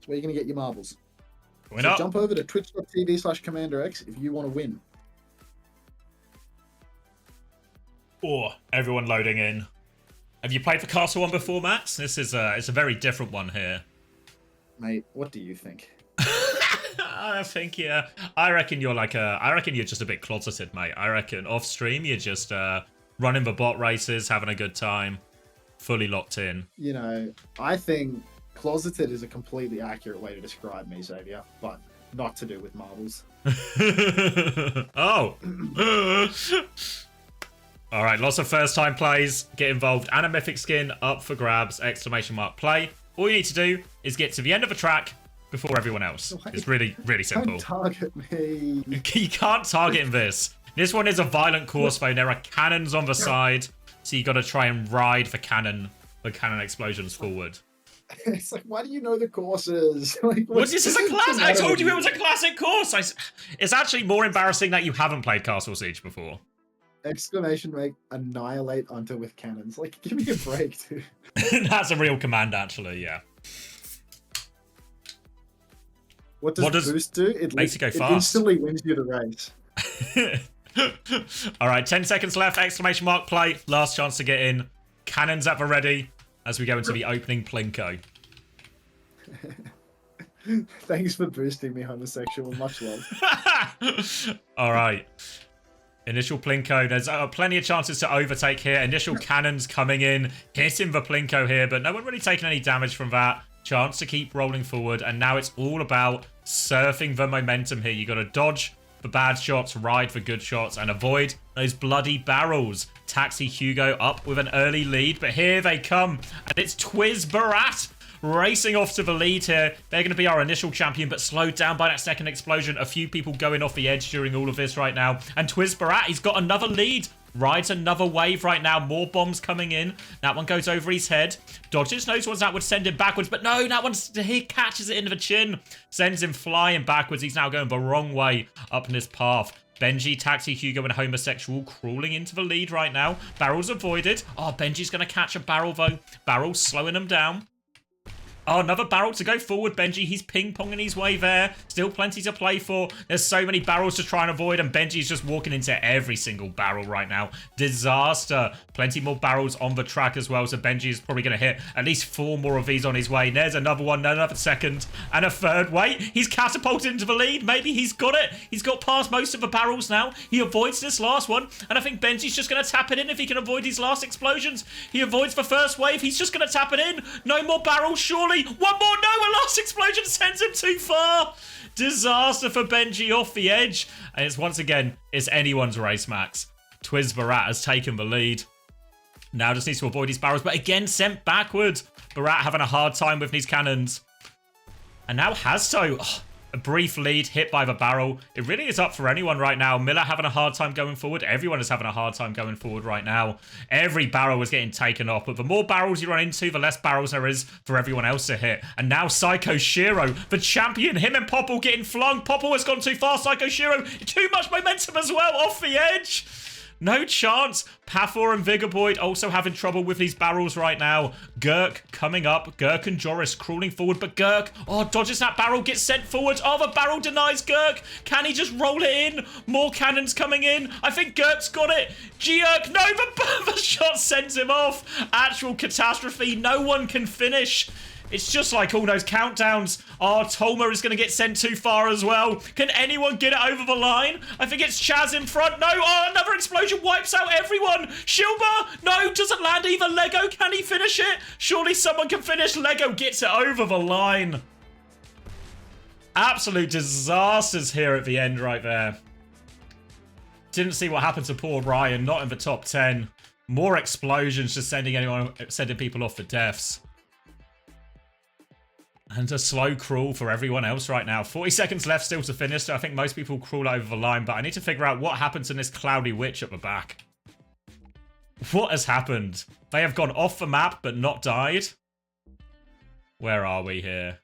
It's where you're going to get your marbles. Win So up. jump over to twitch.tv/CommanderX if you want to win. Oh, everyone loading in. Have you played for Castle One before, Max? This is it's a very different one here. Mate, what do you think? I think, yeah. I reckon you're just a bit closeted, mate. I reckon off stream you're just running the bot races, having a good time, fully locked in. You know, I think closeted is a completely accurate way to describe me, Xavier, but not to do with marbles. Oh. All right, lots of first-time plays. Get involved. And a mythic skin up for grabs, ! Play. All you need to do is get to the end of the track before everyone else. It's really, really simple. Don't target me. You can't target in this. This one is a violent course, though. There are cannons on the side, so you got to try and ride the cannon explosions forward. It's like, why do you know the courses? Like, This is a classic. I told you it was a classic course. It's actually more embarrassing that you haven't played Castle Siege before. ! Annihilate Unter with cannons. Like, give me a break, dude. That's a real command, actually, yeah. What does boost do? It makes you go it fast. Instantly wins you the race. All right, 10 seconds left. ! Play. Last chance to get in. Cannons at the ready as we go into the opening Plinko. Thanks for boosting me, homosexual. Much love. All right. Initial Plinko. There's plenty of chances to overtake here. Initial cannons coming in, hitting the Plinko here, but no one really taking any damage from that. Chance to keep rolling forward, and now it's all about surfing the momentum here. You got to dodge the bad shots, ride the good shots, and avoid those bloody barrels. Taxi Hugo up with an early lead, but here they come, and it's TwizBarat racing off to the lead here. They're going to be our initial champion, but slowed down by that second explosion. A few people going off the edge during all of this right now. And TwizBarat, he's got another lead. Rides another wave right now. More bombs coming in. That one goes over his head. Dodges those ones that would send him backwards, but no, he catches it into the chin. Sends him flying backwards. He's now going the wrong way up in this path. Benji, Taxi, Hugo, and Homosexual crawling into the lead right now. Barrels avoided. Oh, Benji's going to catch a barrel, though. Barrel slowing him down. Oh, another barrel to go forward, Benji. He's ping-ponging his way there. Still plenty to play for. There's so many barrels to try and avoid, and Benji's just walking into every single barrel right now. Disaster. Plenty more barrels on the track as well, so Benji is probably going to hit at least 4 more of these on his way. There's another one, another second, and a third. Wait, he's catapulted into the lead. Maybe he's got it. He's got past most of the barrels now. He avoids this last one, and I think Benji's just going to tap it in if he can avoid his last explosions. He avoids the first wave. He's just going to tap it in. No more barrels, surely. One more. No, a last explosion sends him too far. Disaster for Benji off the edge. And it's once again, it's anyone's race, Max. TwizBarat has taken the lead. Now just needs to avoid his barrels, but again sent backwards. Barat having a hard time with these cannons. And now Hasto, a brief lead, hit by the barrel. It really is up for anyone right now. Miller having a hard time going forward. Everyone is having a hard time going forward right now. Every barrel is getting taken off, but the more barrels you run into, the less barrels there is for everyone else to hit. And now Psycho Shiro, the champion, him and Popple getting flung. Popple has gone too far. Psycho Shiro, too much momentum as well, off the edge. No chance. Pathor and Vigorboyd also having trouble with these barrels right now. Gurk coming up. Gurk and Joris crawling forward, but Gurk, dodges that barrel, gets sent forward. Oh, the barrel denies Gurk. Can he just roll it in? More cannons coming in. I think Gurk's got it. Geurk, no, the shot sends him off. Actual catastrophe. No one can finish. It's just like all those countdowns. Oh, Tolma is going to get sent too far as well. Can anyone get it over the line? I think it's Chaz in front. No, another explosion wipes out everyone. Shilba, no, doesn't land either. Lego, can he finish it? Surely someone can finish. Lego gets it over the line. Absolute disasters here at the end right there. Didn't see what happened to poor Ryan. Not in the top 10. More explosions just sending people off for deaths. And a slow crawl for everyone else right now. 40 seconds left still to finish. So I think most people crawl over the line. But I need to figure out what happened to this Cloudy Witch at the back. What has happened? They have gone off the map but not died. Where are we here?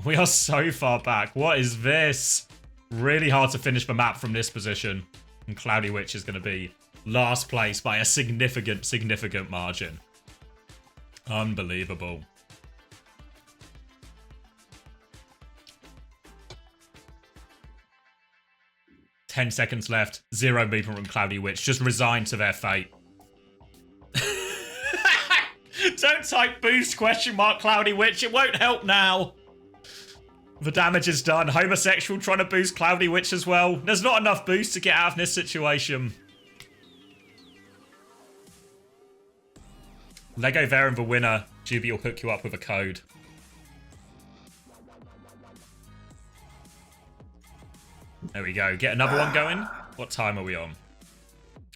We are so far back. What is this? Really hard to finish the map from this position. And Cloudy Witch is going to be last place by a significant margin. Unbelievable. 10 seconds left. 0 movement from Cloudy Witch. Just resigned to their fate. Don't type boost question mark Cloudy Witch. It won't help now. The damage is done. Homosexual trying to boost Cloudy Witch as well. There's not enough boost to get out of this situation. Lego Varian the winner. Juby will hook you up with a code. There we go. Get another one going. What time are we on?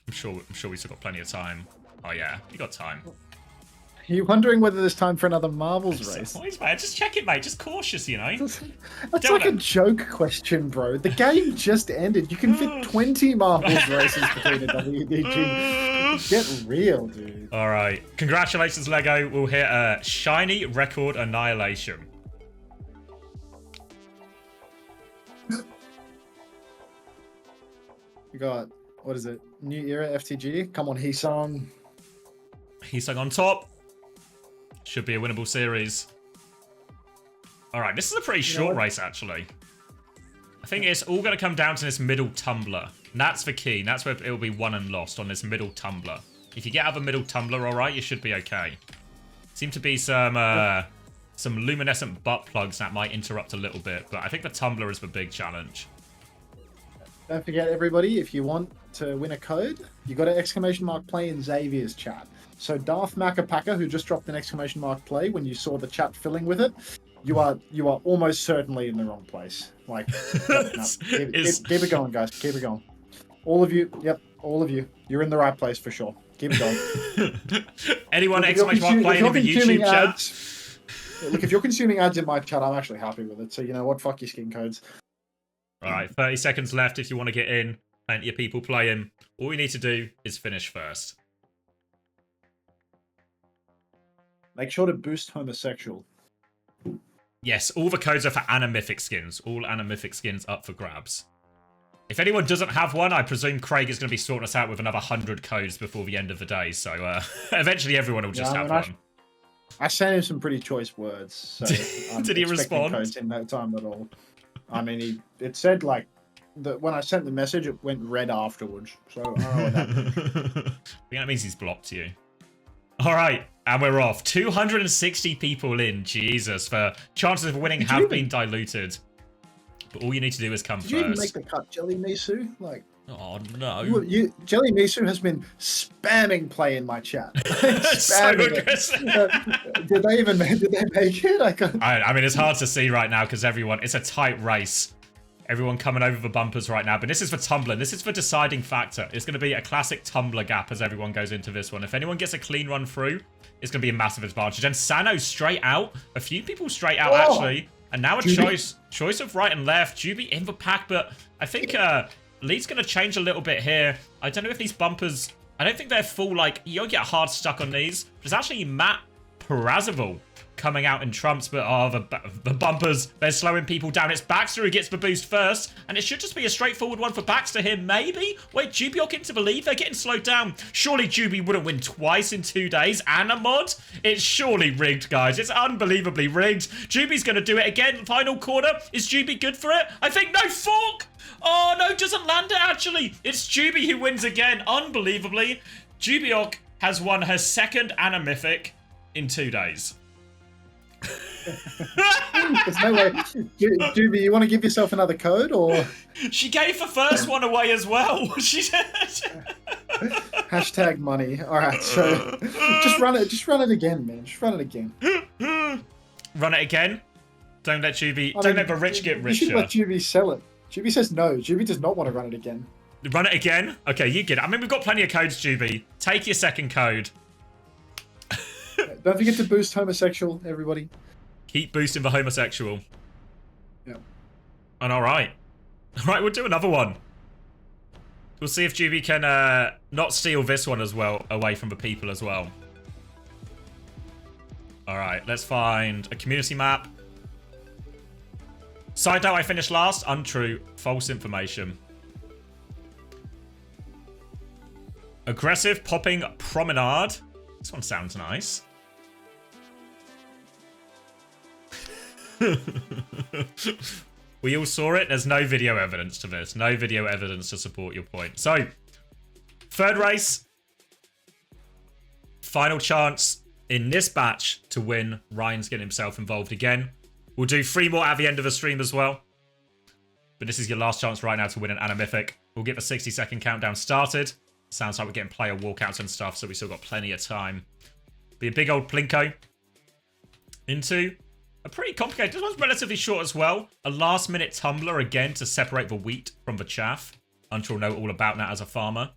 I'm sure we still got plenty of time. Oh yeah, you got time. Are you wondering whether there's time for another marbles race? Boys, mate, just check it, mate. Just cautious, you know. That's like a joke question, bro. The game just ended. You can fit 20 marbles races between a WDG. Get real, dude. All right. Congratulations, Lego. We'll hit a shiny record annihilation. You got, what is it? New Era FTG? Come on, Heesong. Heesong on top. Should be a winnable series. All right, this is a pretty short race, actually. I think it's all going to come down to this middle tumbler. And that's the key. That's where it'll be won and lost, on this middle tumbler. If you get out of a middle tumbler, all right, you should be okay. Seem to be some luminescent butt plugs that might interrupt a little bit, but I think the tumbler is the big challenge. Don't forget, everybody, if you want to win a code, you got an ! Play in Xavier's chat. So Darth Macapaka, who just dropped an ! Play when you saw the chat filling with it, you are almost certainly in the wrong place. Like, keep it going, guys. Keep it going. All of you, yep, all of you, you're in the right place for sure. Keep it going. Anyone ! Play in the YouTube chat? Look, if you're consuming ads in my chat, I'm actually happy with it. So you know what? Fuck your skin codes. All right, 30 seconds left if you want to get in. Plenty of people playing. All you need to do is finish first. Make sure to boost homosexual. Yes, all the codes are for anamythic skins. All anamythic skins up for grabs. If anyone doesn't have one, I presume Craig is going to be sorting us out with another 100 codes before the end of the day. So eventually everyone will just have one. I sent him some pretty choice words. So Did he respond? Codes in no time at all. I mean, it said like when I sent the message, it went red afterwards. So I don't know what that means. I think that means he's blocked you. All right, and we're off. 260 people in. Jesus, the chances of winning have been diluted. But all you need to do is come first. Did you even make the cut, Jelly Misu? Like, oh no, Jelly Misu has been spamming play in my chat. So aggressive. Did they make it? I mean, it's hard to see right now because it's a tight race. Everyone coming over the bumpers right now. But this is for tumbling. This is for deciding factor. It's going to be a classic tumbler gap as everyone goes into this one. If anyone gets a clean run through, it's going to be a massive advantage. And Sano straight out. A few people straight out, actually. And now a choice of right and left. Juby in the pack, but I think lead's going to change a little bit here. I don't know if these bumpers... I don't think they're full, like... You don't get hard stuck on these. There's actually Matt Parazival coming out in trumps, but the bumpers, they're slowing people down. It's Baxter who gets the boost first, and it should just be a straightforward one for Baxter here, maybe? Wait, Juby into the lead? They're getting slowed down. Surely Juby wouldn't win twice in 2 days, and a mod? It's surely rigged, guys. It's unbelievably rigged. Juby's going to do it again. Final corner. Is Juby good for it? I think no, fork! Oh, no, doesn't land it, actually. It's Juby who wins again, unbelievably. Jubyok has won her second anamythic in 2 days. There's no way. Juby, you want to give yourself another code, or she gave the first one away as well. She said. Hashtag money. All right, so just run it again, man. Just run it again. Run it again. Don't let Juby. Don't let the rich get richer. You should let Juby sell it. Juby says no. Juby does not want to run it again. Run it again. Okay, you get it. I mean, we've got plenty of codes, Juby. Take your second code. Don't forget to boost homosexual, everybody. Keep boosting the homosexual. Yeah. And all right, we'll do another one. We'll see if Juby can not steal this one as well away from the people as well. All right, let's find a community map. Side note, I finished last. Untrue. False information. Aggressive popping promenade. This one sounds nice. We all saw it. There's no video evidence to this. No video evidence to support your point. So, third race. Final chance in this batch to win. Ryan's getting himself involved again. We'll do 3 more at the end of the stream as well. But this is your last chance right now to win an Animythic. We'll get the 60-second countdown started. Sounds like we're getting player walkouts and stuff, so we still got plenty of time. Be a big old Plinko into a pretty complicated. This one's relatively short as well. A last-minute tumbler again to separate the wheat from the chaff. Unter will know all about that as a farmer.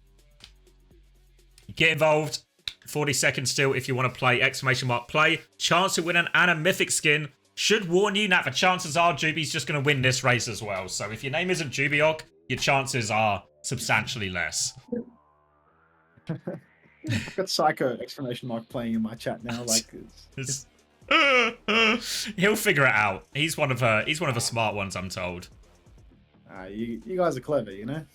Get involved. 40 seconds still if you want to play. Exclamation mark play. Chance to win an Animythic skin. Should warn you that the chances are Juby's just going to win this race as well. So if your name isn't Jubiok, your chances are substantially less. I've got Psycho exclamation mark playing in my chat now. Like it's... He'll figure it out. He's one of the smart ones, I'm told. You guys are clever, you know.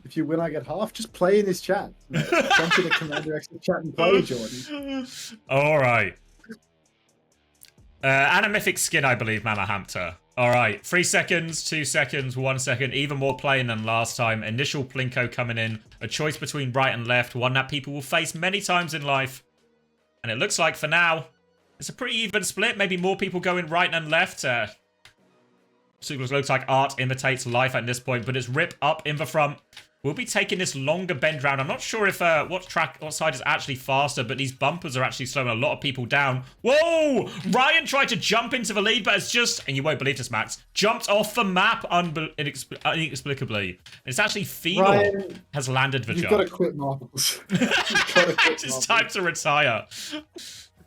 If you win, I get half. Just play in his chat. Jump into CommanderX chat and play, Jordan. All right. Animythic skin, I believe, Mama Hamter. All right. 3 seconds, 2 seconds, 1 second. Even more playing than last time. Initial Plinko coming in. A choice between right and left. One that people will face many times in life. And it looks like for now, it's a pretty even split. Maybe more people going right than left. So it looks like art imitates life at this point, but it's Rip up in the front. We'll be taking this longer bend round. I'm not sure if what side is actually faster, but these bumpers are actually slowing a lot of people down. Whoa! Ryan tried to jump into the lead, but it's just, and you won't believe this, Max, jumped off the map inexplicably. And it's actually Phenol has landed the jump. You've got to quit marbles. It's time to retire.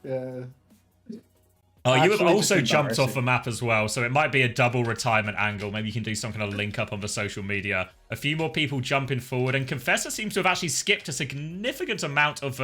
Yeah. Oh, you have also jumped off the map as well, so it might be a double retirement angle. Maybe you can do some kind of link up on the social media. A few more people jumping forward, and Confessor seems to have actually skipped a significant amount of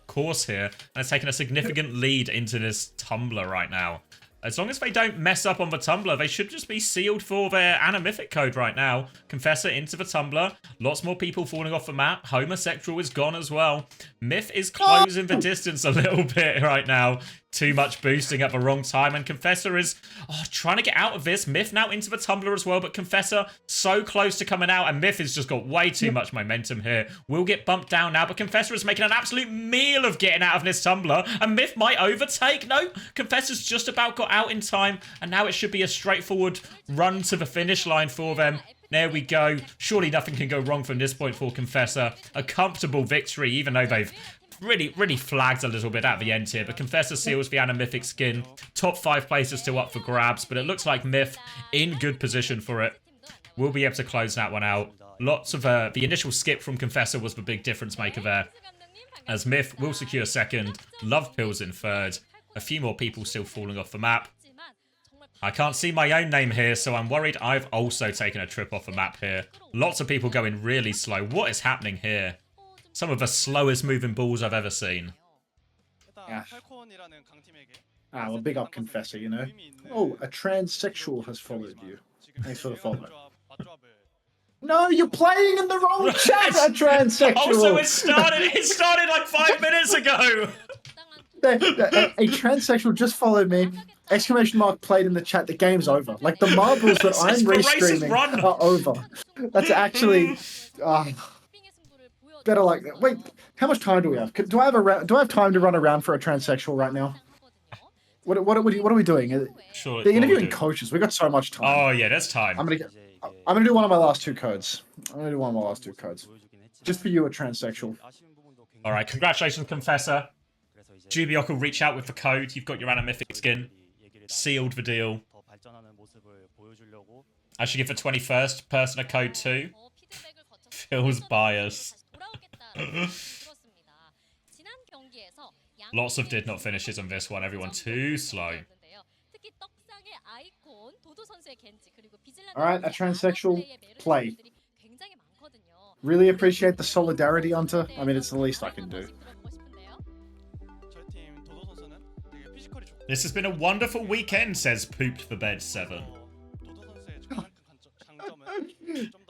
course here, and has taken a significant lead into this tumbler right now. As long as they don't mess up on the tumbler, they should just be sealed for their Animythic code right now. Confessor into the tumbler. Lots more people falling off the map. Homosexual is gone as well. Myth is closing the distance a little bit right now. Too much boosting at the wrong time, and Confessor is trying to get out of this. Myth now into the tumbler as well, but Confessor so close to coming out, and Myth has just got way too much momentum here. Will get bumped down now, but Confessor is making an absolute meal of getting out of this tumbler, and Myth might overtake. No, Confessor's just about got out in time, and now it should be a straightforward run to the finish line for them. There we go. Surely nothing can go wrong from this point for Confessor. A comfortable victory, even though they've really flagged a little bit at the end here, but Confessor seals the Animythic skin. Top 5 places still up for grabs, but it looks like Myth in good position for it. We'll be able to close that one out. Lots of the initial skip from Confessor was the big difference maker there, as Myth will secure second. Love Pills in third. A few more people still falling off the map. I can't see my own name here, so I'm worried I've also taken a trip off the map here. Lots of people going really slow. What is happening here? Some of the slowest moving balls I've ever seen. Yeah. Well, big up Confessor, you know. Oh, a transsexual has followed you. Thanks for the follow. No, you're playing in the wrong chat, a transsexual! Also, it started like 5 minutes ago! A transsexual just followed me. Exclamation mark played in the chat. The game's over. Like, the marbles that I'm restreaming are over. That's actually... better like that. Wait, how much time do we have? Do I have time to run around for a transsexual right now? What are we doing? Sure. They're interviewing coaches. We got so much time. Oh yeah, that's time. I'm gonna do one of my last 2 codes. Just for you, a transsexual. All right, congratulations, Confessor. Jubiok will reach out with the code. You've got your Animythic skin. Sealed the deal. I should give the 21st person a code too. Feels biased. Lots of did not finishes on this one. Everyone too slow. Alright, a transsexual play. Really appreciate the solidarity, Unter. I mean, it's the least I can do. This has been a wonderful weekend, says Pooped for Bed 7.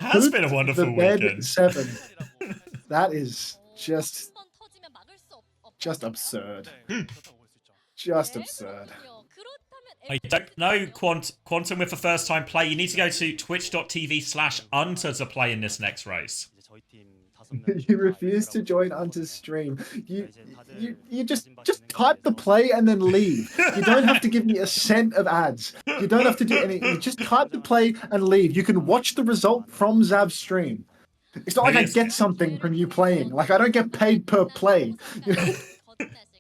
Has been a wonderful weekend. 7. That is just absurd. Just absurd. I don't know Quantum with the first time play. You need to go to twitch.tv/Unter to play in this next race. You refuse to join Unter's stream. You just type the play and then leave. You don't have to give me a cent of ads. You don't have to do anything. You just type the play and leave. You can watch the result from Zav's stream. It's not like I get something from you playing. Like, I don't get paid per play.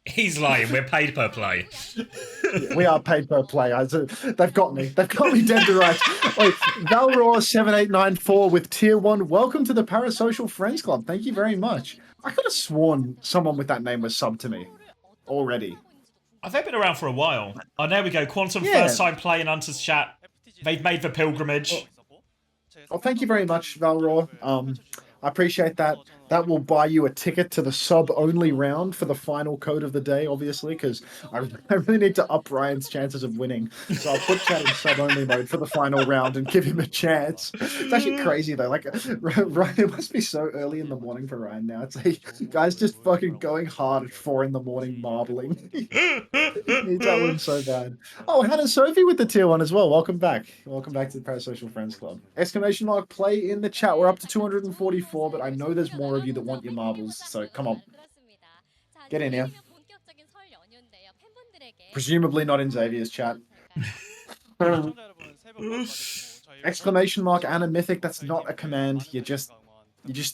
He's lying. We're paid per play. Yeah, we are paid per play. They've got me. They've got me dead to rights. Wait, Valraw7894 with tier 1. Welcome to the Parasocial Friends Club. Thank you very much. I could have sworn someone with that name was subbed to me already. They've been around for a while. Oh, there we go. Quantum first time play in Unter's chat. They've made the pilgrimage. Well, thank you very much, Valraw. I appreciate that. That will buy you a ticket to the sub-only round for the final code of the day, obviously, because I really need to up Ryan's chances of winning. So I'll put chat in sub-only mode for the final round and give him a chance. It's actually crazy, though. Like, Ryan, it must be so early in the morning for Ryan now. It's like, guys just fucking going hard at 4 in the morning marbling. Needs that one so bad. Oh, Hannah Sophie with the tier 1 as well. Welcome back. Welcome back to the Parasocial Friends Club. Exclamation mark play in the chat. We're up to 244, but I know there's more of you that want your marbles, so come on. Get in here. Presumably not in Xavier's chat. Exclamation mark and a mythic, that's not a command. You're just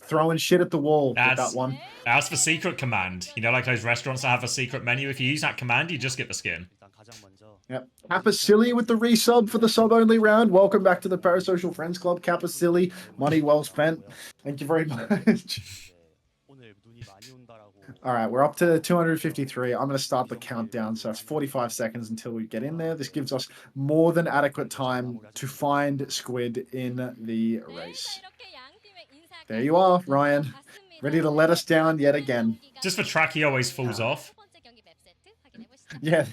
throwing shit at the wall with that one. That's the secret command. You know, like those restaurants that have a secret menu. If you use that command, you just get the skin. Yep. Kappa Silly with the resub for the sub-only round. Welcome back to the Parasocial Friends Club. Kappa Silly, money well spent. Thank you very much. All right, we're up to 253. I'm going to start the countdown. So that's 45 seconds until we get in there. This gives us more than adequate time to find Squid in the race. There you are, Ryan. Ready to let us down yet again. Just for track, he always falls off. Yeah,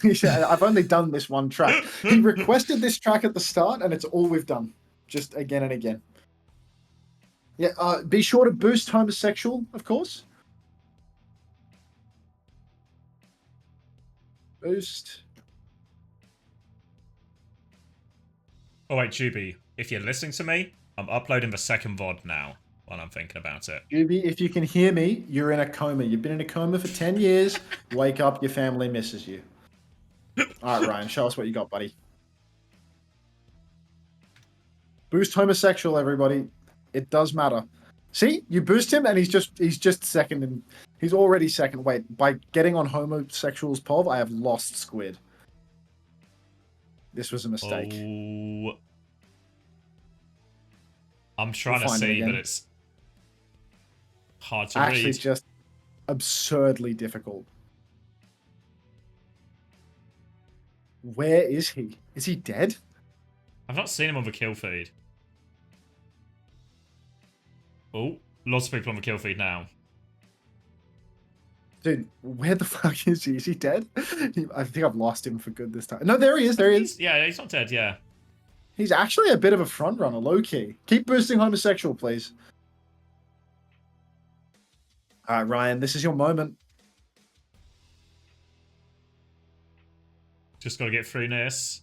I've only done this one track. He requested this track at the start, and it's all we've done. Just again and again. Yeah, be sure to boost homosexual, of course. Boost. Oh, wait, Juby. If you're listening to me, I'm uploading the second VOD now while I'm thinking about it. Juby, if you can hear me, you're in a coma. You've been in a coma for 10 years. Wake up, your family misses you. All right, Ryan, show us what you got, buddy. Boost homosexual, everybody. It does matter. See, you boost him, and he's just second, and he's already second. Wait, by getting on homosexual's POV, I have lost Squid. This was a mistake. Oh. I'm trying to see, but it's hard to read. Actually, it's just absurdly difficult. Where is he? Is he dead? I've not seen him on the kill feed. Oh, lots of people on the kill feed now. Dude, where the fuck is he? Is he dead? I think I've lost him for good this time. No, there he is. There he is. Yeah, he's not dead, yeah. He's actually a bit of a front runner, low-key. Keep boosting homosexual, please. All right, Ryan, this is your moment. Just got to get through this.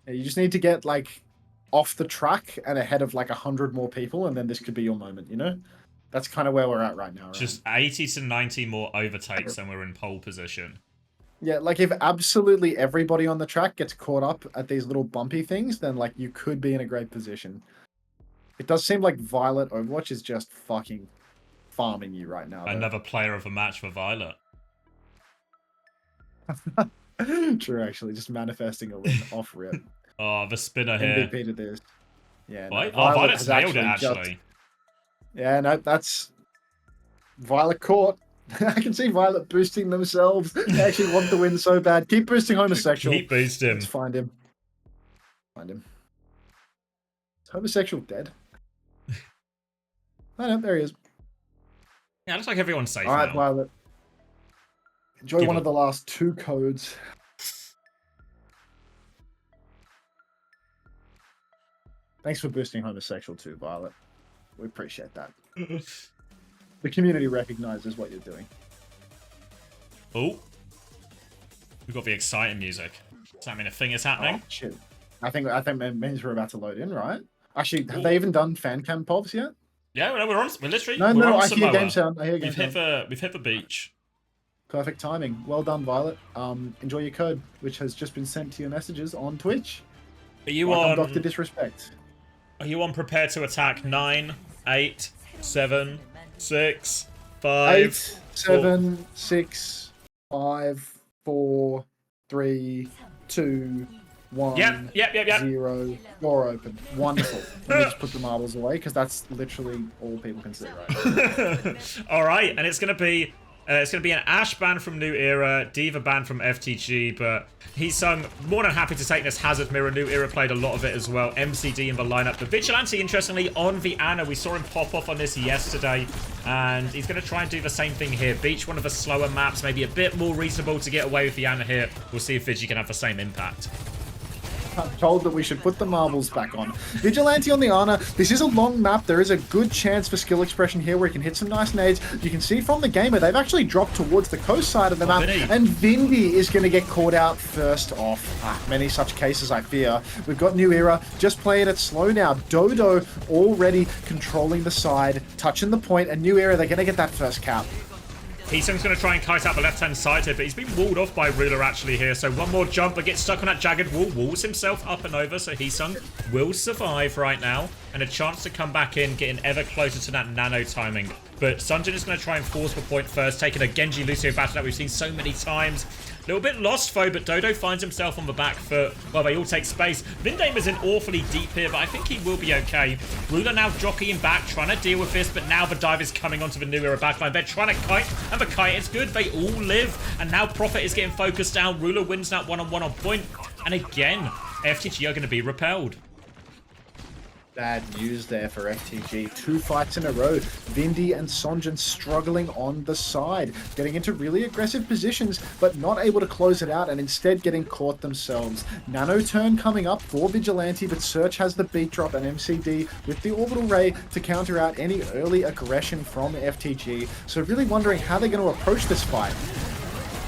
Yeah, you just need to get, like, off the track and ahead of, like, 100 more people, and then this could be your moment, you know? That's kind of where we're at right now. Ryan. Just 80 to 90 more overtakes and we're in pole position. Yeah, like, if absolutely everybody on the track gets caught up at these little bumpy things, then, like, you could be in a great position. It does seem like Violet Overwatch is just fucking farming you right now. Another player of the match for Violet. True, actually, just manifesting a win off rip. Oh, the spinner here. MVP to this. Yeah, no, Violet's nailed it, actually. Yeah, no, that's Violet caught. I can see Violet boosting themselves. They actually want the win so bad. Keep boosting homosexual. Keep boosting. Let's find him. Find him. Is homosexual dead? No, there he is. Yeah, it looks like everyone's safe All right, now. Violet. Enjoy one of the last 2 codes. Thanks for boosting homosexual too, Violet. We appreciate that. The community recognizes what you're doing. Oh. We've got the exciting music. Does that mean a thing is happening? Oh, shit. I think that means we're about to load in, right? Actually, have they even done fan cam povs yet? Yeah, we're literally No, we're on I hear Samoa. game sound. I hear game We've hit sound. we've hit the beach. Perfect timing. Well done, Violet. Enjoy your code, which has just been sent to your messages on Twitch. Are you Welcome, on Dr. Disrespect? Are you on prepare to attack? 9, 8, 7, 6, 5, 8, 7, 6, 5, 4, 3, 2, 1, Yep. 0. Door open. Wonderful. Let me just put the marbles away because that's literally all people can see right now. All right, and it's gonna be an Ashe ban from New Era, Diva ban from FTG, but Heesung more than happy to take this Hazard Mirror. New Era played a lot of it as well. MCD in the lineup. The Vigilante, interestingly, on the Ana. We saw him pop off on this yesterday, and he's going to try and do the same thing here. Beach, one of the slower maps, maybe a bit more reasonable to get away with the Ana here. We'll see if Vigi can have the same impact. I'm told that we should put the marbles back on. Vigilante on the Ana. This is a long map. There is a good chance for skill expression here where he can hit some nice nades. You can see from the gamer, they've actually dropped towards the coast side of the map. And Vindy is going to get caught out first off. Many such cases, I fear. We've got New Era. Just playing it slow now. Dodo already controlling the side, touching the point. And New Era, they're going to get that first cap. Heesung's going to try and kite out the left-hand side here, but he's been walled off by Ruler actually here. So one more jump, but gets stuck on that jagged wall, walls himself up and over. So Heesung will survive right now, and a chance to come back in, getting ever closer to that nano timing. But Sunjin is going to try and force the point first, taking a Genji Lucio battle that we've seen so many times. A little bit lost, though, but Dodo finds himself on the back foot while they all take space. Vindame is in awfully deep here, but I think he will be okay. Ruler now jockeying back, trying to deal with this, but now the dive is coming onto the New Era backline. They're trying to kite, and the kite is good. They all live, and now Prophet is getting focused down. Ruler wins that one-on-one on point, and again, FTG are going to be repelled. Bad news there for FTG. 2 fights in a row. Vindy and Sonjin struggling on the side, getting into really aggressive positions, but not able to close it out and instead getting caught themselves. Nano turn coming up for Vigilante, but Search has the beat drop and MCD with the Orbital Ray to counter out any early aggression from FTG. So really wondering how they're going to approach this fight.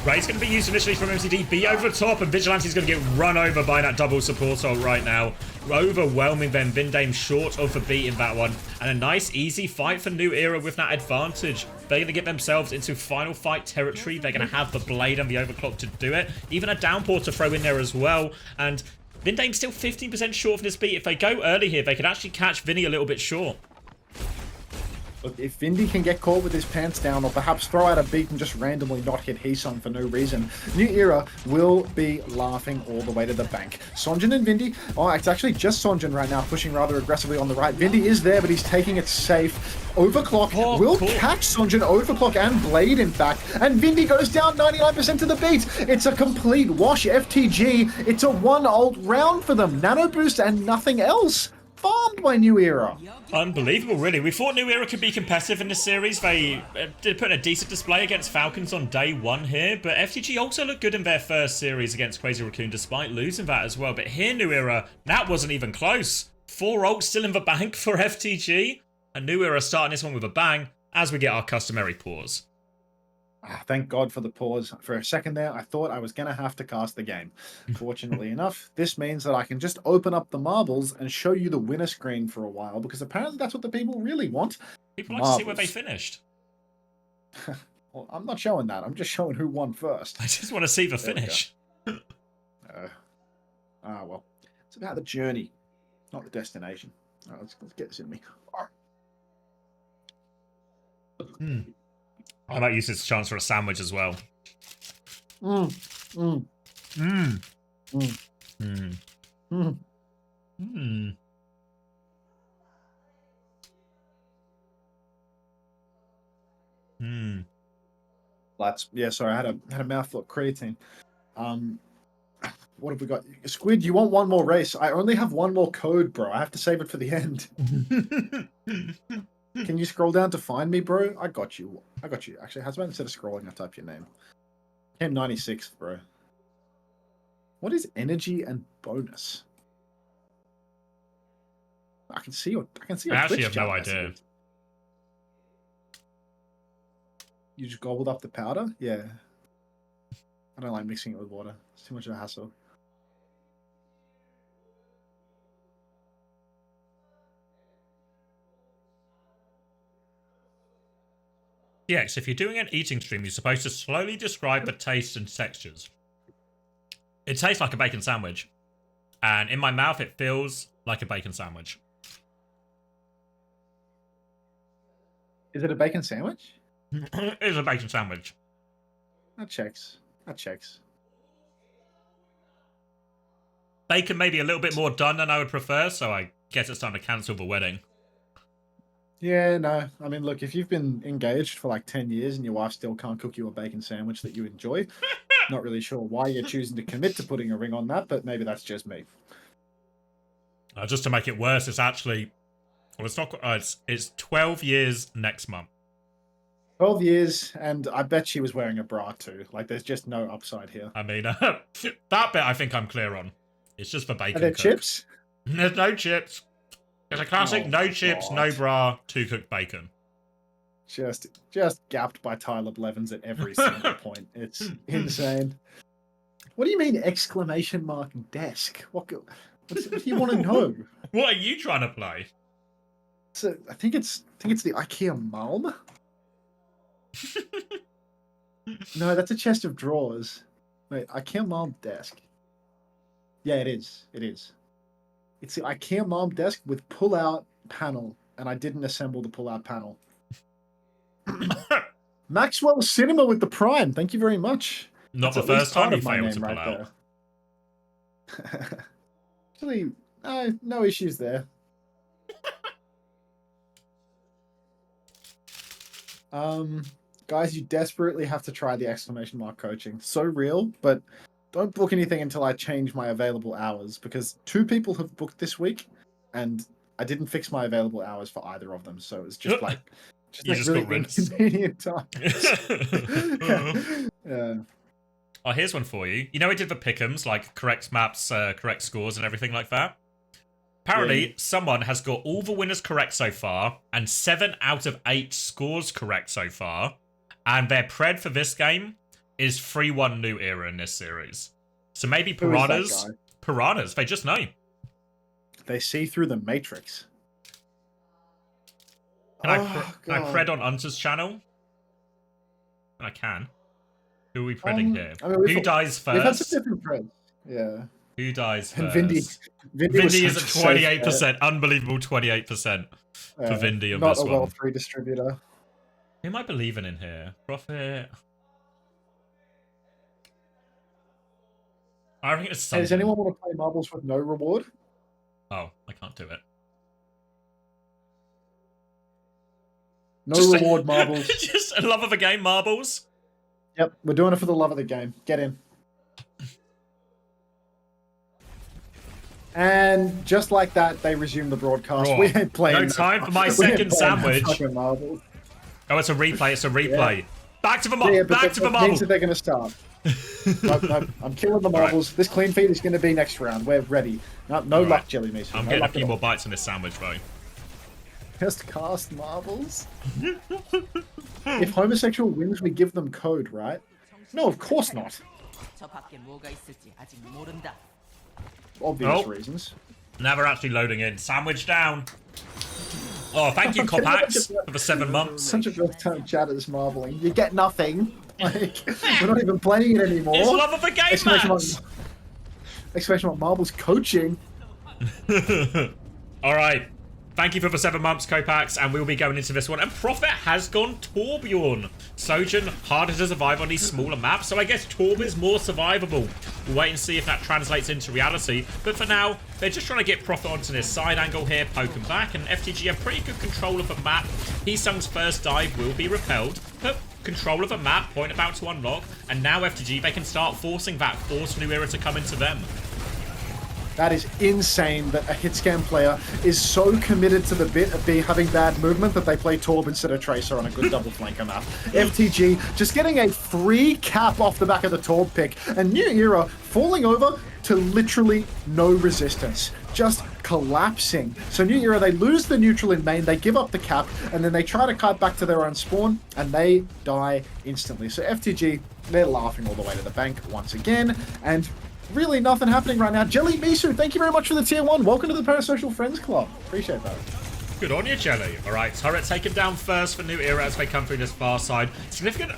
Ray's going to be used initially from MCD, B over the top, and Vigilante's going to get run over by that double support ult right now. Overwhelming them. Vindame short of the beat in that one. And a nice, easy fight for New Era with that advantage. They're going to get themselves into final fight territory. They're going to have the blade and the overclock to do it. Even a downpour to throw in there as well. And Vindame's still 15% short from this beat. If they go early here, they could actually catch Vinny a little bit short. Look, if Vindy can get caught with his pants down or perhaps throw out a beat and just randomly not hit Heesung for no reason, New Era will be laughing all the way to the bank. Sonjin and Vindy, oh, it's actually just Sonjin right now pushing rather aggressively on the right. Vindy is there, but he's taking it safe. Overclock will catch Sonjin, overclock and blade in fact, and Vindy goes down 99% to the beat. It's a complete wash. FTG, it's a 1 ult round for them. Nano boost and nothing else. Farmed by New Era. Unbelievable, really. We thought New Era could be competitive in this series. They did put in a decent display against Falcons on day 1 here, but FTG also looked good in their first series against Crazy Raccoon, despite losing that as well. But here, New Era, that wasn't even close. 4 ults still in the bank for FTG, and New Era starting this one with a bang as we get our customary pause. Thank God for the pause. For a second there, I thought I was going to have to cast the game. Fortunately enough, this means that I can just open up the marbles and show you the winner screen for a while, because apparently that's what the people really want. People like to see where they finished. Well, I'm not showing that. I'm just showing who won first. I just want to see the finish. Well, it's about the journey, not the destination. All right, let's get this in me. I might use this chance for a sandwich as well. Yeah, sorry, I had a mouthful of creatine. What have we got? Squid, you want one more race? I only have one more code, bro. I have to save it for the end. Can you scroll down to find me, bro? I got you. Actually, how about instead of scrolling, I type your name. M96, bro. What is energy and bonus? I can see your. I actually have no idea. You just gobbled up the powder? Yeah. I don't like mixing it with water. It's too much of a hassle. Yes, if you're doing an eating stream, you're supposed to slowly describe the taste and textures. It tastes like a bacon sandwich. And in my mouth, it feels like a bacon sandwich. Is it a bacon sandwich? It is a bacon sandwich. That checks. That checks. Bacon maybe a little bit more done than I would prefer, so I guess it's time to cancel the wedding. Yeah, no. I mean, look, if you've been engaged for like 10 years and your wife still can't cook you a bacon sandwich that you enjoy, not really sure why you're choosing to commit to putting a ring on that, but maybe that's just me. Just to make it worse, it's actually... Well, it's not... it's 12 years next month. 12 years, and I bet she was wearing a bra too. Like, there's just no upside here. I mean, that bit I think I'm clear on. It's just for bacon. Are there chips? There's no chips. It's a classic no chips, no bra, to cooked bacon. Just gapped by Tyler Blevins at every single point. It's insane. What do you mean exclamation mark desk? What do you want to know? What are you trying to play? So I think it's the IKEA Malm. No, that's a chest of drawers. Wait, IKEA Malm desk. Yeah, it is. It is. It's the IKEA Malm desk with pull-out panel, and I didn't assemble the pull-out panel. Maxwell Cinema with the Prime. Thank you very much. Not That's the first time you part of my failed to name pull right out. there. Actually, no issues there. Guys, you desperately have to try the exclamation mark coaching. So real, but don't book anything until I change my available hours, because 2 people have booked this week, and I didn't fix my available hours for either of them, so it's just like really inconvenient time. Yeah. Oh, here's one for you. You know we did the pick'ems, like correct maps, correct scores, and everything like that? Apparently, someone has got all the winners correct so far, and 7 out of 8 scores correct so far, and their pred for this game is 3-1 New Era in this series. So maybe Piranhas, they just know. They see through the matrix. Can I pred on Unter's channel? I can. Who are we predding here? I mean, who dies first? We've had some different preds. Yeah. Who dies first? And Vindy is at 28%. Unbelievable 28% for Vindy on not this a one. well free distributor. Who am I believing in here? Profit. I think it's something. Hey, does anyone want to play marbles with no reward? Oh, I can't do it. No reward marbles. Just a love of the game marbles. Yep, we're doing it for the love of the game. Get in. And just like that, they resume the broadcast. Oh, we ain't playing. No time for my second sandwich. Oh, it's a replay. It's a replay. Yeah. Back to the marble. Back to the marble. Means that they're going to start. Nope. I'm killing the marbles. Right. This clean feed is going to be next round. We're ready. No luck, Jelly Mason. I'm getting a few more bites on this sandwich, though. Just cast marbles. If homosexual wins, we give them code, right? No, of course not. Obvious reasons. Now we're actually loading in. Sandwich down. Oh, thank you, Copax, for the 7 months. Such a good time chat at this marbling. You get nothing. Like, we're not even playing it anymore. It's love of the game, Exclamation mark marbles coaching. All right. Thank you for the 7 months, Copax, and we'll be going into this one. And Profit has gone Torbjorn. Sojourn, harder to survive on these smaller maps, so I guess Torb is more survivable. We'll wait and see if that translates into reality. But for now, they're just trying to get Profit onto this side angle here, poke him back, and FTG have pretty good control of the map. Heesung's first dive will be repelled, but control of the map, point about to unlock, and now FTG, they can start forcing that forced New Era to come into them. That is insane that a hitscan player is so committed to the bit of having bad movement that they play Torb instead of Tracer on a good double flanker map. FTG just getting a free cap off the back of the Torb pick, and New Era falling over to literally no resistance. Just collapsing. So New Era, they lose the neutral in main, they give up the cap, and then they try to kite back to their own spawn, and they die instantly. So FTG, they're laughing all the way to the bank once again, and really nothing happening right now. Jelly Misu, thank you very much for the tier 1. Welcome to the Parasocial Friends Club. Appreciate that. Good on you, Jelly. All right, turret taken down first for New Era as they come through this far side. Significant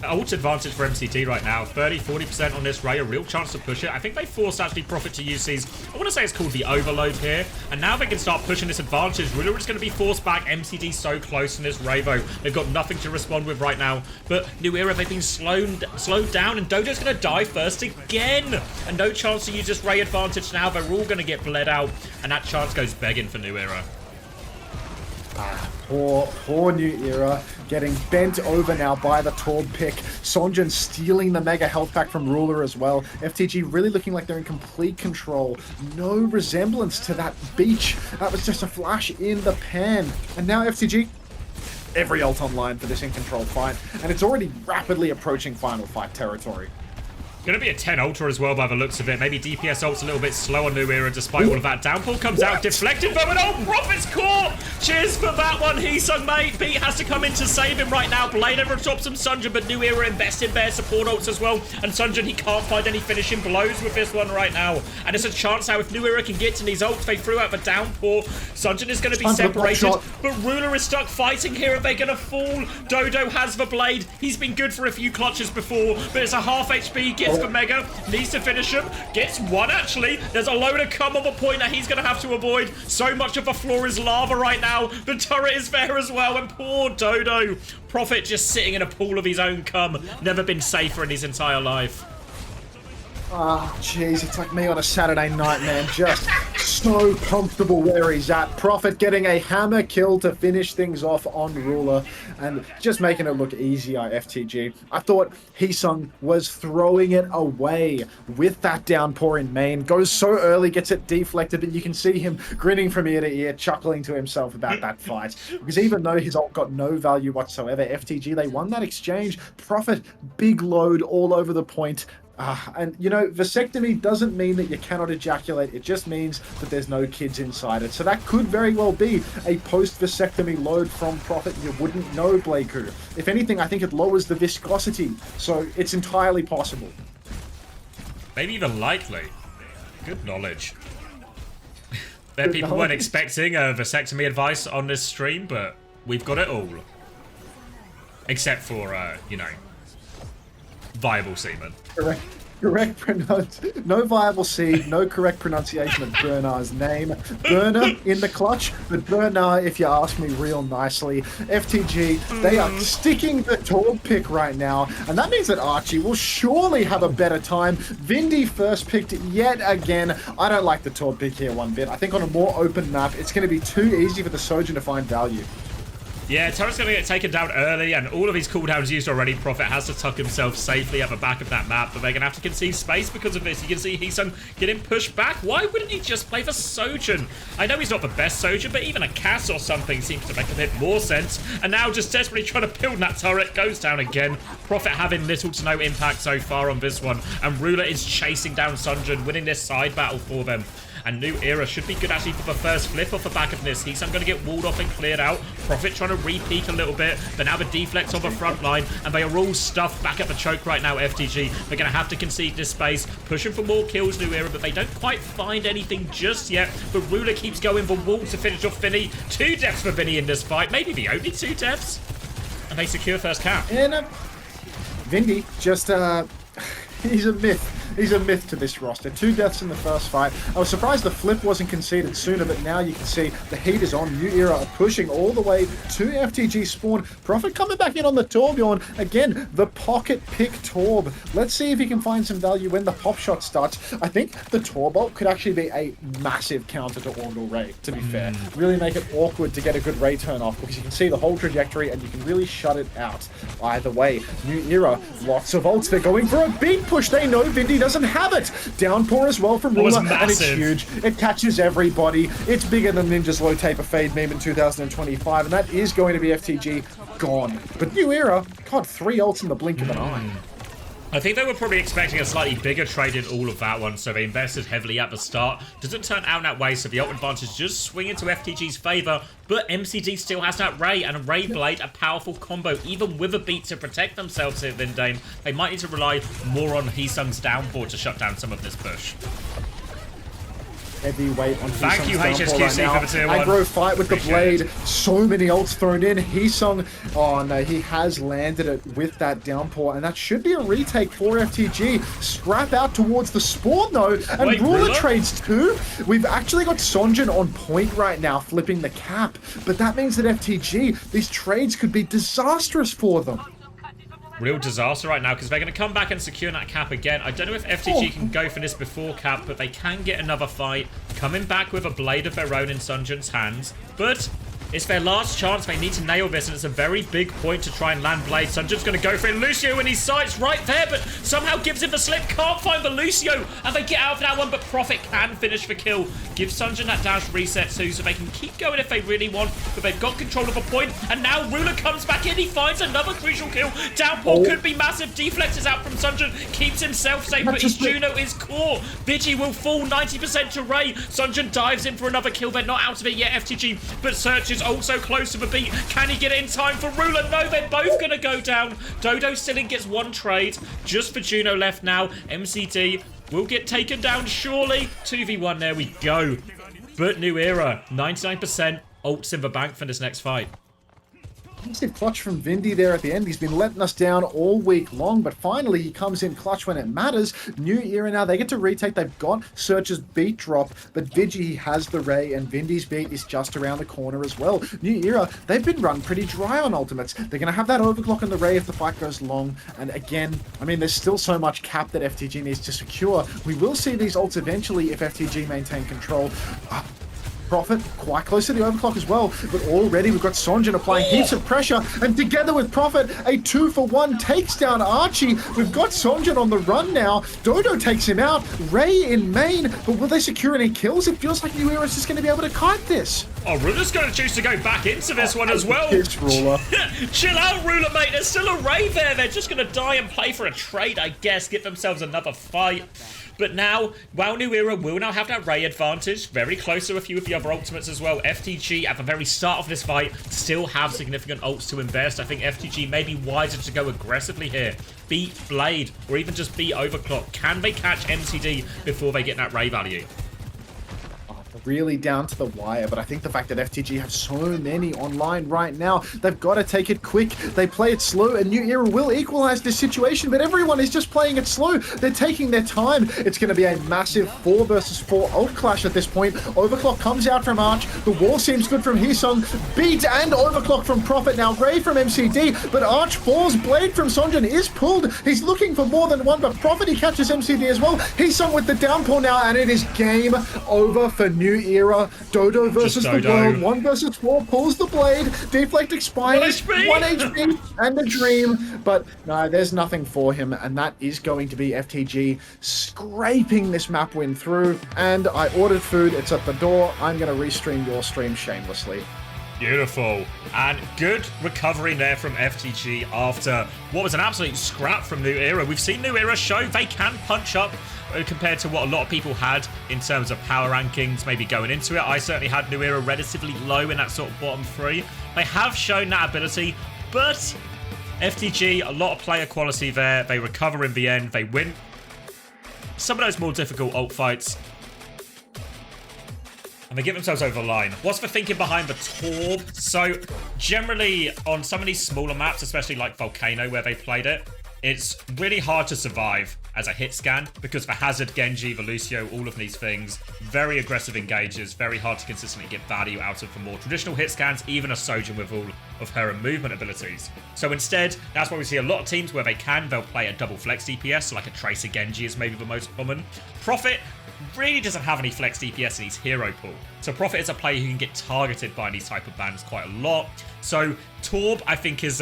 ult advantage for MCT right now. 30-40% on this Ray, a real chance to push it. I think they forced actually Profit to use these, I want to say it's called the overload here, and now they can start pushing this advantage. Ruler is going to be forced back. MCT so close in this Ravo. They've got nothing to respond with right now, but New Era, they've been slowed down, and Dodo's going to die first again, and no chance to use this Ray advantage now. They're all going to get bled out, and that chance goes begging for New Era. Poor New Era getting bent over now by the Torb pick. Sonjin stealing the mega health pack from Ruler as well. FTG really looking like they're in complete control. No resemblance to that beach. That was just a flash in the pan. And now FTG, every ult online for this in control fight. And it's already rapidly approaching final fight territory. Going to be a 10 Ultra as well by the looks of it. Maybe DPS ult's a little bit slow on New Era despite all of that. Downpour comes out, deflected from an ult. Profit's caught. Cheers for that one, Heesung, mate. Pete has to come in to save him right now. Blade over top some Sunjin, but New Era invested their support ults as well. And Sunjin, he can't find any finishing blows with this one right now. And it's a chance now if New Era can get to these ults. They threw out the Downpour. Sunjin is going to be separated, but Ruler is stuck fighting here and they're going to fall. Dodo has the Blade. He's been good for a few clutches before, but it's a half HP. Gets for Mega, needs to finish him, gets one actually. There's a load of cum on the point that he's going to have to avoid. So much of the floor is lava right now. The turret is there as well, and poor Dodo. Profit just sitting in a pool of his own cum. Never been safer in his entire life. Ah, jeez, it's like me on a Saturday night, man. Just so comfortable where he's at. Profit getting a hammer kill to finish things off on Ruler and just making it look easier, FTG. I thought Heesung was throwing it away with that downpour in main. Goes so early, gets it deflected, but you can see him grinning from ear to ear, chuckling to himself about that fight. Because even though his ult got no value whatsoever, FTG, they won that exchange. Profit, big load all over the point. And, you know, vasectomy doesn't mean that you cannot ejaculate. It just means that there's no kids inside it. So that could very well be a post-vasectomy load from Profit. You wouldn't know, Blakeu. If anything, I think it lowers the viscosity. So it's entirely possible. Maybe even likely. Good knowledge. There people weren't expecting a vasectomy advice on this stream, but we've got it all. Except for, you know, viable semen. Correct no viable seed, no correct pronunciation of Bernard's name. Burner in the clutch, but Bernard, if you ask me real nicely, FTG, they are sticking the Torb pick right now, and that means that Archie will surely have a better time. Vindy first picked yet again. I don't like the Torb pick here one bit. I think on a more open map, it's going to be too easy for the Sojin to find value. Yeah, Turret's going to get taken down early, and all of his cooldowns used already. Profit has to tuck himself safely at the back of that map, but they're going to have to concede space because of this. You can see Heesung getting pushed back. Why wouldn't he just play for Sojin? I know he's not the best Sojin, but even a Cass or something seems to make a bit more sense. And now just desperately trying to build that turret, goes down again. Profit having little to no impact so far on this one, and Ruler is chasing down Sunjin, winning this side battle for them. And New Era should be good actually for the first flip off the back of this. He's going to get walled off and cleared out. Profit trying to re-peek a little bit, but now the deflects on the front line, and they are all stuffed back at the choke right now, FTG. They're going to have to concede this space, pushing for more kills, New Era, but they don't quite find anything just yet. But Ruler keeps going for wall to finish off Vinny. 2 deaths for Vinny in this fight, maybe the only 2 deaths. And they secure first cap. And Vindy just, he's a myth. He's a myth to this roster. 2 deaths in the first fight. I was surprised the flip wasn't conceded sooner, but now you can see the heat is on. New Era are pushing all the way to FTG spawn. Profit coming back in on the Torbjorn. Again, the pocket pick Torb. Let's see if he can find some value when the pop shot starts. I think the Torb ult could actually be a massive counter to Orbital Ray, to be fair. Really make it awkward to get a good Ray turn off because you can see the whole trajectory and you can really shut it out. Either way, New Era, lots of ults. They're going for a beat push. They know Vindy doesn't have it. Downpour as well from Ruler, and it's huge. It catches everybody. It's bigger than Ninja's low taper fade meme in 2025, and that is going to be FTG gone. But New Era, God, 3 ults in the blink of an eye. I think they were probably expecting a slightly bigger trade in all of that one, so they invested heavily at the start. Doesn't turn out that way, so the ult advantage just swing into FTG's favour, but MCT still has that Ray, and a Ray Blade, a powerful combo, even with a beat to protect themselves here, Vindame. They might need to rely more on Heesung's downpour to shut down some of this push. heavyweight on Thank you, Heesung's downpour HSQC, right now. for the tier 1. Aggro fight with Appreciate the blade. So many ults thrown in. Heesung, oh no, he has landed it with that downpour, and that should be a retake for FTG. Scrap out towards the spawn though, and Wait, Ruler trades too. We've actually got Sonjin on point right now, flipping the cap, but that means that FTG, these trades could be disastrous for them. Real disaster right now because they're going to come back and secure that cap again. I don't know if FTG can go for this before cap, but they can get another fight. Coming back with a blade of their own in Sunjin's hands. But it's their last chance. They need to nail this, and it's a very big point to try and land blade. Sunjin's going to go for it. Lucio in his sights right there, but somehow gives him the slip. Can't find the Lucio, and they get out of that one, but Prophet can finish the kill. Give Sunjin that dash reset too, so they can keep going if they really want, but they've got control of a point, and now Ruler comes back in. He finds another crucial kill. Downpour could be massive. Deflect is out from Sunjin. Keeps himself safe, but his Juno is core. Vigi will fall 90% to Ray. Sunjin dives in for another kill. They're not out of it yet, FTG, but Search is also close to the beat. Can he get it in time for Ruler? No, they're both going to go down. Dodo still in gets one trade. Just for Juno left now. MCD will get taken down, surely. 2v1, there we go. But New Era, 99% ults in the bank for this next fight. Massive clutch from Vindy there at the end. He's been letting us down all week long, but finally he comes in clutch when it matters. New Era now, they get to retake. They've got Search's beat drop, but Vigi has the Ray, and Vindy's beat is just around the corner as well. New Era, they've been run pretty dry on ultimates. They're going to have that overclock on the Ray if the fight goes long, and again, I mean, there's still so much cap that FTG needs to secure. We will see these ults eventually if FTG maintain control. Prophet quite close to the overclock as well, but already we've got Sonjin applying heaps of pressure, and together with Prophet, a 2-for-1 takes down Archie. We've got Sonjin on the run now. Dodo takes him out. Ray in main, but will they secure any kills? It feels like New Era is just going to be able to kite this. Oh, Ruler's going to choose to go back into this one as well. It's Ruler. Chill out, Ruler, mate. There's still a Ray there. They're just going to die and play for a trade, I guess. Get themselves another fight. But now, while New Era will now have that Ray advantage, very close to a few of the other ultimates as well, FTG, at the very start of this fight, still have significant ults to invest. I think FTG may be wiser to go aggressively here. Beat Blade, or even just beat Overclock. Can they catch MCD before they get that Ray value? Really down to the wire, but I think the fact that FTG have so many online right now, they've got to take it quick. They play it slow, and New Era will equalize this situation, but everyone is just playing it slow. They're taking their time. It's going to be a massive 4 versus 4 ult clash at this point. Overclock comes out from Arch. The wall seems good from Heesung. Beat and Overclock from Prophet. Now Ray from MCD, but Arch falls. Blade from Sonjin is pulled. He's looking for more than one, but Prophet, he catches MCD as well. Heesung with the downpour now, and it is game over for New Era. Dodo versus the world. 1 versus 4 pulls the blade. Deflect expires. 1 HP and a dream. But no, there's nothing for him, and that is going to be FTG scraping this map win through. And I ordered food. It's at the door. I'm going to restream your stream shamelessly. Beautiful. And good recovery there from FTG after what was an absolute scrap from New Era. We've seen New Era show they can punch up compared to what a lot of people had in terms of power rankings maybe going into it. I certainly had New Era relatively low in that sort of bottom 3. They have shown that ability, but FTG, a lot of player quality there. They recover in the end. They win some of those more difficult ult fights, and they get themselves over the line. What's the thinking behind the Torb? So generally on some of these smaller maps, especially like Volcano where they played it, it's really hard to survive as a hit scan because the Hazard, Genji, the Lucio, all of these things, very aggressive engages, very hard to consistently get value out of the more traditional hit scans, even a Sojin with all of her movement abilities. So instead, that's why we see a lot of teams where they'll play a double flex DPS, so like a Tracer Genji is maybe the most common. Prophet really doesn't have any flex DPS in his hero pool. So Prophet is a player who can get targeted by these type of bans quite a lot. So Torb, I think, is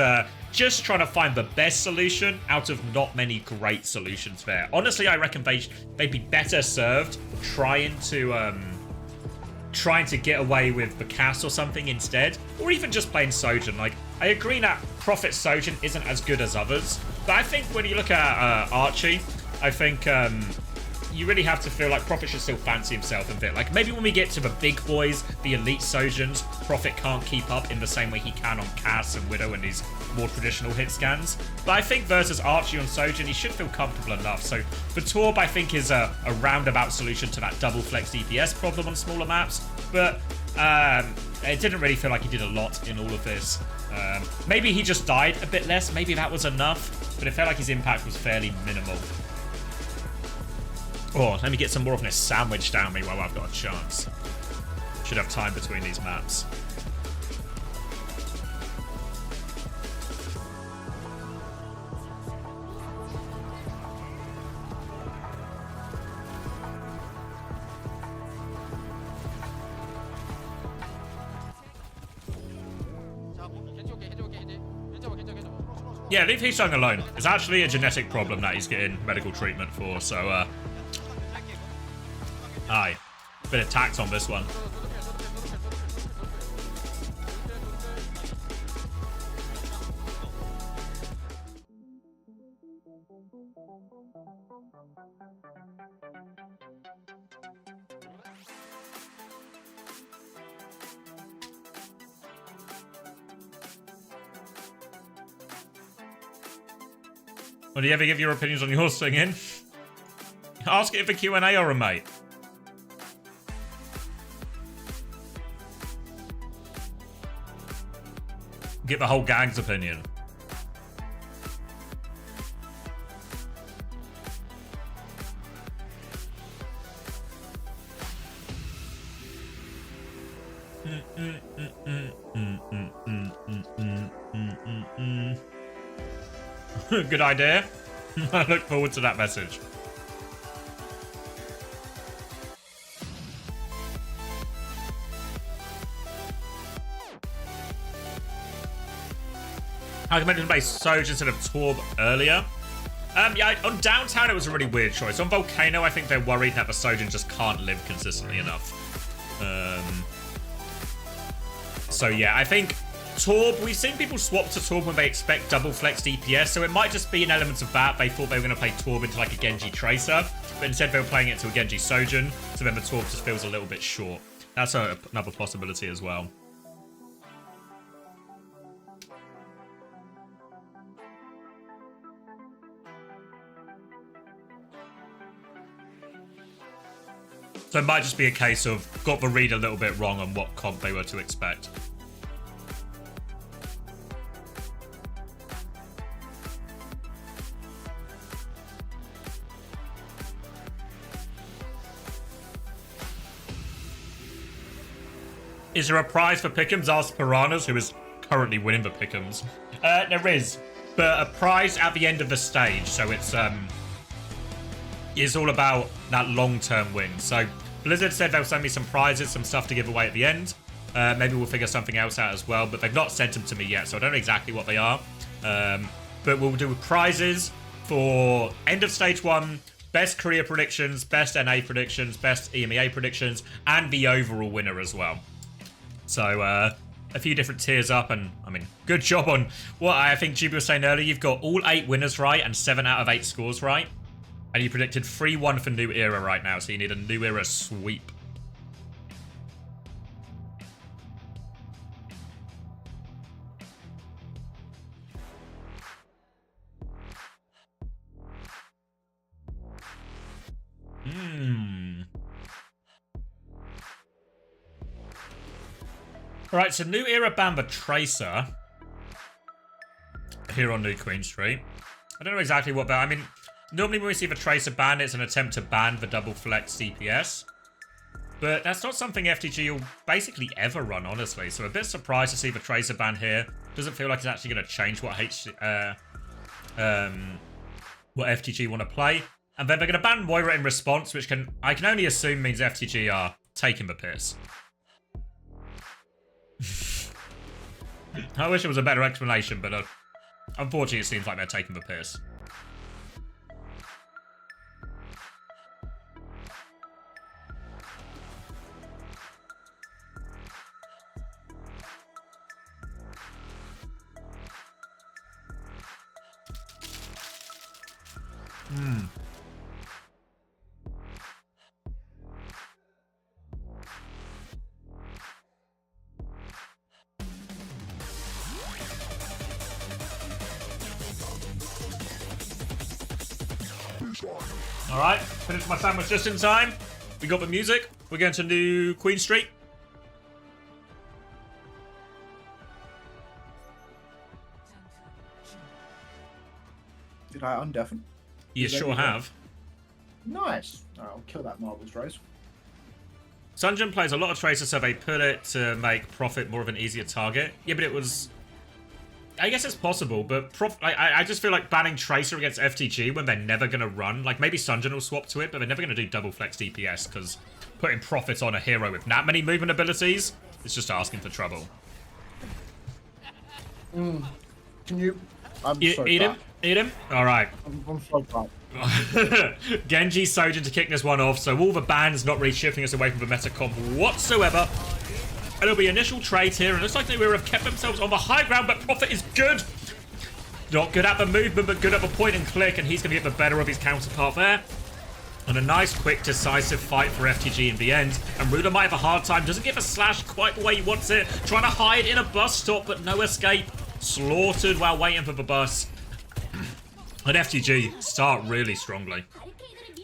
just trying to find the best solution out of not many great solutions there. Honestly, I reckon they'd be better served trying to get away with the cast or something instead, or even just playing Sojin. Like, I agree that Prophet Sojin isn't as good as others, but I think when you look at Archie, I think you really have to feel like Prophet should still fancy himself a bit. Like, maybe when we get to the big boys, the elite Sojins, Prophet can't keep up in the same way he can on Cass and Widow and these more traditional hit scans. But I think versus Archie on Sojin, he should feel comfortable enough. So for Torb, I think is a roundabout solution to that double flex DPS problem on smaller maps. But it didn't really feel like he did a lot in all of this. Maybe he just died a bit less. Maybe that was enough. But it felt like his impact was fairly minimal. Oh, let me get some more of this sandwich down me while I've got a chance. Should have time between these maps. Yeah, leave Heesung alone. It's actually a genetic problem that he's getting medical treatment for, so, aye. Bit of tax on this one. Well, do you ever give your opinions on your singing? Ask it for Q&A or a mate. Get the whole gang's opinion. Good idea. I look forward to that message. I recommended to play Soj instead of Torb earlier. Yeah, on Downtown it was a really weird choice. On Volcano, I think they're worried that the Sojin just can't live consistently enough. So yeah, I think Torb, we've seen people swap to Torb when they expect double flex DPS, so it might just be an element of that. They thought they were going to play Torb into like a Genji Tracer, but instead they were playing it to a Genji Sojin, so then the Torb just feels a little bit short. That's another possibility as well. So it might just be a case of got the read a little bit wrong on what comp they were to expect. Is there a prize for Pick'ems? Asked Piranhas, who is currently winning the Pick'ems. There is, but a prize at the end of the stage. So it's all about that long-term win. So Blizzard said they'll send me some prizes, some stuff to give away at the end. Maybe we'll figure something else out as well, but they've not sent them to me yet, so I don't know exactly what they are. But we'll do prizes for end of stage 1, best career predictions, best NA predictions, best EMEA predictions, and the overall winner as well. So a few different tiers up, and I mean, good job on what I think GB was saying earlier. You've got all 8 winners right and 7 out of 8 scores right. And you predicted 3-1 for New Era right now, so you need a New Era sweep. Alright, so New Era banned the Tracer here on New Queen Street. I don't know exactly what, but I mean, normally when we see the Tracer ban, it's an attempt to ban the double flex DPS. But that's not something FTG will basically ever run, honestly. So a bit surprised to see the Tracer ban here. Doesn't feel like it's actually going to change what FTG want to play. And then they're going to ban Moira in response, which I can only assume means FTG are taking the piss. I wish it was a better explanation, but unfortunately it seems like they're taking the piss. All right, finished my sandwich just in time. We got the music. We're going to New Queen Street. Did I undeafen? You sure have. Nice. I'll kill that Marbles Rose. Sunjin plays a lot of Tracer, so they put it to make Prophet more of an easier target. Yeah, but it was... I guess it's possible, but I just feel like banning Tracer against FTG when they're never going to run. Like, maybe Sunjin will swap to it, but they're never going to do double flex DPS, because putting Prophet on a hero with that many movement abilities is just asking for trouble. Can you... Eat him? Eat him? Alright. I'm so bad. Genji, Sojin to kick this one off, so all the bans not really shifting us away from the meta comp whatsoever. And it'll be initial trades here, and it looks like they will have kept themselves on the high ground, but Prophet is good. Not good at the movement, but good at the point and click, and he's going to get the better of his counterpart there. And a nice, quick, decisive fight for FTG in the end. And Ruler might have a hard time, doesn't get the slash quite the way he wants it. Trying to hide in a bus stop, but no escape. Slaughtered while waiting for the bus. And FTG start really strongly.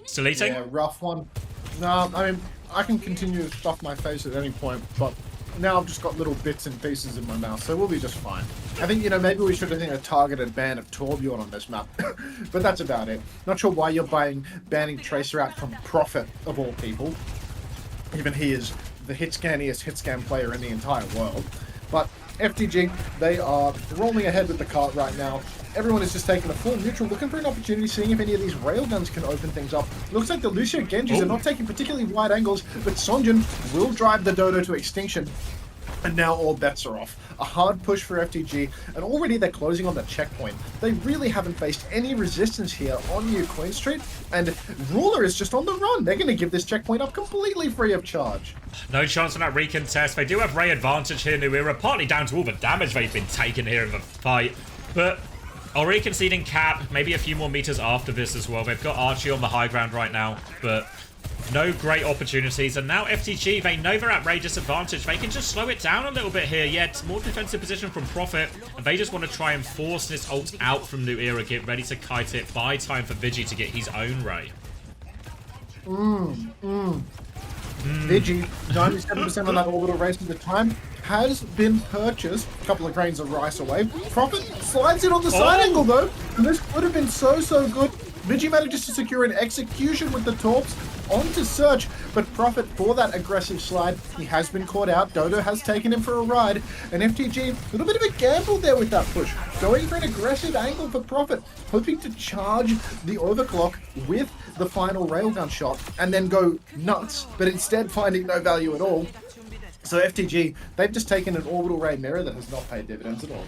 Still eating? Yeah, rough one. No, I mean, I can continue to stuff my face at any point, but now I've just got little bits and pieces in my mouth, so we'll be just fine. I think, you know, maybe we should have a targeted ban of Torbjorn on this map, but that's about it. Not sure why you're banning Tracer out from Prophet, of all people. Even he is the hit-scanniest hit-scan player in the entire world. But FTG, they are rolling ahead with the cart right now. Everyone is just taking a full neutral, looking for an opportunity, seeing if any of these railguns can open things up. Looks like the Lucio Genjis are not taking particularly wide angles, but Sonjin will drive the Dodo to extinction. And now all bets are off. A hard push for FTG, and already they're closing on the checkpoint. They really haven't faced any resistance here on New Queen Street, and Ruler is just on the run. They're going to give this checkpoint up completely free of charge. No chance on that recontest. They do have Ray advantage here, New Era, partly down to all the damage they've been taking here in the fight. But already conceding cap, maybe a few more meters after this as well. They've got Archie on the high ground right now, but no great opportunities. And now FTG, they know they're at Ray disadvantage. They can just slow it down a little bit here. Yet more defensive position from Prophet, and they just want to try and force this ult out from New Era, get ready to kite it, buy time for Vigi to get his own Ray. Vigi, 97% on that orbital race at the time, has been purchased. A couple of grains of rice away. Prophet slides in on the side angle though, and this would have been so good. Vigi manages to secure an execution with the Torps onto Search, but Prophet for that aggressive slide, he has been caught out. Dodo has taken him for a ride, and FTG, a little bit of a gamble there with that push. Going for an aggressive angle for Prophet, hoping to charge the overclock with the final railgun shot and then go nuts, but instead finding no value at all. So FTG, they've just taken an orbital ray mirror that has not paid dividends at all.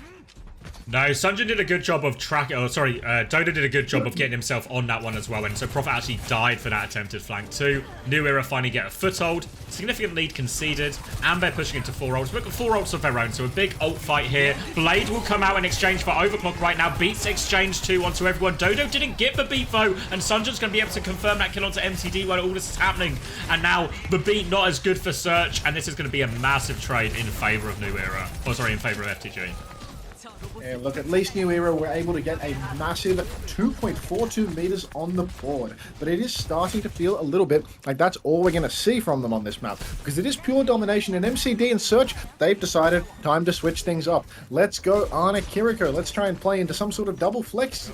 No, Sunjin did a good job of Dodo did a good job of getting himself on that one as well, and so Prophet actually died for that attempted flank too. New Era finally get a foothold, significant lead conceded, and they're pushing into 4 ults. We've got 4 ults of their own, so a big ult fight here. Blade will come out in exchange for overclock right now. Beats exchange 2 onto everyone. Dodo didn't get the beat though, and Sunjin's going to be able to confirm that kill onto MCD while all this is happening. And now the beat not as good for Search, and this is going to be a massive trade in favor of New Era. Oh, sorry, in favor of FTG. And look, at least New Era were able to get a massive 2.42 meters on the board. But it is starting to feel a little bit like that's all we're going to see from them on this map. Because it is pure domination, and MCD and Search, they've decided time to switch things up. Let's go Ana Kiriko. Let's try and play into some sort of double flex.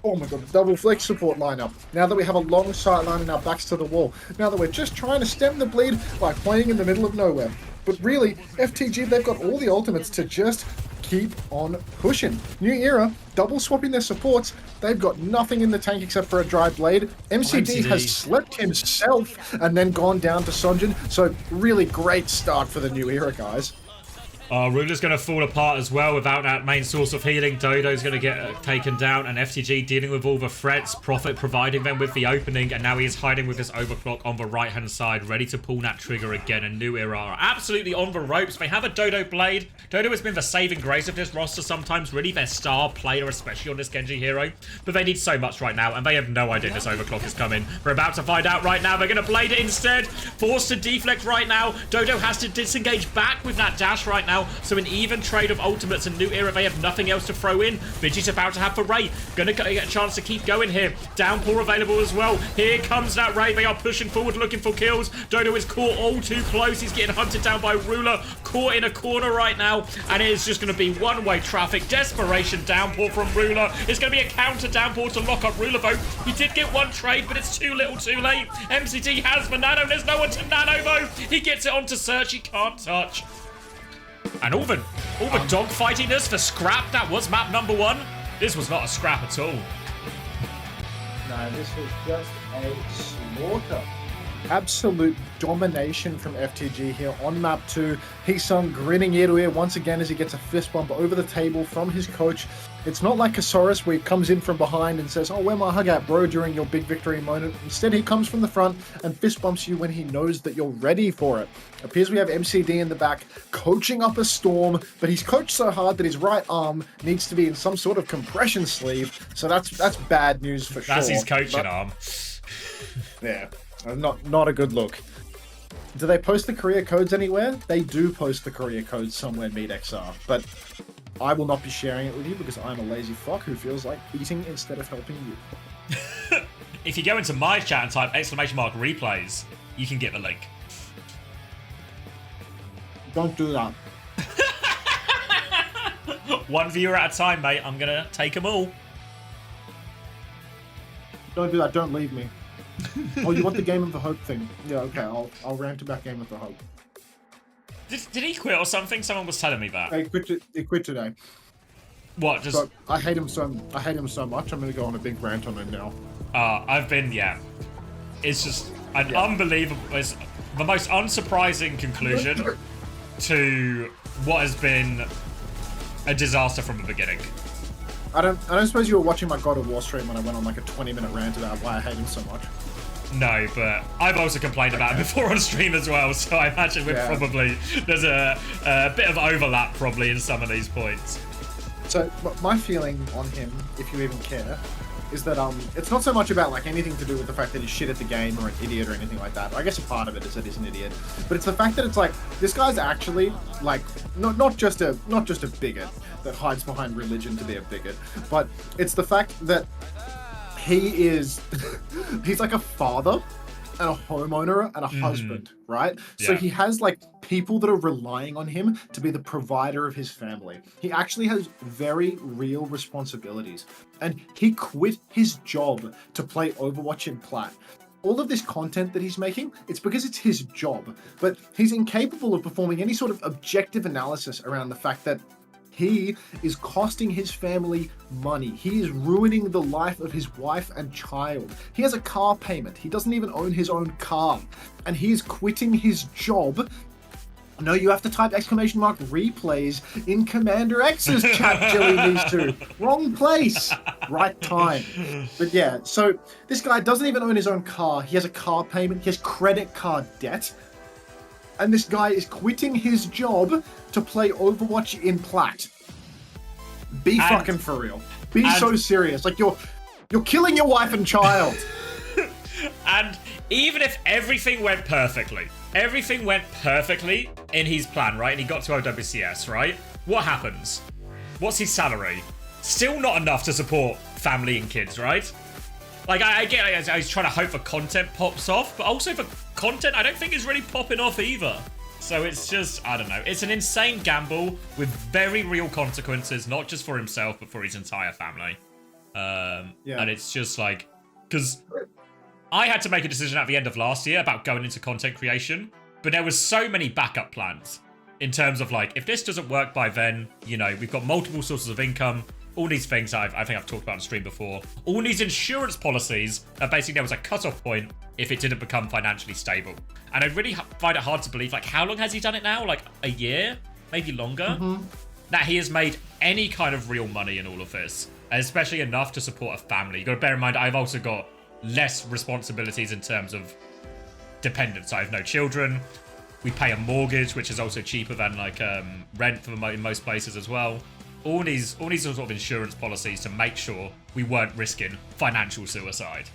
Oh my god, double flex support lineup. Now that we have a long sight line and our backs to the wall. Now that we're just trying to stem the bleed by playing in the middle of nowhere. But really, FTG, they've got all the ultimates to just keep on pushing. New Era, double swapping their supports. They've got nothing in the tank except for a dry blade. MCD has slept himself and then gone down to Sonjin. So really great start for the New Era guys. Ruler's going to fall apart as well without that main source of healing. Dodo's going to get taken down, and FTG dealing with all the threats. Prophet providing them with the opening, and now he is hiding with his overclock on the right-hand side, ready to pull that trigger again. And New Era are absolutely on the ropes. They have a Dodo blade. Dodo has been the saving grace of this roster sometimes, really their star player, especially on this Genji hero. But they need so much right now, and they have no idea this overclock is coming. We're about to find out right now. They're going to blade it instead. Forced to deflect right now. Dodo has to disengage back with that dash right now. now. So an even trade of ultimates and New Era, they have nothing else to throw in. Vigi's about to have for Ray. Gonna get a chance to keep going here. Downpour available as well. Here comes that Ray. They are pushing forward, looking for kills. Dodo is caught all too close. He's getting hunted down by Ruler. Caught in a corner right now. And it is just going to be one-way traffic. Desperation Downpour from Ruler. It's going to be a counter Downpour to lock up Ruler, though. He did get one trade, but it's too little too late. MCT has the nano. There's no one to nano, though. He gets it onto Search. He can't touch. And all the dogfightiness for scrap, that was map number 1. This was not a scrap at all. No, this was just a slaughter. Absolute domination from FTG here on map 2. Heesung grinning ear to ear once again as he gets a fist bump over the table from his coach. It's not like Kasaurus where he comes in from behind and says, "Oh, where my hug at, bro," during your big victory moment. Instead, he comes from the front and fist bumps you when he knows that you're ready for it. Appears we have MCD in the back coaching up a storm, but he's coached so hard that his right arm needs to be in some sort of compression sleeve. So that's bad news for sure. That's his coaching arm. Yeah. Not a good look. Do they post the career codes anywhere? They do post the career codes somewhere, MeetXR, but I will not be sharing it with you because I'm a lazy fuck who feels like eating instead of helping you. If you go into my chat and type !replays, you can get the link. Don't do that. One viewer at a time, mate. I'm gonna take them all. Don't do that. Don't leave me. Oh, you want the Game of the Hope thing? Yeah, okay. I'll rant about Game of the Hope. Did he quit or something? Someone was telling me that. He quit today. What? Just so, I hate him so much. I'm gonna go on a big rant on it now. It's just an unbelievable. It's the most unsurprising conclusion to what has been a disaster from the beginning. I don't suppose you were watching my God of War stream when I went on like a 20-minute rant about why I hate him so much. No, but I've also complained about it before on stream as well, so I imagine there's a bit of overlap probably in some of these points. So my feeling on him, if you even care, is that it's not so much about like anything to do with the fact that he's shit at the game or an idiot or anything like that. I guess a part of it is that he's an idiot, but it's the fact that it's like this guy's actually like not just a bigot that hides behind religion to be a bigot, but it's the fact that he's like a father and a homeowner and a husband, right? Yeah. So he has like people that are relying on him to be the provider of his family. He actually has very real responsibilities, and he quit his job to play Overwatch in Plat. All of this content that he's making, it's because it's his job, but he's incapable of performing any sort of objective analysis around the fact that he is costing his family money. He is ruining the life of his wife and child. He has a car payment. He doesn't even own his own car. And he is quitting his job. No, you have to type !replays in CommanderX's chat, Jelly these two. Wrong place. Right time. But yeah, so this guy doesn't even own his own car. He has a car payment. He has credit card debt. And this guy is quitting his job to play Overwatch in Plat. Be fucking for real. Be so serious. Like you're killing your wife and child. And even if everything went perfectly in his plan, right? And he got to OWCS, right? What happens? What's his salary? Still not enough to support family and kids, right? Like, I get it, I was trying to hope for content pops off, but also for content, I don't think is really popping off either. So it's just, I don't know. It's an insane gamble with very real consequences, not just for himself, but for his entire family. And it's just like, because I had to make a decision at the end of last year about going into content creation, but there was so many backup plans in terms of like, if this doesn't work by then, you know, we've got multiple sources of income. All these things I think I've talked about on stream before. All these insurance policies, basically there was a cutoff point if it didn't become financially stable. And I really find it hard to believe, like, how long has he done it now? Like a year? Maybe longer? That he has made any kind of real money in all of this. Especially enough to support a family. You've got to bear in mind, I've also got less responsibilities in terms of dependents. I have no children. We pay a mortgage, which is also cheaper than like rent for in most places as well. All these sort of insurance policies to make sure we weren't risking financial suicide.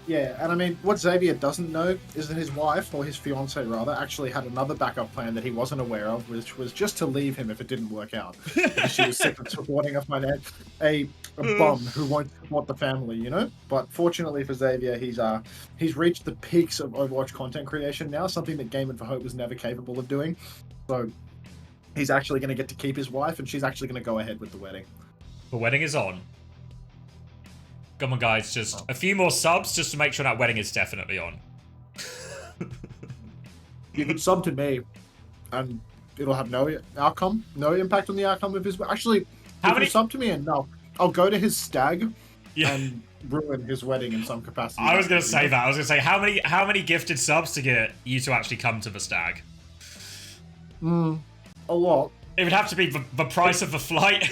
Yeah, and I mean, what Xavier doesn't know is that his wife, or his fiance rather, actually had another backup plan that he wasn't aware of, which was just to leave him if it didn't work out. Because she was sick of supporting a bum who won't support the family, you know? But fortunately for Xavier, he's reached the peaks of Overwatch content creation now, something that Game for Hope was never capable of doing. So he's actually going to get to keep his wife, and she's actually going to go ahead with the wedding. The wedding is on. Come on, guys, just a few more subs just to make sure that wedding is definitely on. You can sub to me, and it'll have no outcome, no impact on the outcome of his... Actually, if you sub to me enough, I'll go to his stag and ruin his wedding in some capacity. I was going to say that. I was going to say, how many gifted subs to get you to actually come to the stag? A lot. It would have to be the price of the flight.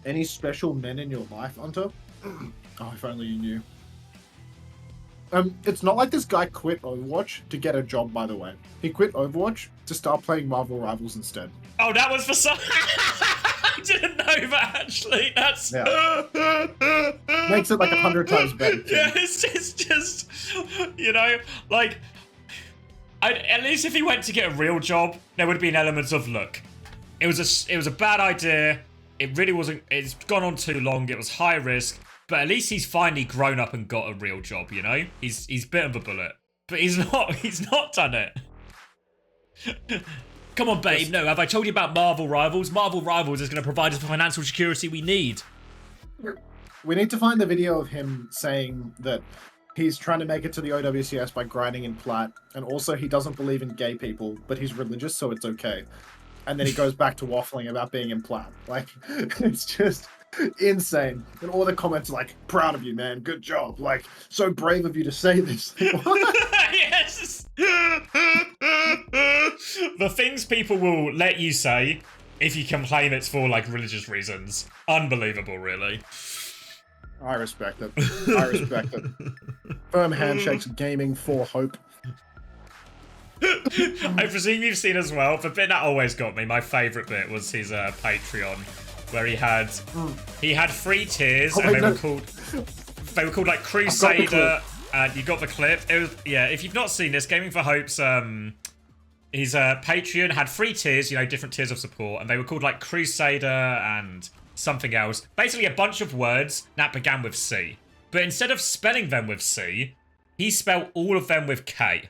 Any special men in your life, Unter? Oh, if only you knew. It's not like this guy quit Overwatch to get a job, by the way. He quit Overwatch to start playing Marvel Rivals instead. Oh, that was for some... I didn't know that, actually. That's... Yeah. Makes it like 100 times better. Yeah, it's just... You know, like... at least if he went to get a real job, there would be an element of, look, it was a bad idea. It really wasn't... It's gone on too long. It was high risk. But at least he's finally grown up and got a real job, you know? He's bitten the bullet. But he's not done it. Come on, babe. No, have I told you about Marvel Rivals? Marvel Rivals is going to provide us the financial security we need. We need to find the video of him saying that he's trying to make it to the OWCS by grinding in plat. And also he doesn't believe in gay people, but he's religious, so it's okay. And then he goes back to waffling about being in plat. Like, it's just insane. And all the comments are like, proud of you, man. Good job. Like, so brave of you to say this. Yes! The things people will let you say if you can claim it's for, like, religious reasons. Unbelievable, really. I respect it. I respect it. Firm handshakes, gaming for hope. I presume you've seen as well. The bit that always got me, my favourite bit, was his Patreon, where he had 3 tiers, and they were called like Crusader. And you got the clip. It was, yeah. If you've not seen this, Gaming for Hope's his Patreon had 3 tiers, you know, different tiers of support, and they were called like Crusader and something else. Basically, a bunch of words that began with C, but instead of spelling them with C, he spelled all of them with K.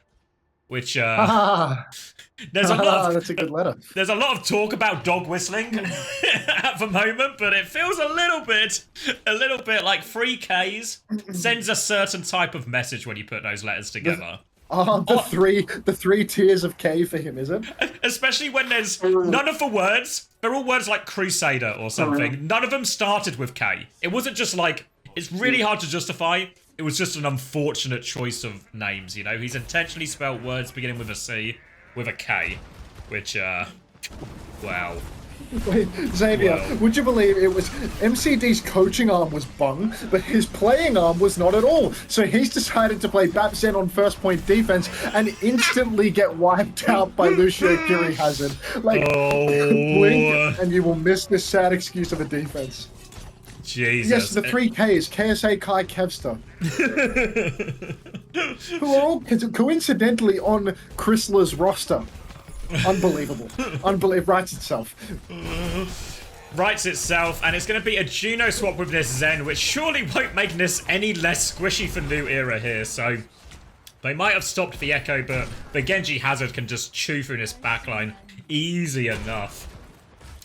Which there's a lot of, that's a good letter. There's a lot of talk about dog whistling at the moment, but it feels a little bit like 3 Ks sends a certain type of message when you put those letters together. The three tiers of K for him, is it? Especially when there's none of the words, they're all words like Crusader or something. None of them started with K. It wasn't just like, it's really hard to justify. It was just an unfortunate choice of names, you know? He's intentionally spelt words beginning with a C with a K, which, wow. Wait, Xavier, would you believe it was MCD's coaching arm was bung, but his playing arm was not at all. So he's decided to play Bapsen on first point defense and instantly get wiped out by Lucio Kiri Hazard. Like, blink and you will miss this sad excuse of a defense. Jesus. Yes, the 3 Ks, KSA, Kai, Kevster. Who are all coincidentally on Chrysler's roster. Unbelievable. Unbelievable. Writes itself. Writes itself, and it's going to be a Juno swap with this Zen, which surely won't make this any less squishy for New Era here, so... They might have stopped the Echo, but the Genji Hazard can just chew through this backline easy enough.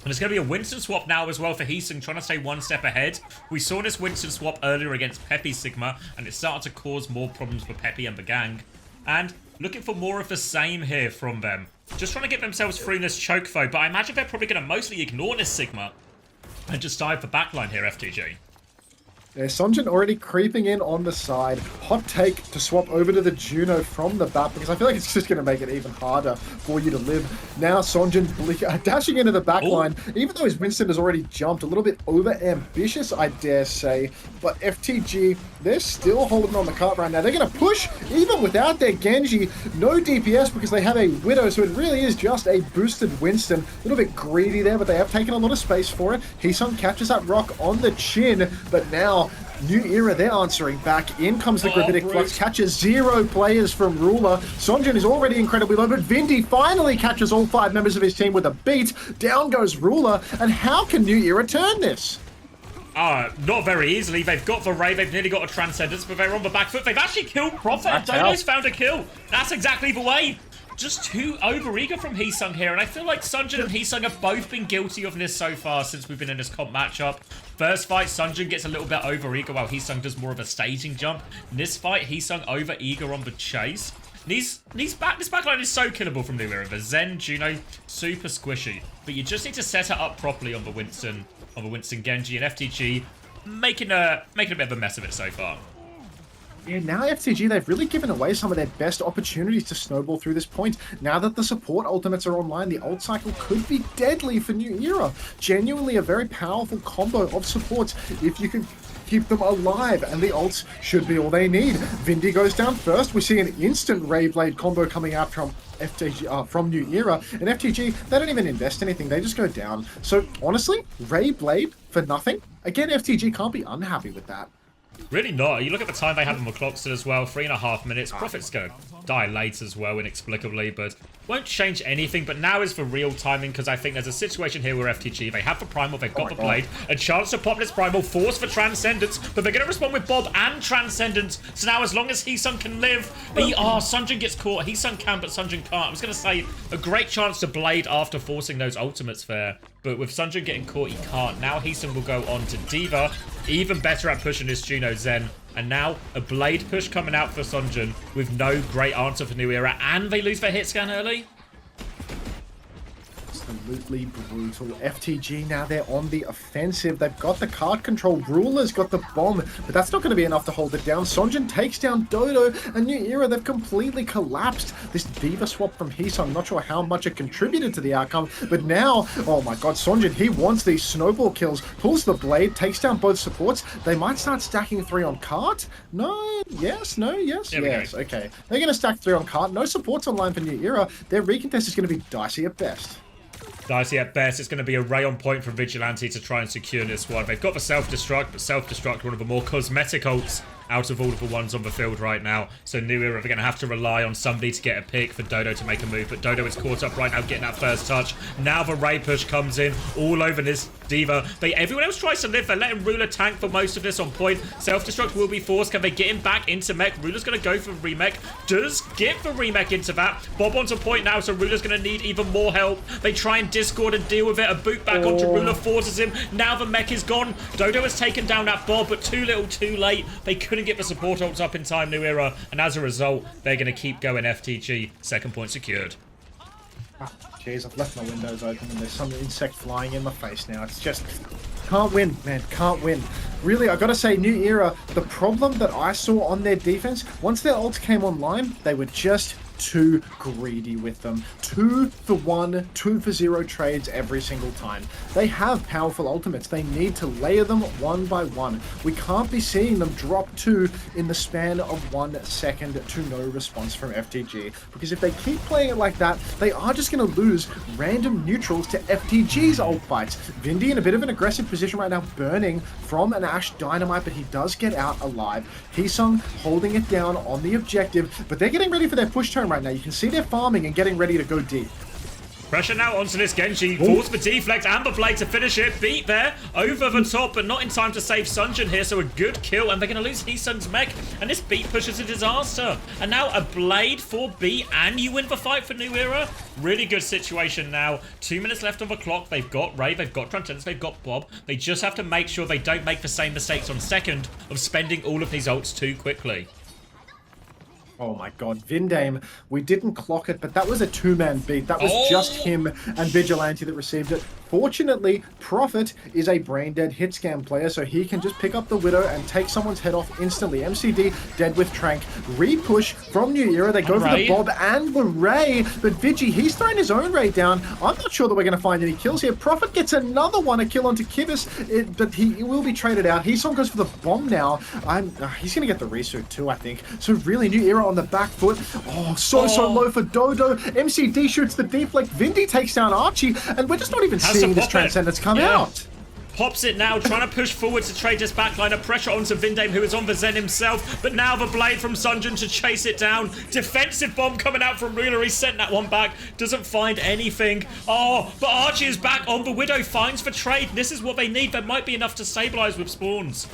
And it's going to be a Winston swap now as well for Heesung, trying to stay one step ahead. We saw this Winston swap earlier against Peppy Sigma, and it started to cause more problems for Peppy and the gang. And looking for more of the same here from them. Just trying to get themselves through this choke foe, but I imagine they're probably going to mostly ignore this Sigma and just dive for backline here, FTG. Yeah, Sonjin already creeping in on the side. Hot take to swap over to the Juno from the bat, because I feel like it's just going to make it even harder for you to live. Now Sonjin dashing into the back line, even though his Winston has already jumped. A little bit over-ambitious, I dare say. But FTG, they're still holding on the cart right now. They're going to push, even without their Genji. No DPS because they have a Widow, so it really is just a boosted Winston. A little bit greedy there, but they have taken a lot of space for it. Heesung catches that rock on the chin, but now New Era, they're answering back. In comes the Gravitic Brute. Flux, catches 0 players from Ruler. Sonjin is already incredibly low, but Vindy finally catches all 5 members of his team with a beat. Down goes Ruler, and how can New Era turn this? Not very easily. They've got the Ray, they've nearly got a Transcendence, but they're on the back foot. They've actually killed Prophet, and Dodo's found a kill. That's exactly the way. Just too over-eager from Heesung here, and I feel like Sunjin and Heesung have both been guilty of this so far since we've been in this comp matchup. First fight, Sunjin gets a little bit over-eager while Heesung does more of a staging jump. In this fight, Heesung over-eager on the chase. This backline is so killable from New Era. The Zen, Juno, super squishy. But you just need to set it up properly on the Winston Genji, and FTG making a bit of a mess of it so far. Yeah, now FTG, they've really given away some of their best opportunities to snowball through this point. Now that the support ultimates are online, the ult cycle could be deadly for New Era. Genuinely a very powerful combo of supports if you can keep them alive, and the ults should be all they need. Vindy goes down first. We see an instant Ray Blade combo coming out from FTG, from New Era, and FTG, they don't even invest anything, they just go down. So honestly, Ray Blade for nothing. Again, FTG can't be unhappy with that. Really not. You look at the time they have on the clock still as well, 3.5 minutes. Profit's going to die late as well, inexplicably, but won't change anything. But now is for real timing, because I think there's a situation here where FTG, they have the Primal, they've got the Blade, a chance to pop this Primal, force for Transcendence, but they're going to respond with Bob and Transcendence. So now as long as Heesung can live, Sunjin gets caught. Heesung can, but Sunjin can't. I was going to say, a great chance to Blade after forcing those ultimates there. But with Sunjin getting caught, he can't. Now Heesung will go on to D.Va. Even better at pushing this Juno Zen. And now a Blade push coming out for Sunjin with no great answer for New Era. And they lose their hit scan early. Absolutely brutal. FTG now, they're on the offensive. They've got the card control. Ruler's got the bomb, but that's not going to be enough to hold it down. Sonjin takes down Dodo, and New Era, they've completely collapsed. This D.Va swap from Heesung, I'm not sure how much it contributed to the outcome, but now, oh my god, Sonjin, he wants these snowball kills, pulls the Blade, takes down both supports. They might start stacking 3 on cart. No, yes, no, yes, yes. Okay, they're going to stack 3 on cart. No supports online for New Era. Their recontest is going to be dicey at best. Dicey at best. It's going to be a Ray on point from Vigilante to try and secure this one. They've got the self-destruct, but self-destruct, one of the more cosmetic ults out of all of the ones on the field right now. So New Era are going to have to rely on somebody to get a pick for Dodo to make a move. But Dodo is caught up right now, getting that first touch. Now the Ray push comes in all over this D.Va. Everyone else tries to live. They're letting Ruler tank for most of this on point. Self-destruct will be forced. Can they get him back into mech? Ruler's going to go for remech. Does get the remech into that. Bob onto point now, so Ruler's going to need even more help. They try and Discord and deal with it. A boot back onto Ruler forces him. Now the mech is gone. Dodo has taken down that Bob, but too little, too late. They couldn't get the support ults up in time, New Era, and as a result, they're going to keep going. FTG, second point secured. Jeez, I've left my windows open and there's some insect flying in my face now. It's just, can't win, man, can't win. Really, I gotta say, New Era, the problem that I saw on their defense, once their ults came online, they were just too greedy with them. 2 for 1, 2 for 0 trades every single time. They have powerful ultimates. They need to layer them one by one. We can't be seeing them drop 2 in the span of 1 second to no response from FTG. Because if they keep playing it like that, they are just going to lose random neutrals to FTG's ult fights. Vindy in a bit of an aggressive position right now, burning from an Ashe Dynamite, but he does get out alive. Heesung holding it down on the objective, but they're getting ready for their push turn right now. You can see they're farming and getting ready to go deep. Pressure now onto this Genji. Force the deflect and the Blade to finish it. Beat there over the top, but not in time to save Sunjin here. So a good kill, and they're going to lose Heesung's mech. And this beat push is a disaster. And now a Blade for B, and you win the fight for New Era. Really good situation now. 2 minutes left on the clock. They've got Ray, they've got Transcendence, they've got Bob. They just have to make sure they don't make the same mistakes on second of spending all of these ults too quickly. Oh my god, Vindame, we didn't clock it, but that was a 2-man beat. That was just him and Vigilante that received it. Fortunately, Prophet is a brain-dead hit scan player, so he can just pick up the Widow and take someone's head off instantly. MCD dead with Trank. Re-push from New Era. They go for the Bob and the Ray, but Vigi, he's thrown his own Ray down. I'm not sure that we're going to find any kills here. Prophet gets another one, a kill onto Kibis, but he will be traded out. Heesung goes for the bomb now. He's going to get the resuit too, I think. So really, New Era on the back foot. So low for Dodo. MCD shoots the deflect. Vindy takes down Archie, and we're just not even seeing this Transcendence come out. pops it now, trying to push forward to trade this backliner. Pressure onto Vindame, who is on the Zen himself. But now the blade from Sunjin to chase it down. Defensive bomb coming out from Ruler. He sent that one back. Doesn't find anything. Oh, but Archie is back on the Widow. Finds for trade. This is what they need. There might be enough to stabilize with spawns.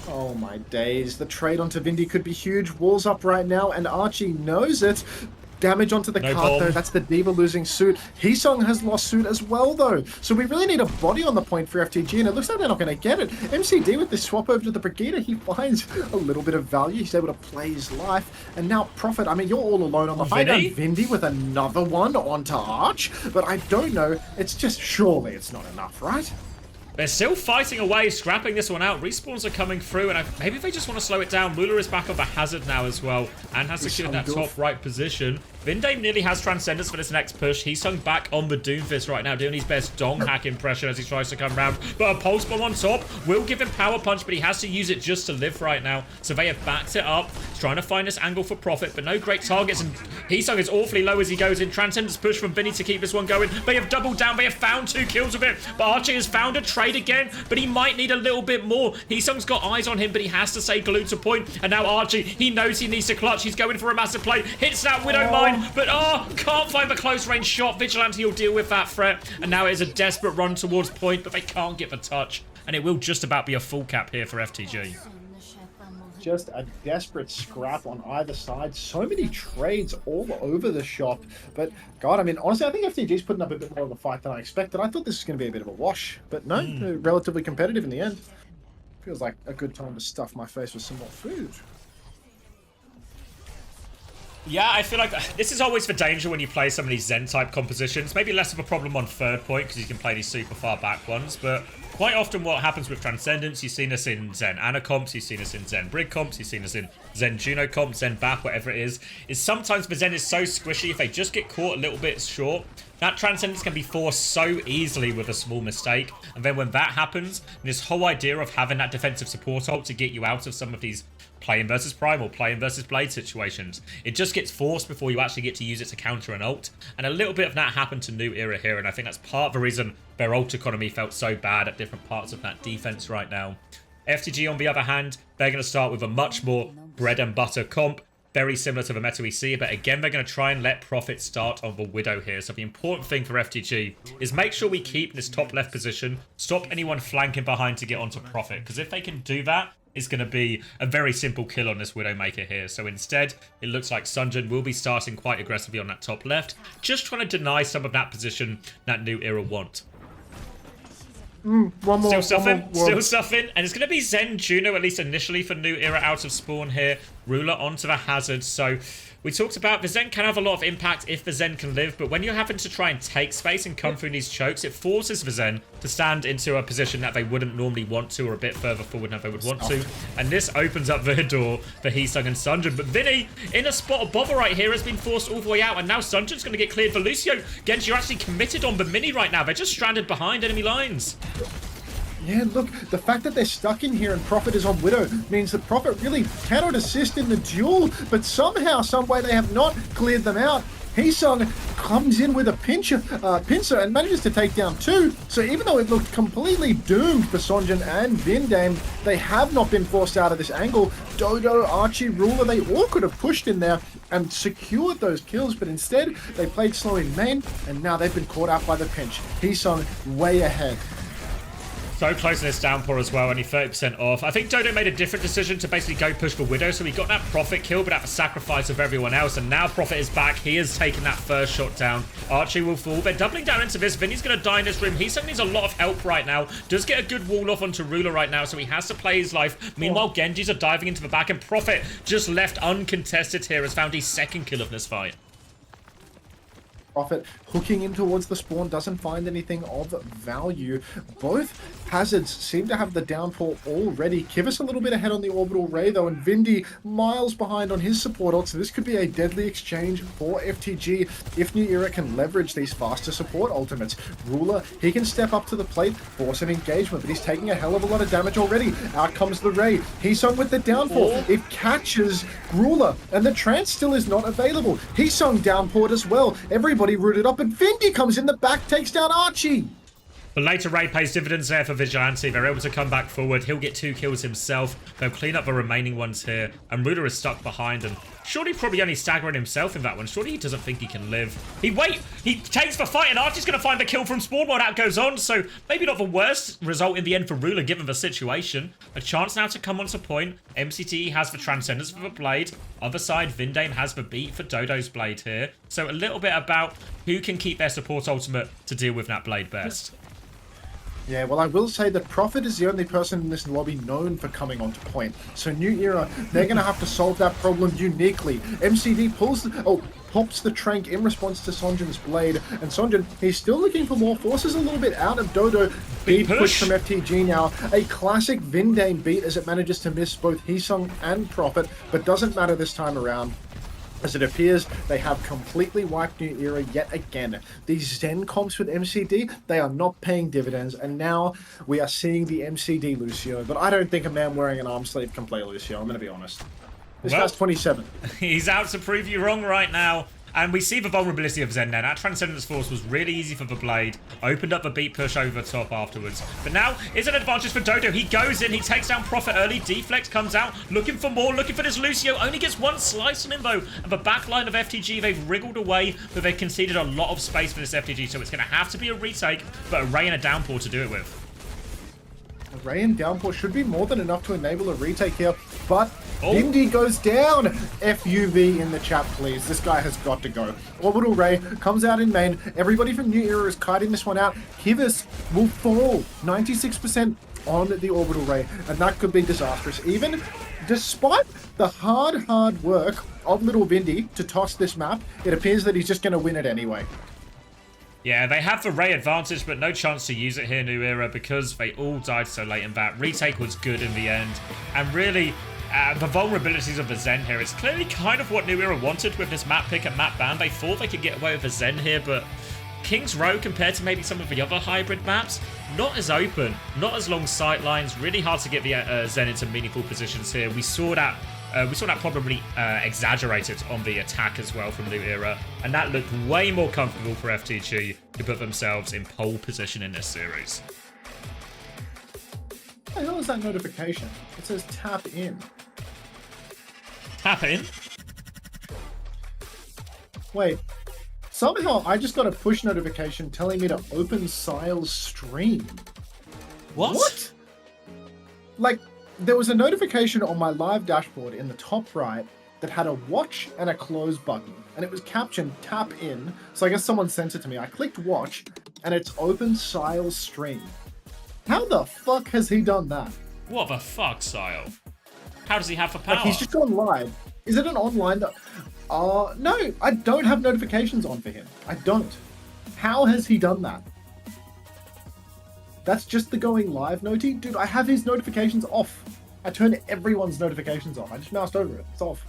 Oh my days. The trade onto Vindy could be huge. Walls up right now, and Archie knows it. Damage onto the cart, though. That's the Diva losing suit. Heesung has lost suit as well, though. So we really need a body on the point for FTG, and it looks like they're not going to get it. MCD with this swap over to the Brigida, he finds a little bit of value. He's able to play his life. And now Prophet, I mean, you're all alone on the fight. Vindy with another one onto Arch. But I don't know. It's just, surely it's not enough, right? They're still fighting away, scrapping this one out. Respawns are coming through, and maybe they just want to slow it down. Ruler is back on the hazard now as well, and has secured that top right position. Vindame nearly has Transcendence for this next push. He's sung back on the Doomfist right now, doing his best dong hack impression as he tries to come round. But a Pulse Bomb on top will give him Power Punch, but he has to use it just to live right now. So they have backed it up. He's trying to find this angle for Profit, but no great targets. And Heesung is awfully low as he goes in. Transcendence push from Vinny to keep this one going. They have doubled down. They have found 2 kills with it. But Archie has found a trade again, but he might need a little bit more. Heesung's got eyes on him, but he has to stay glued to point. And now Archie, he knows he needs to clutch. He's going for a massive play. Hits that Widow Mine, but can't find the close range shot. Vigilante will deal with that threat. And now it is a desperate run towards point, but they can't get the touch. And it will just about be a full cap here for FTG. Just a desperate scrap on either side. So many trades all over the shop. But, God, I mean, honestly, I think FTG's putting up a bit more of a fight than I expected. I thought this was going to be a bit of a wash. But no, they're relatively competitive in the end. Feels like a good time to stuff my face with some more food. Yeah, I feel like this is always the danger when you play some of these Zen-type compositions. Maybe less of a problem on third point because you can play these super far back ones, but quite often what happens with Transcendence, you've seen this in Zen Ana comps, you've seen this in Zen Brig comps, you've seen this in Zen Juno comps, Zen Bap, whatever it is sometimes the Zen is so squishy, if they just get caught a little bit short, that Transcendence can be forced so easily with a small mistake. And then when that happens, this whole idea of having that defensive support ult to get you out of some of these playing versus Prime or playing versus Blade situations, it just gets forced before you actually get to use it to counter an ult. And a little bit of that happened to New Era here, and I think that's part of the reason their ult economy felt so bad at different parts of that defense right now. FTG, on the other hand, they're going to start with a much more bread and butter comp. Very similar to the meta we see, but again, they're going to try and let Profit start on the Widow here. So the important thing for FTG is make sure we keep this top left position, stop anyone flanking behind to get onto Profit, because if they can do that, it's going to be a very simple kill on this Widowmaker here. So instead, it looks like Sunjin will be starting quite aggressively on that top left, just trying to deny some of that position that New Era want. Still stuffing, and it's going to be Zen Juno, at least initially, for New Era out of spawn here. Ruler onto the hazard, so we talked about the Zen can have a lot of impact if the Zen can live, but when you're having to try and take space and come through these chokes, it forces the Zen to stand into a position that they wouldn't normally want to, or a bit further forward than they would want to, and this opens up the door for Heesung and Sunjin. But Vinny, in a spot of bother right here, has been forced all the way out, and now Sunjin's going to get cleared for Lucio. Genji, you're actually committed on the mini right now. They're just stranded behind enemy lines. Yeah, look, the fact that they're stuck in here and Prophet is on Widow means that Prophet really cannot assist in the duel, but somehow, someway they have not cleared them out. Heesung comes in with a pincer and manages to take down 2. So even though it looked completely doomed for Sonjin and Vindame, they have not been forced out of this angle. Dodo, Archie, Ruler, they all could have pushed in there and secured those kills, but instead they played slow in main, and now they've been caught out by the pinch. Heesung way ahead. So close in this downpour as well, only 30% off. I think Dodo made a different decision to basically go push for Widow, so he got that Profit kill, but at the sacrifice of everyone else, and now Profit is back. He has taken that first shot down. Archie will fall. They're doubling down into this. Vinny's going to die in this room. He certainly needs a lot of help right now. Does get a good wall off onto Ruler right now, so he has to play his life. Meanwhile, Genjis are diving into the back, and Profit, just left uncontested here, has found his second kill of this fight. Prophet hooking in towards the spawn, doesn't find anything of value. Both hazards seem to have the downpour already. Kivus a little bit ahead on the orbital ray though, and Vindy miles behind on his support ult, so this could be a deadly exchange for FTG if New Era can leverage these faster support ultimates. Ruler, he can step up to the plate, force an engagement, but he's taking a hell of a lot of damage already. Out comes the ray. Heesung with the downpour. It catches Ruler, and the trance still is not available. Heesung downpoured as well. Everybody rooted up, and Vindy comes in the back, takes down Archie. But later Ray pays dividends there for Vigilante. They're able to come back forward. He'll get 2 kills himself. They'll clean up the remaining ones here. And Ruler is stuck behind. And surely probably only staggering himself in that one. Surely he doesn't think he can live. He takes the fight, and Archie's going to find the kill from Spawn while that goes on. So maybe not the worst result in the end for Ruler given the situation. A chance now to come onto point. MCT has the Transcendence for the Blade. Other side, Vindame has the beat for Dodo's Blade here. So a little bit about who can keep their support ultimate to deal with that Blade best. Yeah, well, I will say that Prophet is the only person in this lobby known for coming onto point. So New Era, they're going to have to solve that problem uniquely. MCD pops the Trank in response to Sonjin's Blade. And Sonjin, he's still looking for more, forces a little bit out of Dodo. Big push from FTG now. A classic Vindame beat as it manages to miss both Heesung and Prophet, but doesn't matter this time around, as it appears they have completely wiped New Era yet again. These Zen comps with MCD, they are not paying dividends, and now we are seeing the MCD Lucio. But I don't think a man wearing an arm sleeve can play Lucio, I'm going to be honest. This guy's 27. He's out to prove you wrong right now. And we see the vulnerability of Zen there. That Transcendence Force was really easy for the Blade. Opened up the beat push over top afterwards. But now is an advantage for Dodo. He goes in. He takes down Prophet early. Deflex comes out. Looking for more. Looking for this Lucio. Only gets one slice on him though. And the back line of FTG, they've wriggled away. But they've conceded a lot of space for this FTG. So it's going to have to be a retake. But a Ray and a Downpour to do it with. A Ray and Downpour should be more than enough to enable a retake here. But Indy goes down. FUV in the chat, please. This guy has got to go. Orbital Ray comes out in main. Everybody from New Era is kiting this one out. Kivus will fall 96% on the Orbital Ray, and that could be disastrous. Even despite the hard work of Little Vindy to toss this map, it appears that he's just going to win it anyway. Yeah, they have the Ray advantage, but no chance to use it here, New Era, because they all died so late in that. Retake was good in the end, and really, the vulnerabilities of the Zen here, it's clearly kind of what New Era wanted with this map pick and map ban. They thought they could get away with the Zen here, but King's Row, compared to maybe some of the other hybrid maps, not as open, not as long sight lines, really hard to get the Zen into meaningful positions here. We saw that probably exaggerated on the attack as well from New Era, and that looked way more comfortable for FTG to put themselves in pole position in this series. What the hell is that notification? It says tap in. Tap in? Wait, somehow I just got a push notification telling me to open Sile's stream. What? Like, there was a notification on my live dashboard in the top right that had a watch and a close button, and it was captioned tap in, so I guess someone sent it to me. I clicked watch, and it's open Sile's stream. How the fuck has he done that? What the fuck, Sile? How does he have the power? Like, he's just gone live. Is it an online... no, I don't have notifications on for him. I don't. How has he done that? That's just the going live noti? Dude, I have his notifications off. I turned everyone's notifications off. I just moused over it. It's off.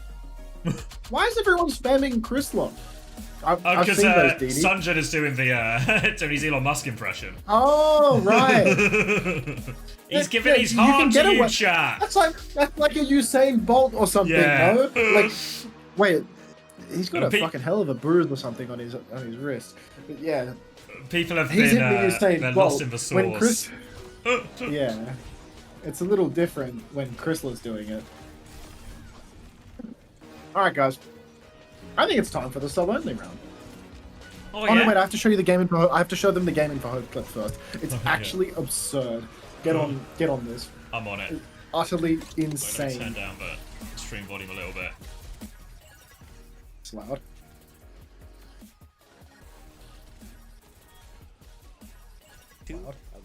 Why is everyone spamming Chrysler? I've seen those, Dee Dee. Sunjin is doing the his Elon Musk impression. Oh, right. He's giving his heart to you, chat. That's like a Usain Bolt or something, yeah. No? Like, wait, he's got a fucking hell of a bruise or something on his wrist. But yeah. People have been lost in the sauce. Yeah. It's a little different when Chrysler's doing it. Alright, guys. I think it's time for the sub-only round. Oh, yeah? No, wait, I have to show you the Game Info. I have to show them the Game Info Hope clip first. It's actually absurd. Get on this. I'm on it. It's utterly insane. Turn down the stream volume a little bit. It's loud. Of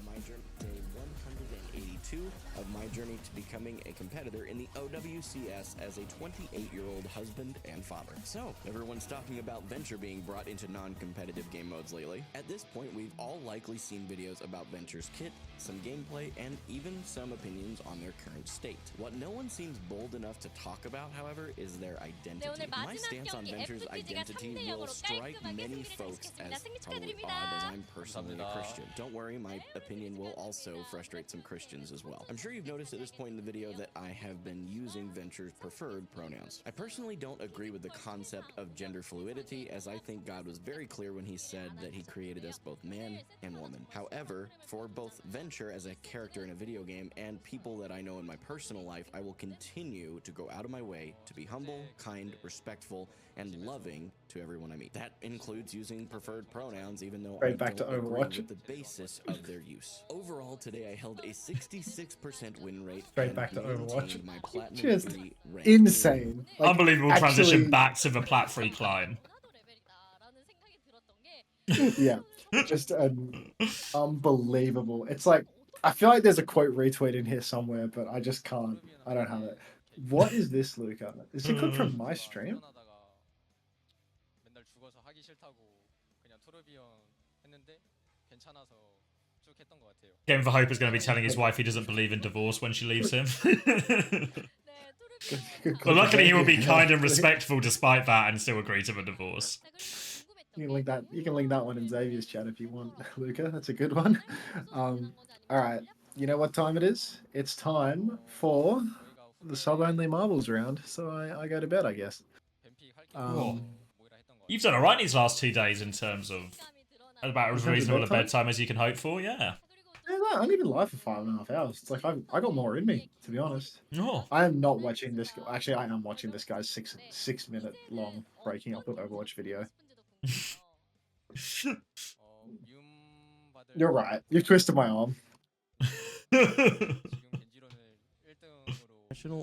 my journey, day 182 of my journey to becoming a competitor in the OWCS as a 28-year-old husband and father. So, everyone's talking about Venture being brought into non-competitive game modes lately. At this point, we've all likely seen videos about Venture's kit, some gameplay, and even some opinions on their current state. What no one seems bold enough to talk about, however, is their identity. My stance on Venture's identity will strike many folks as probably odd, as I'm personally a Christian. Don't worry, my opinion will also frustrate some Christians as well. I'm sure you've noticed at this point in the video that I have been using Venture's preferred pronouns. I personally don't agree with the concept of gender fluidity, as I think God was very clear when he said that he created us both man and woman. However, for both Venture as a character in a video game and people that I know in my personal life, I will continue to go out of my way to be humble, kind, respectful, and loving to everyone I meet. That includes using preferred pronouns, even though I back to don't agree Overwatch. with the basis of their use. Overall, today I held a 66% win rate Straight and back to Overwatch. maintained my platinum Just 3 rank. insane. Like, Unbelievable actually- transition back to the plat-free climb. Yeah, just unbelievable. It's like, I feel like there's a quote retweet in here somewhere, but I just can't. I don't have it. What is this, Luca? Is it clip from my stream? Game for Hope is going to be telling his wife he doesn't believe in divorce when she leaves him. But luckily he will be kind and respectful despite that and still agree to the divorce. You can link that. You can link that one in Xavier's chat if you want, Luca. That's a good one. All right. You know what time it is? It's time for the sub-only marbles round. So I go to bed, I guess. Cool. You've done alright these last 2 days in terms of about as In terms of reasonable a bedtime? bedtime as you can hope for, yeah. Yeah, no, I haven't even live for 5.5 hours. It's like I got more in me, to be honest. Oh. I am not watching this. Actually, I am watching this guy's six minute long breaking up with Overwatch video. You're right. You've twisted my arm.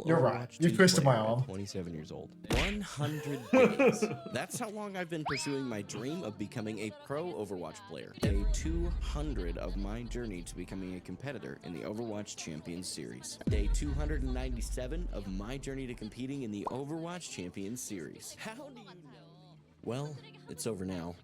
You're right. Overwatch You 2 twisted my player at arm. 27 years old. 100 days. That's how long I've been pursuing my dream of becoming a pro Overwatch player. Day 200 of my journey to becoming a competitor in the Overwatch Champions Series. Day 297 of my journey to competing in the Overwatch Champions Series. How do you know? Well, it's over now.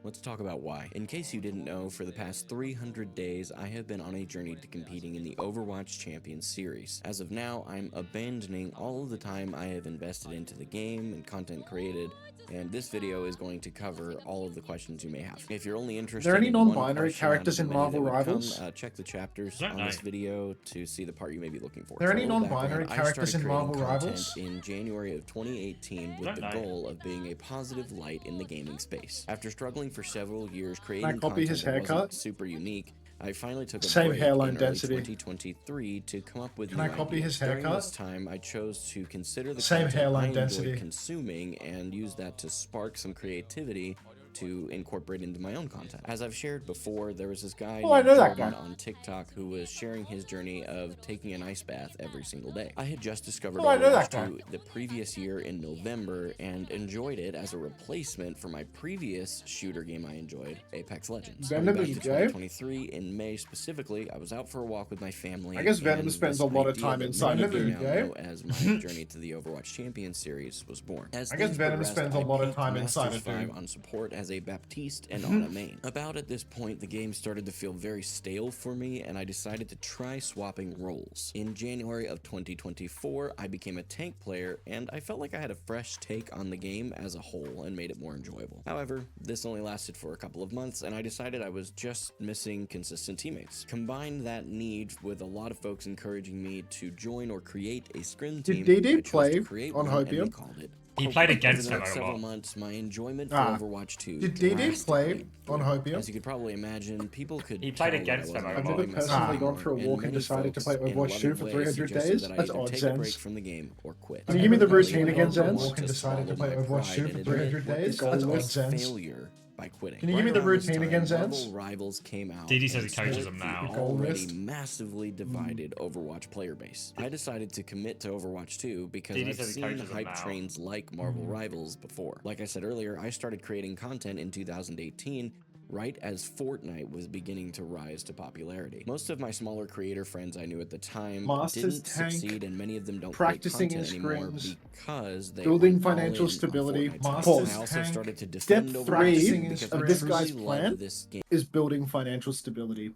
Let's talk about why. In case you didn't know, for the past 300 days, I have been on a journey to competing in the Overwatch Champions Series. As of now, I'm abandoning all of the time I have invested into the game and content created, and this video is going to cover all of the questions you may have. If you're only interested Are there any in one non-binary question out characters of in the many Marvel that would come, Rivals? check the chapters Don't on know. this video to see the part you may be looking for. Are there For a any little non-binary background, I characters started in creating Marvel content Rivals? in January of 2018 with Don't the know. goal of being a positive light in the gaming space. After struggling for several years creating copy content his that wasn't haircut? super unique, I finally took a Same break hairline in early density. 2023 to come up with Can new I copy ideas. his During haircut? this time, I chose to consider the Same content hairline I enjoyed density. consuming and use that to spark some creativity to incorporate into my own content. As I've shared before, there was this guy Oh, I named know that Jordan guy. on TikTok who was sharing his journey of taking an ice bath every single day. I had just discovered Oh, I know that Overwatch 2 the previous year in November and enjoyed it as a replacement for my previous shooter game I enjoyed, Apex Legends. Venom Coming back is to gay? 2023 in May specifically, I was out for a walk with my family. I guess Venom and spends this a lot of idea time that inside many of of you it, now okay? know as my journey to the Overwatch Champions Series was born. As I guess things Venom progressed, spends a I lot of peaked time inside Masters of it, 5 dude. on support as a Baptiste and on a main. About at this point, the game started to feel very stale for me, and I decided to try swapping roles. In January of 2024, I became a tank player, and I felt like I had a fresh take on the game as a whole and made it more enjoyable. However, this only lasted for a couple of months, and I decided I was just missing consistent teammates. Combine that need with a lot of folks encouraging me to join or create a scrim team, Did DD I chose play to create on one, and we Hopium? called it He played Over against the him next a several lot. months, my enjoyment for Ah. Overwatch 2 Did DD play drastically on grew. Hopium? As you could probably imagine, people could He played tell that I against him wasn't a I've lot. never enjoying personally myself gone for a anymore, walk and many decided to folks play in Overwatch 2 for loving 300 ways suggested days. that I That's either odd, take a break Zenz. from the game or quit. Can you give me the I routine really again, don't Zenz? want Walk and to decided to swallow play my Overwatch pride 2 and for admit 300 what days? the That's goal odd, was Zenz. failure by quitting. Can you give me Right the around this routine time, again, Zenz? Marvel Rivals came out. DD says and he coaches split him the now. Goal already list. massively divided Overwatch player base. I decided to commit to Overwatch 2 because DD I've says he seen coaches him hype now. trains like Marvel Rivals before. Like I said earlier, I started creating content in 2018 right as Fortnite was beginning to rise to popularity. Most of my smaller creator friends I knew at the time Masters didn't tank, succeed, and many of them don't practicing create content in anymore scrims, because they building went all financial in on stability, Fortnite's Masters hype. I also tank, started to Step defend three Overwatch because of I this truly guy's love plan this game. is building financial stability.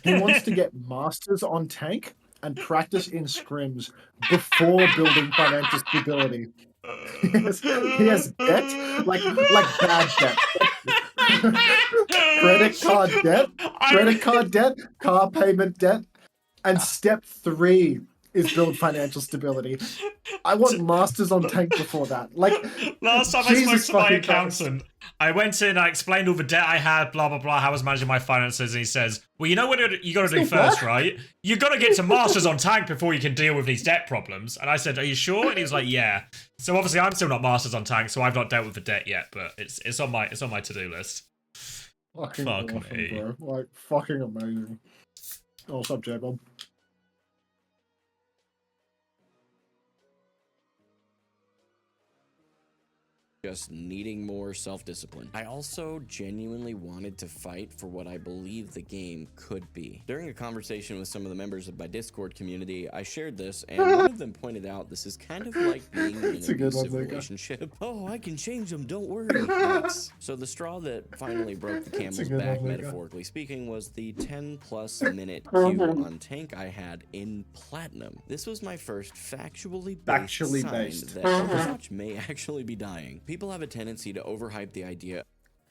He wants to get masters on tank and practice in scrims before building financial stability. He has debt, like bad debt. Credit card debt, car payment debt, And step 3 is build financial stability. I want masters on tank before that. Like, last time I spoke to my accountant, I went in, I explained all the debt I had, blah, blah, blah, how I was managing my finances, and he says, well, you know what you got to do first, right? You got to get to masters on tank before you can deal with these debt problems. And I said, are you sure? And he was like, yeah. So obviously I'm still not masters on tank, so I've not dealt with the debt yet, but it's on my to-do list. Fucking Fuck awesome, me. bro. Like, fucking amazing. Oh, what's up, J-Bob? Just needing more self-discipline. I also genuinely wanted to fight for what I believe the game could be. During a conversation with some of the members of my Discord community, I shared this, and one of them pointed out this is kind of like being in an abusive relationship. Oh, I can change them, don't worry. Yes. So the straw that finally broke the camel's back, metaphorically speaking, was the 10+ minute queue on tank I had in Platinum. This was my first factually based that Overwatch may actually be dying. People have a tendency to overhype the idea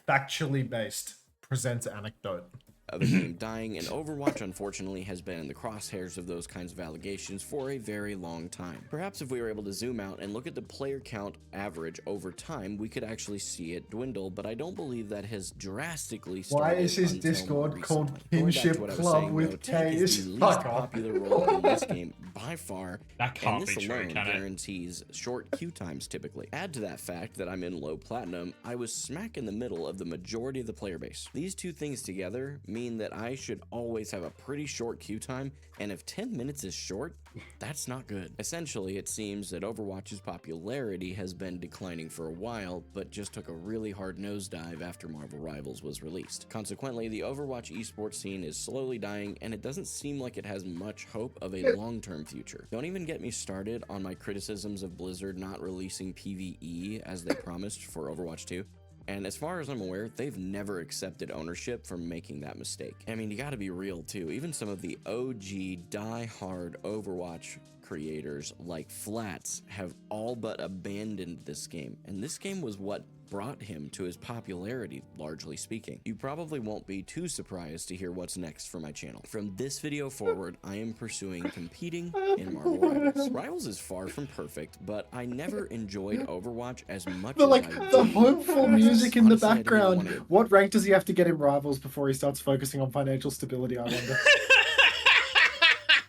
Factually based. Presents anecdote. of a game dying, and Overwatch unfortunately has been in the crosshairs of those kinds of allegations for a very long time. Perhaps if we were able to zoom out and look at the player count average over time, we could actually see it dwindle, but I don't believe that has drastically started. Why is his until Discord recently. called Going back to Kinship what I was Club saying, with though, tank is K's? the least Fuck off. popular role in this game by far, That can't and this be true, alone can it? guarantees short queue times typically. Add to that fact that I'm in low platinum, I was smack in the middle of the majority of the player base. These two things together mean that I should always have a pretty short queue time, and if 10 minutes is short, that's not good. Essentially, it seems that Overwatch's popularity has been declining for a while, but just took a really hard nosedive after Marvel Rivals was released. Consequently, the Overwatch esports scene is slowly dying, and it doesn't seem like it has much hope of a long-term future. Don't even get me started on my criticisms of Blizzard not releasing PvE as they promised for Overwatch 2. And as far as I'm aware, they've never accepted ownership for making that mistake. I mean, you gotta be real too. Even some of the OG die-hard Overwatch creators like Flats have all but abandoned this game. And this game was what brought him to his popularity, largely speaking. You probably won't be too surprised to hear what's next for my channel. From this video forward, I am pursuing competing in Marvel Rivals. Rivals is far from perfect, but I never enjoyed Overwatch as much But as like I the do. hopeful music in the Honestly, I didn't even background. wanna- What rank does he have to get in Rivals before he starts focusing on financial stability, I wonder?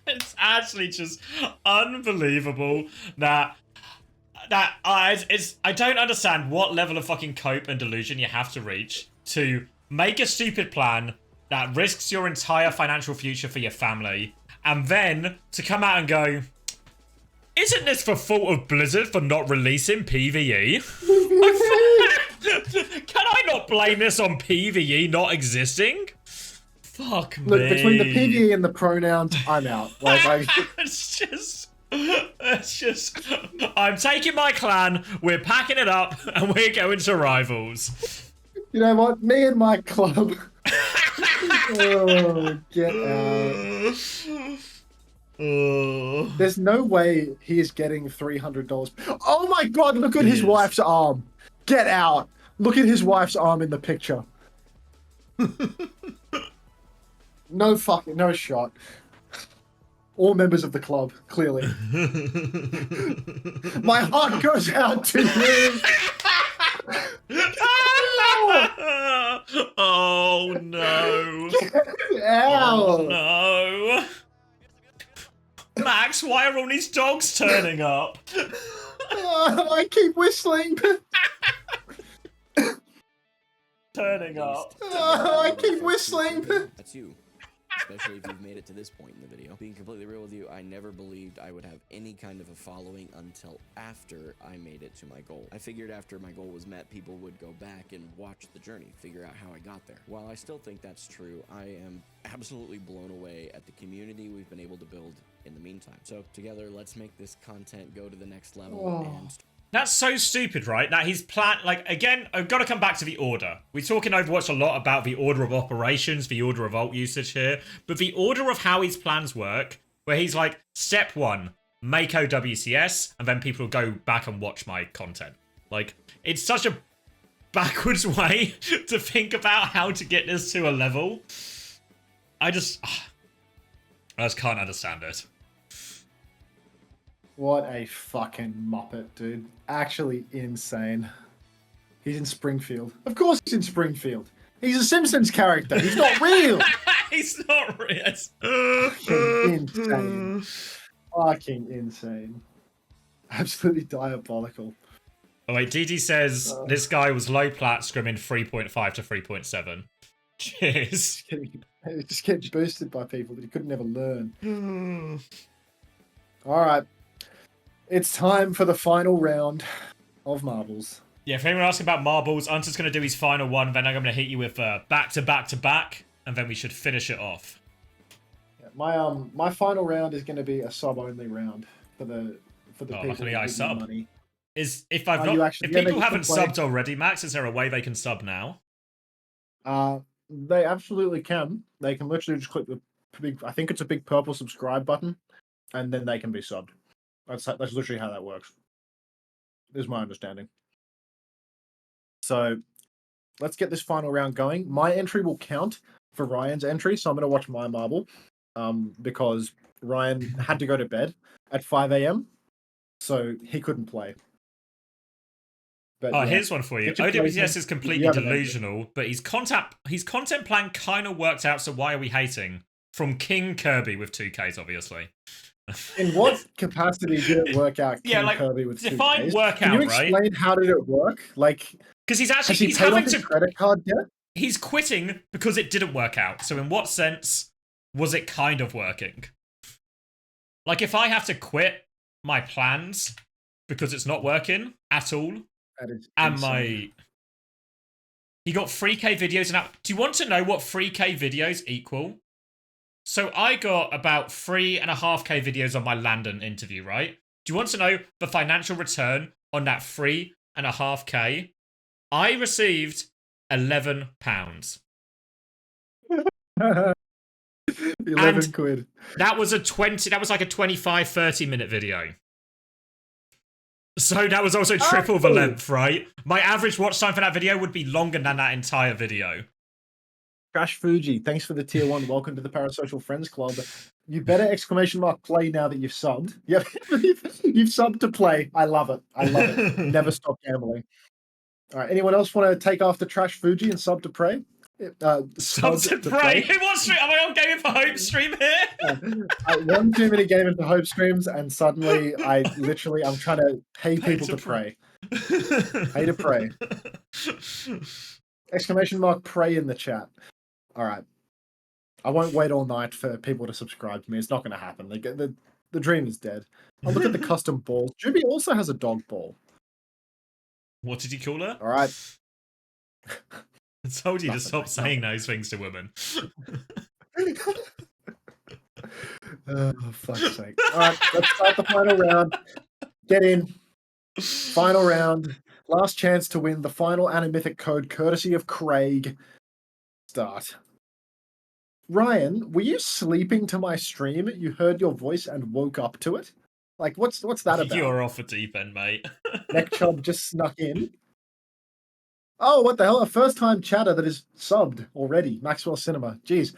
It's actually just unbelievable that I don't understand what level of fucking cope and delusion you have to reach to make a stupid plan that risks your entire financial future for your family, and then to come out and go, isn't this for fault of Blizzard for not releasing PvE? Can I not blame this on PvE not existing? Fuck me. Look, between the PvE and the pronouns, I'm out. Like, it's just, I'm taking my clan, we're packing it up, and we're going to Rivals. you know what? Me and my club. Oh, get out. There's no way he is getting $300. Oh my god, look at his wife's arm. Get out. Look at his wife's arm in the picture. No shot. All members of the club, clearly. My heart goes out to you. Oh no. Ow. Oh no. Max, why are all these dogs turning up? I keep whistling. Turning up. I keep whistling. That's you. Especially if you've made it to this point in the video. Being completely real with you, I never believed I would have any kind of a following until after I made it to my goal. I figured after my goal was met, people would go back and watch the journey, figure out how I got there. While I still think that's true, I am absolutely blown away at the community we've been able to build in the meantime. So together, let's make this content go to the next level and That's so stupid, right? That he's like, again, I've got to come back to the order. We're talking Overwatch a lot about the order of operations, the order of ult usage here, but the order of how his plans work, where he's like, step 1, make OWCS, and then people will go back and watch my content. Like, it's such a backwards way to think about how to get this to a level. I just can't understand it. What a fucking muppet, dude. Actually insane. He's in Springfield. Of course he's in Springfield. He's a Simpsons character. He's not real. He's not real. Fucking insane. Fucking insane. Absolutely diabolical. Oh wait, DD says this guy was low plat scrimming 3.5 to 3.7. Cheers. Just get boosted by people that he could never learn. Alright. It's time for the final round of marbles. Yeah, if anyone asks about marbles, Unter's going to do his final one, then I'm going to hit you with back to back to back, and then we should finish it off. Yeah, my final round is going to be a sub only round for the people luckily I who give me sub. money. If actually- yeah, people they haven't can play. subbed already, Max, is there a way they can sub now? They absolutely can. They can literally just click the big, I think it's a big purple subscribe button, and then they can be subbed. That's literally how that works. Is my understanding. So let's get this final round going. My entry will count for Ryan's entry, so I'm going to watch my marble because Ryan had to go to bed at 5 a.m., so he couldn't play. But yeah, Here's one for you. get your OWCS placement. is completely have an entry. delusional, but his content plan kind of worked out, so why are we hating? From King Kirby with 2Ks, obviously. In what capacity did it work out? Yeah, King like, Kirby with define 2Ks? work Can you out, right? explain how did it work? Like, Because he's has actually he paid off his credit card debt? he's quitting because it didn't work out. So in what sense was it kind of working? Like, if I have to quit my plans because it's not working at all, That is and insane. he got 3K videos and out. Do you want to know what 3K videos equal? So I got about 3.5K videos on my Landon interview, right? Do you want to know the financial return on that 3.5K? I received £11. 11 quid. That was like a 25, 30-minute video. So that was also triple the length, right? My average watch time for that video would be longer than that entire video. Crash Fuji, thanks for the tier 1. Welcome to the Parasocial Friends Club. You better play now that you've subbed. Yep, you've subbed to play. I love it. I love it. Never stop gambling. All right, anyone else want to take after Trash Fuji and sub to pray? Sub to pray. What stream? Am I on Gaming for Hope stream here? One too many Gaming for Hope streams, and suddenly I'm trying to pay people to pray. Pay to pray. Exclamation mark pray in the chat. All right. I won't wait all night for people to subscribe to me. It's not going to happen. The dream is dead. Oh, look at the custom balls. Juby also has a dog ball. What did you call her? All right. I told you to stop saying those things to women. Oh, fuck's sake. All right, let's start the final round. Get in. Final round. Last chance to win the final animythic code courtesy of Craig. Start. Ryan, were you sleeping to my stream? You heard your voice and woke up to it? Like, what's that about? You're off a deep end, mate. Neckchub just snuck in. Oh, what the hell? A first-time chatter that is subbed already. Maxwell Cinema. Jeez.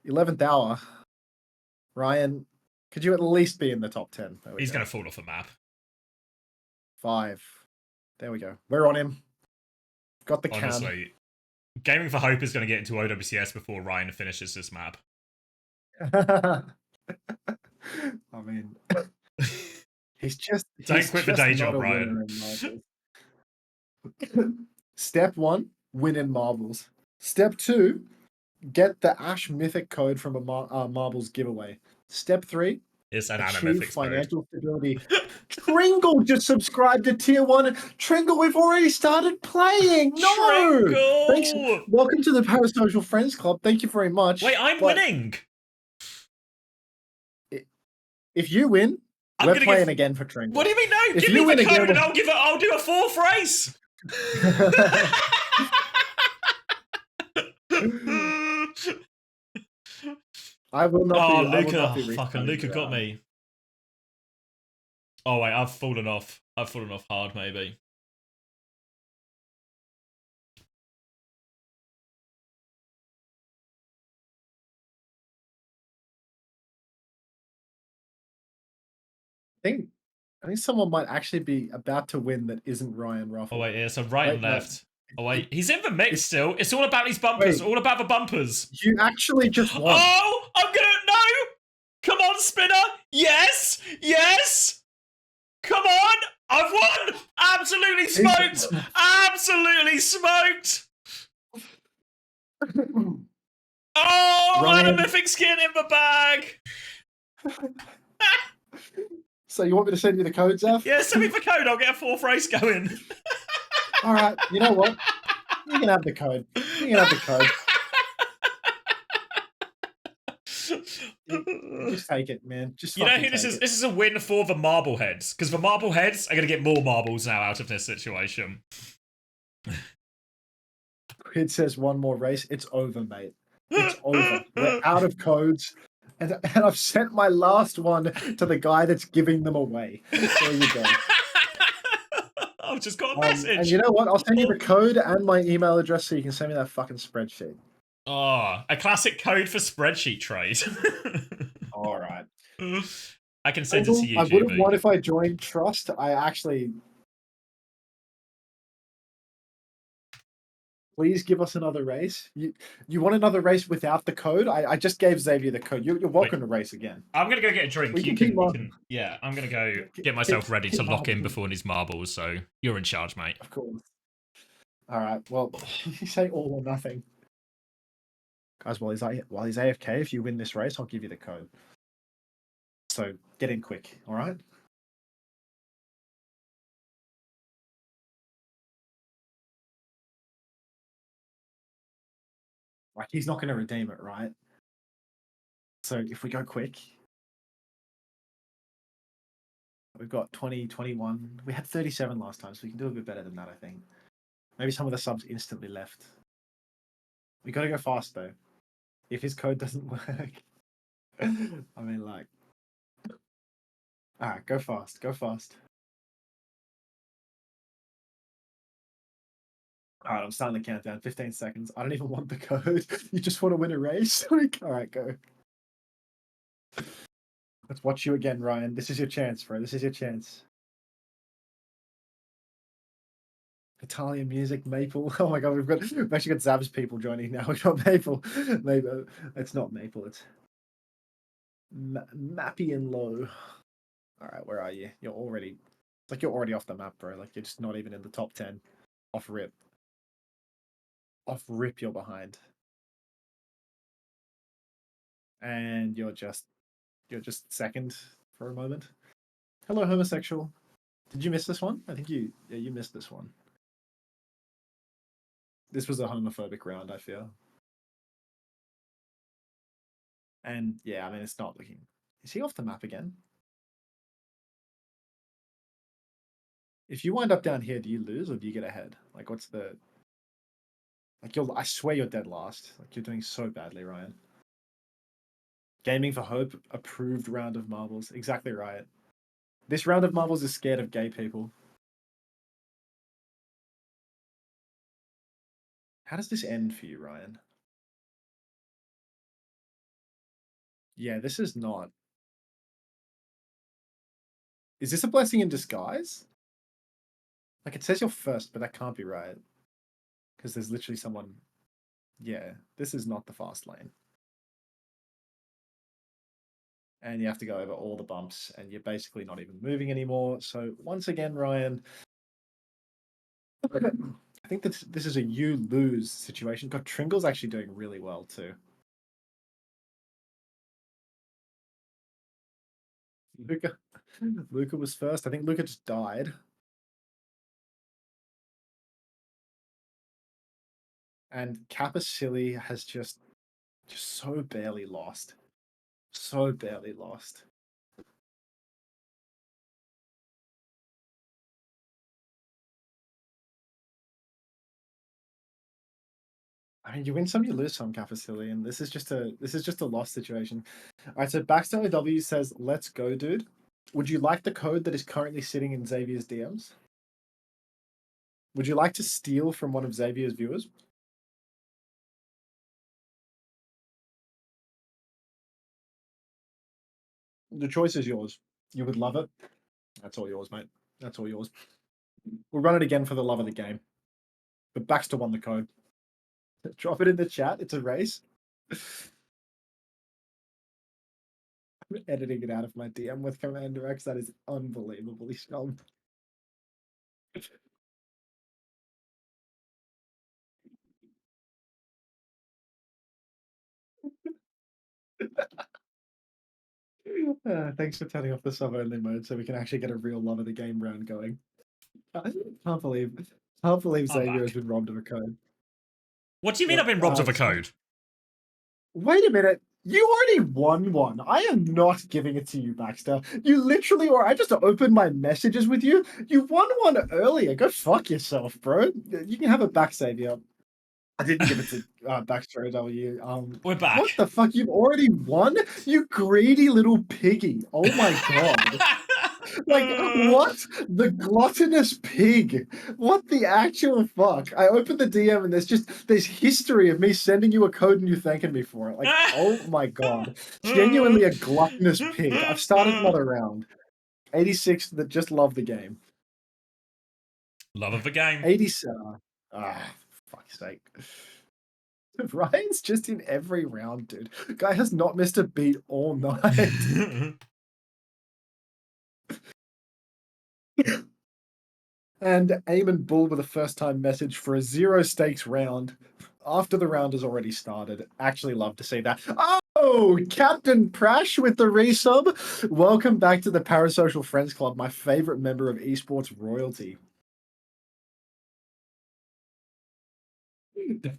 11th hour. Ryan, could you at least be in the top 10? He's going to fall off a map. 5. There we go. We're on him. Got the Honestly, Gaming for Hope is going to get into OWCS before Ryan finishes this map. I mean, Don't quit the day job, Ryan. Step 1, win in marbles. Step 2, get the Ash Mythic code from a marbles giveaway. Step 3, it's an achieve animythic financial stability. Tringle just subscribed to tier 1. Tringle, we've already started playing. No! Tringle! Thanks. Welcome to the Parasocial Friends Club. Thank you very much. Wait, I'm winning. If you win, we're playing again for Tringle. What do you mean? No, give me the code and I'll do a 4th race. I will not. Luca got me. Oh wait, I've fallen off. I've fallen off hard, maybe. think someone might actually be about to win that isn't Ryan Ruffle. Oh wait, yeah, so right and Wait, no. left. Oh wait, he's in the mix still. It's all about these bumpers, Wait. all about the bumpers. You actually just won. Oh, I'm gonna no! Come on, spinner! Yes! Yes! Come on! I've won! Absolutely smoked! Absolutely smoked! Oh, I got a Ryan. mythic skin in the bag! So you want me to send you the code, Zaf? Yeah, send me the code, I'll get a fourth race going. All right, you know what? You can have the code. You can have the code. Just take it, man. Just You know fucking who this take is? it. This is a win for the Marbleheads, because the Marbleheads are going to get more marbles now out of this situation. It says one more race. It's over, mate. It's over. We're out of codes. And I've sent my last one to the guy that's giving them away. There you go. I've just got a message. And you know what? I'll send you the code and my email address so you can send me that fucking spreadsheet. Oh, a classic code for spreadsheet trade. All right. I can send it to you, I would have GB. won if I joined Trust. I actually... Please give us another race. You want another race without the code? I just gave Xavier the code. You're welcome to race again. I'm going to go get a drink. We You can can, yeah, I'm going to go get myself ready to lock in before these marbles, so you're in charge, mate. Of course. All right. Well, you say all or nothing. Guys, while he's AFK, if you win this race, I'll give you the code. So get in quick, all right? Like, he's not going to redeem it, right? So if we go quick, we've got 20, 21. We had 37 last time, so we can do a bit better than that, I think. Maybe some of the subs instantly left. We got to go fast, though. If his code doesn't work, I mean, like... All right, go fast. Go fast. All right, I'm starting the countdown. 15 seconds. I don't even want the code. You just want to win a race? All right, go. Let's watch you again, Ryan. This is your chance, bro. This is your chance. Italian music, Maple. Oh my god, we've actually got Zab's people joining now. We've got Maple. Maple. It's not Maple. It's Mappy and Low. All right, where are you? You're already off the map, bro. Like, you're just not even in the top 10. Off rip. Off rip, you're behind. And you're just second for a moment. Hello, homosexual. Did you miss this one? I think you missed this one. This was a homophobic round, I feel. And yeah, I mean, it's not looking... Is he off the map again? If you wind up down here, do you lose or do you get ahead? Like, what's the... Like, I swear you're dead last. Like, you're doing so badly, Ryan. Gaming for Hope, approved round of marbles. Exactly right. This round of marbles is scared of gay people. How does this end for you, Ryan? Yeah, this is not... Is this a blessing in disguise? Like, it says you're first, but that can't be right. Because there's literally someone... Yeah, this is not the fast lane. And you have to go over all the bumps, and you're basically not even moving anymore. So, once again, Ryan... I think this is a you lose situation. God, Tringle's actually doing really well, too. Luca was first. I think Luca just died. And Capacilli has just so barely lost. So barely lost. I mean, you win some, you lose some, Capacilli, and this is just a lost situation. All right, so Baxter OW says, "Let's go, dude. Would you like the code that is currently sitting in Xavier's DMs? Would you like to steal from one of Xavier's viewers?" The choice is yours. You would love it. That's all yours, mate. That's all yours. We'll run it again for the love of the game. But Baxter won the code. Drop it in the chat. It's a race. I'm editing it out of my DM with CommanderX. That is unbelievably strong. Thanks for turning off the sub-only mode so we can actually get a real love of the game round going. Can't believe Xavier has back. been robbed of a code. What do you mean I've been robbed of a code? Wait a minute. You already won one. I am not giving it to you, Baxter. You literally, or I just opened my messages with you. You won one earlier. Go fuck yourself, bro. You can have it back, Xavier. I didn't give it to Baxter OW. We're back. What the fuck? You've already won? You greedy little piggy. Oh my god. Like, what? The gluttonous pig. What the actual fuck? I opened the DM and there's history of me sending you a code and you thanking me for it. Like, oh my god. Genuinely a gluttonous pig. I've started another round. 86 that just love the game. Love of the game. 87. Fuck's sake. Ryan's just in every round, dude. Guy has not missed a beat all night. And Eamon Bull with a first-time message for a 0 stakes round after the round has already started. Actually love to see that. Oh, Captain Prash with the resub. Welcome back to the Parasocial Friends Club, my favorite member of esports royalty.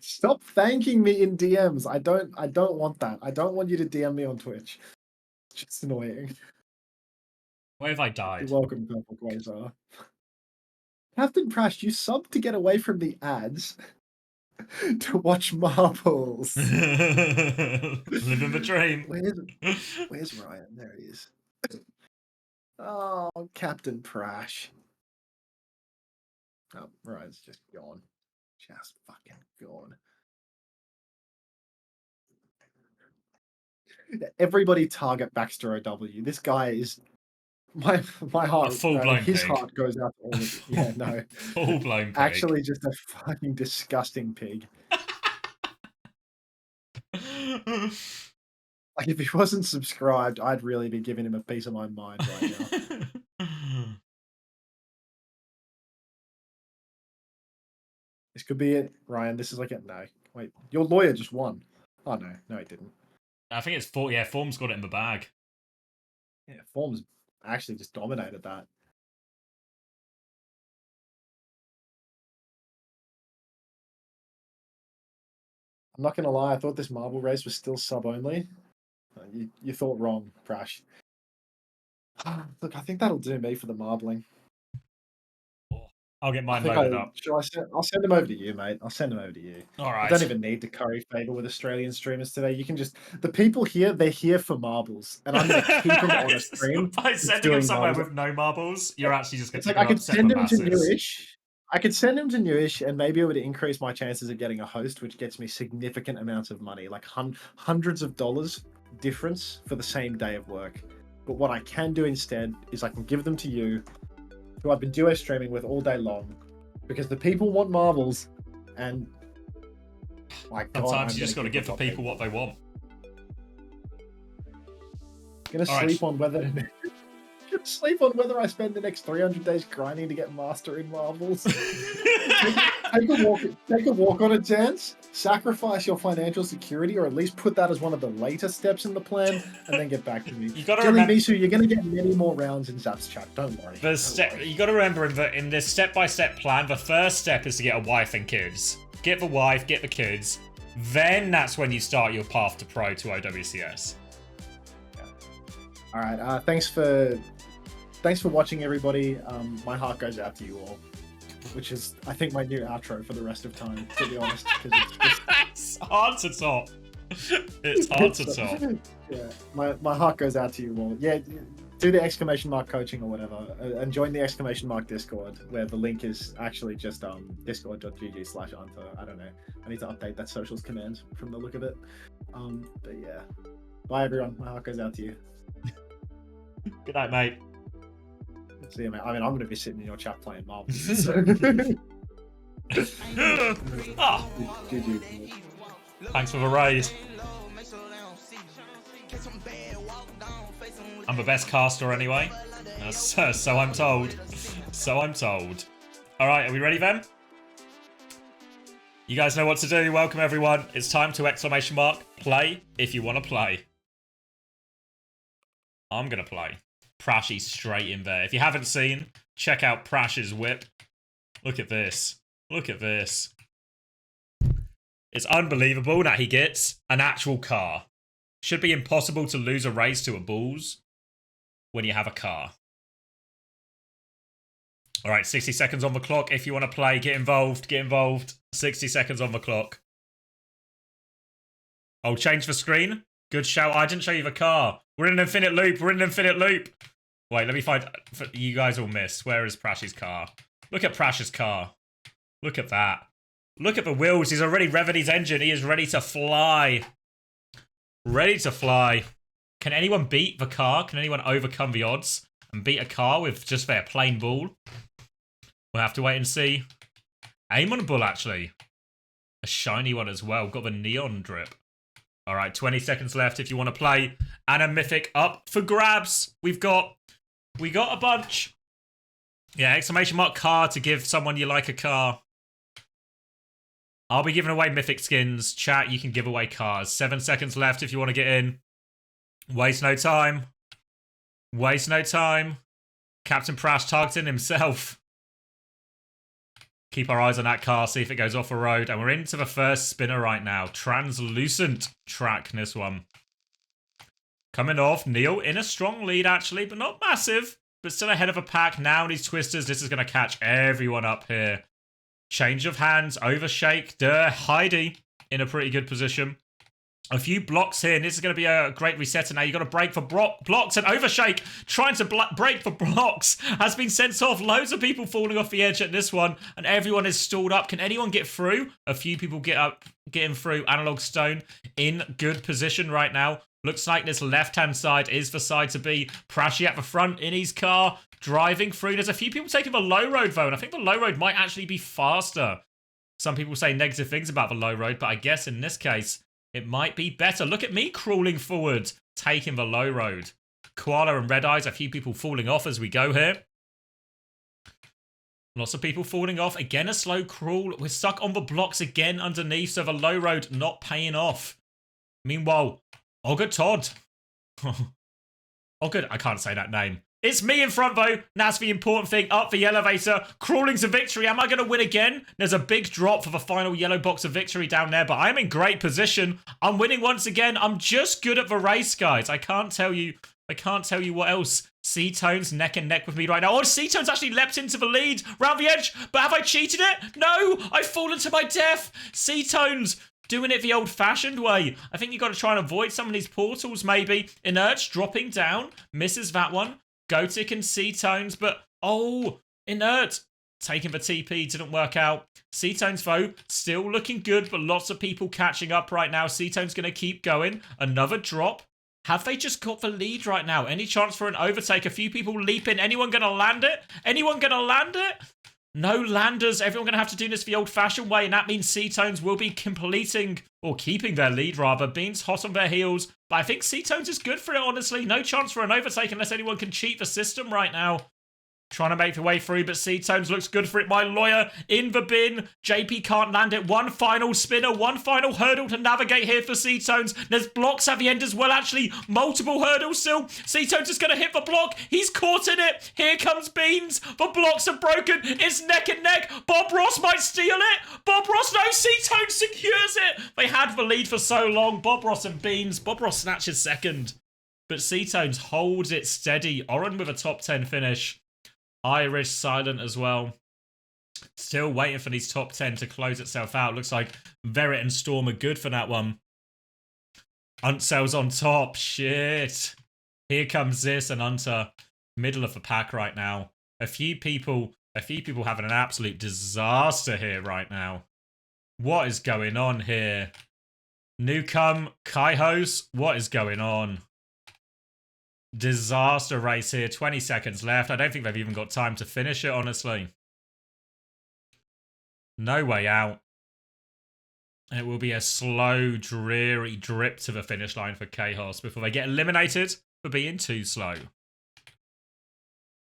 Stop thanking me in DMs. I don't want that. I don't want you to DM me on Twitch. It's just annoying. Where have I died? You're welcome, Purple Quasar. Captain Prash, you subbed to get away from the ads to watch marbles. Living the dream. Where's Ryan? There he is. Oh, Captain Prash. Oh, Ryan's just gone. Just fucking gone. Everybody target Baxter OW. This guy is my heart. A full-blown his pig. heart goes out to all of you. Yeah, no. Full-blown pig. Actually, just a fucking disgusting pig. Like, if he wasn't subscribed, I'd really be giving him a piece of my mind right now. This could be it, Ryan. This is like it. No, wait. Your lawyer just won. Oh no, he didn't. I think it's Form's got it in the bag. Yeah, Form's actually just dominated that. I'm not gonna lie. I thought this marble race was still sub only. You thought wrong, Prash. Look, I think that'll do me for the marbling. I'll get mine loaded up. I'll send them over to you, mate. I'll send them over to you. All right. I don't even need to curry favor with Australian streamers today. You can just the people here. They're here for marbles, and I'm going to keep them on a stream. By sending them somewhere with no marbles, you're actually just going to. Like I could send them to Newish. I could send them to Newish, and maybe it would increase my chances of getting a host, which gets me significant amounts of money, like hundreds of dollars difference for the same day of work. But what I can do instead is I can give them to you, who I've been duo streaming with all day long, because the people want marbles, and my God, sometimes you just got to give the people what they want. Gonna sleep on whether I spend the next 300 days grinding to get master in marbles. Take a walk on a dance. Sacrifice your financial security, or at least put that as one of the later steps in the plan, and then get back to me. You got to remember, Misu, you're going to get many more rounds in Zap's chat. Don't worry. You got to remember in this step-by-step plan, the first step is to get a wife and kids. Get the wife, get the kids. Then that's when you start your path to pro to OWCS. Yeah. All right. Thanks for watching, everybody. My heart goes out to you all. Which is, I think, my new outro for the rest of time, to be honest. Because it's hard to top. It's hard to top. Yeah, my heart goes out to you all. Yeah, do the exclamation mark coaching or whatever, and join the exclamation mark Discord, where the link is actually just discord.gg/Unter. I don't know. I need to update that socials command from the look of it. But yeah, bye everyone. My heart goes out to you. Good night, mate. See, I mean, I'm going to be sitting in your chat playing marbles. So. Ah, GG. thanks for the raid. I'm the best caster anyway. So I'm told. So I'm told. Alright, are we ready then? You guys know what to do. Welcome everyone. It's time to ! Play if you want to play. I'm going to play. Prashy straight in there. If you haven't seen, check out Prash's whip. Look at this. Look at this. It's unbelievable that he gets an actual car. Should be impossible to lose a race to a Bulls when you have a car. Alright, 60 seconds on the clock. If you want to play, get involved. Get involved. 60 seconds on the clock. Oh, change the screen. Good shout. I didn't show you the car. We're in an infinite loop. We're in an infinite loop. Wait, let me find... You guys all missed. Where is Prash's car? Look at Prash's car. Look at that. Look at the wheels. He's already revving his engine. He is ready to fly. Ready to fly. Can anyone beat the car? Can anyone overcome the odds and beat a car with just their plain bull? We'll have to wait and see. Aim on a bull, actually. A shiny one as well. Got the neon drip. All right, 20 seconds left if you want to play. And a mythic up for grabs. We got a bunch. Yeah, ! Car to give someone you like a car. I'll be giving away mythic skins. Chat, you can give away cars. 7 seconds left if you want to get in. Waste no time. Waste no time. Captain Prash targeting himself. Keep our eyes on that car, see if it goes off the road. And we're into the first spinner right now. Translucent track, this one. Coming off, Neil in a strong lead, actually, but not massive. But still ahead of a pack. Now these twisters, this is going to catch everyone up here. Change of hands, overshake. Heidi in a pretty good position. A few blocks here, and this is going to be a great resetter now. You've got to break for blocks, and overshake, trying to break for blocks, has been sent off. Loads of people falling off the edge at this one, and everyone is stalled up. Can anyone get through? A few people getting through. Analog Stone in good position right now. Looks like this left-hand side is the side to be. Prashy at the front in his car, driving through. There's a few people taking the low road, though, and I think the low road might actually be faster. Some people say negative things about the low road, but I guess in this case, it might be better. Look at me crawling forward, taking the low road. Koala and Red Eyes, a few people falling off as we go here. Lots of people falling off. Again, a slow crawl. We're stuck on the blocks again underneath, so the low road not paying off. Meanwhile, Ogre Todd. Ogre, I can't say that name. It's me in front, though. That's the important thing. Up the elevator. Crawling to victory. Am I going to win again? There's a big drop for the final yellow box of victory down there, but I'm in great position. I'm winning once again. I'm just good at the race, guys. I can't tell you what else. C-Tone's neck and neck with me right now. Oh, C-Tone's actually leapt into the lead. Round the edge. But have I cheated it? No! I've fallen to my death. C-Tone's doing it the old-fashioned way. I think you've got to try and avoid some of these portals, maybe. Inert's dropping down. Misses that one. Gotik and C-Tones, but oh, Inert taking the TP, didn't work out. C-Tones, though, still looking good, but lots of people catching up right now. C-Tone's going to keep going. Another drop. Have they just got the lead right now? Any chance for an overtake? A few people leaping. Anyone going to land it? Anyone going to land it? No landers. Everyone going to have to do this the old-fashioned way, and that means C-Tones will be completing, or keeping their lead, rather. Beans hot on their heels, but I think C-Tones is good for it, honestly. No chance for an overtake unless anyone can cheat the system right now. Trying to make the way through, but C-Tones looks good for it. My lawyer in the bin. JP can't land it. One final spinner, one final hurdle to navigate here for C-Tones. There's blocks at the end as well, actually. Multiple hurdles still. C-Tones is going to hit the block. He's caught in it. Here comes Beans. The blocks are broken. It's neck and neck. Bob Ross might steal it. Bob Ross, no, C-Tones secures it. They had the lead for so long. Bob Ross and Beans. Bob Ross snatches second. But C-Tones holds it steady. Oren with a top 10 finish. Irish silent as well. Still waiting for these top 10 to close itself out. Looks like Verret and Storm are good for that one. Untsel's on top. Shit. Here comes this and Unter. Middle of the pack right now. A few people having an absolute disaster here right now. What is going on here? Newcomb, Kaihos, what is going on? Disaster race here. 20 seconds left. I don't think they've even got time to finish it, honestly. No way out. It will be a slow, dreary drip to the finish line for Chaos before they get eliminated for being too slow.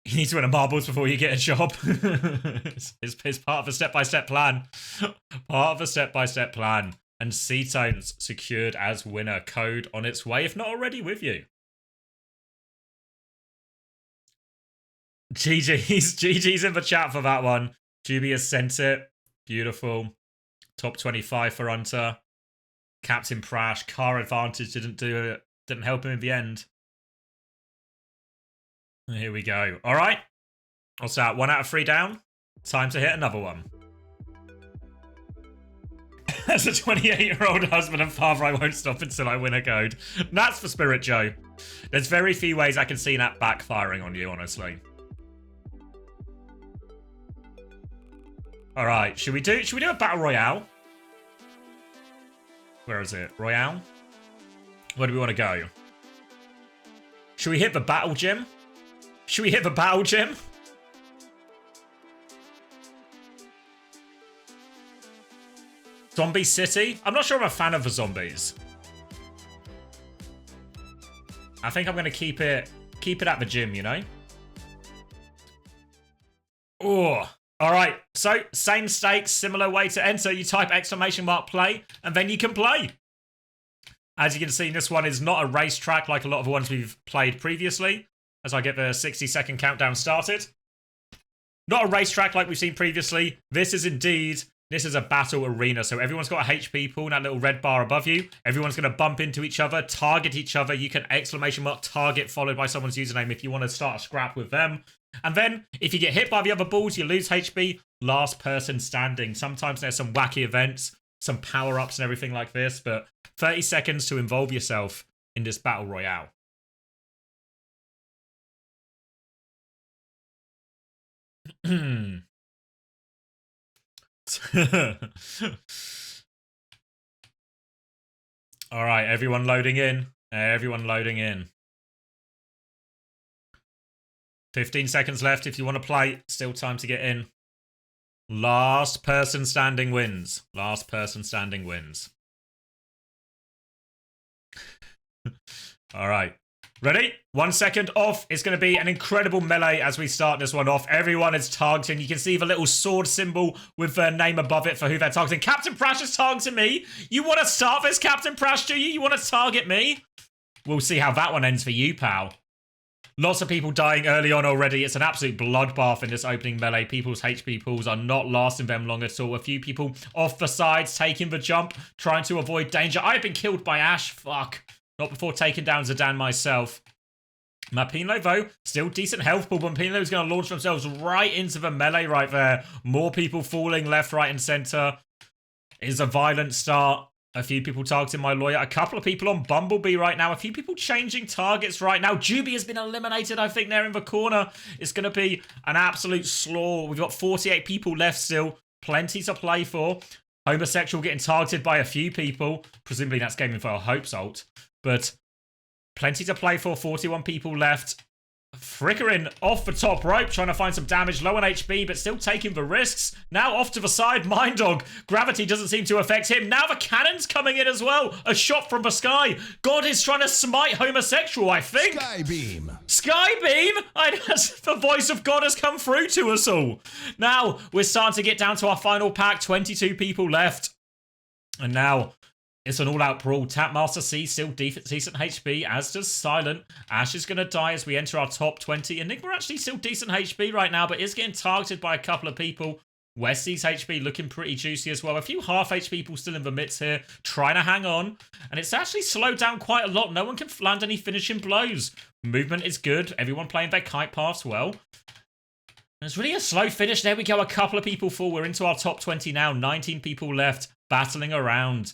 You need to win a marbles before you get a job. it's part of a step-by-step plan. Part of a step-by-step plan. And C-Tones secured as winner. Code on its way, if not already with you. GG's in the chat for that one. Juby has sent it. Beautiful. Top 25 for Unter. Captain Prash. Car advantage didn't do it. Didn't help him in the end. Here we go. All right. What's that? 1 out of 3 down. Time to hit another one. As a 28-year-old husband and father, I won't stop until I win a code. That's for Spirit Joe. There's very few ways I can see that backfiring on you, honestly. All right, should we do a battle royale? Where is it? Royale? Where do we want to go? Should we hit the battle gym? Should we hit the battle gym? Zombie City? I'm not sure I'm a fan of the zombies. I think I'm going to keep it at the gym, you know? Oh. All right, so same stakes, similar way to enter. You type !play, and then you can play. As you can see, this one is not a racetrack like a lot of the ones we've played previously, as I get the 60-second countdown started. Not a racetrack like we've seen previously. This is a battle arena, so everyone's got a HP pool, that little red bar above you. Everyone's going to bump into each other, target each other. You can !target followed by someone's username if you want to start a scrap with them. And then, if you get hit by the other balls, you lose HP. Last person standing. Sometimes there's some wacky events, some power-ups and everything like this, but 30 seconds to involve yourself in this battle royale. All right, everyone loading in. Everyone loading in. 15 seconds left if you want to play. Still time to get in. Last person standing wins. Last person standing wins. All right. Ready? 1 second off. It's going to be an incredible melee as we start this one off. Everyone is targeting. You can see the little sword symbol with their name above it for who they're targeting. Captain Prash is targeting me. You want to start this, Captain Prash, do you? You want to target me? We'll see how that one ends for you, pal. Lots of people dying early on already. It's an absolute bloodbath in this opening melee. People's HP pools are not lasting them long at all. A few people off the sides, taking the jump, trying to avoid danger. I've been killed by Ash. Fuck. Not before taking down Zidane myself. Mapinlo, though, still decent health pool. Mapinlo is going to launch themselves right into the melee right there. More people falling left, right, and center. It is a violent start. A few people targeting my lawyer. A couple of people on Bumblebee right now. A few people changing targets right now. Juby has been eliminated, I think, there in the corner. It's going to be an absolute slaughter. We've got 48 people left still. Plenty to play for. Homosexual getting targeted by a few people. Presumably that's gaming for a Hope's ult. But plenty to play for. 41 people left. Frickering off the top rope, trying to find some damage, low on HP, but still taking the risks. Now off to the side, Mind Dog. Gravity doesn't seem to affect him. Now the cannon's coming in as well. A shot from the sky. God is trying to smite Homosexual, I think. Skybeam. Skybeam? The voice of God has come through to us all. Now we're starting to get down to our final pack. 22 people left. And now it's an all-out brawl. Tapmaster C still decent HP, as does Silent. Ash is going to die as we enter our top 20. Enigma actually still decent HP right now, but is getting targeted by a couple of people. Westy's HP looking pretty juicy as well. A few half HP people still in the midst here, trying to hang on. And it's actually slowed down quite a lot. No one can land any finishing blows. Movement is good. Everyone playing their kite paths well. It's really a slow finish. There we go. A couple of people fall. We're into our top 20 now. 19 people left, battling around.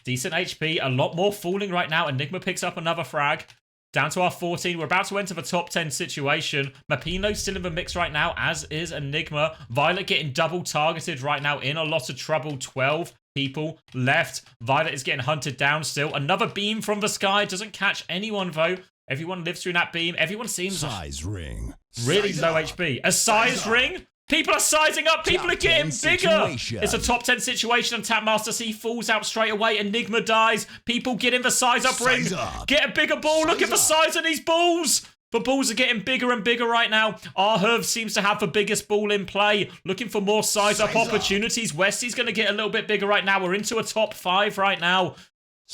Decent HP, a lot more falling right now. Enigma picks up another frag. Down to our 14. We're about to enter the top 10 situation. Mapino's still in the mix right now, as is Enigma. Violet getting double targeted right now, in a lot of trouble. 12 people left. Violet is getting hunted down still. Another beam from the sky. Doesn't catch anyone, though. Everyone lives through that beam. Everyone seems Size ring. really Size low up. HP. A size ring? People are sizing up. People Top are getting 10 bigger. situation. It's a top 10 situation, and Tapmaster C falls out straight away. Enigma dies. People get in the size up ring. Size up. Get a bigger ball. Look at the size of these balls. The balls are getting bigger and bigger right now. Arhuv seems to have the biggest ball in play. Looking for more size up opportunities. Westy's going to get a little bit bigger right now. We're into a top 5 right now.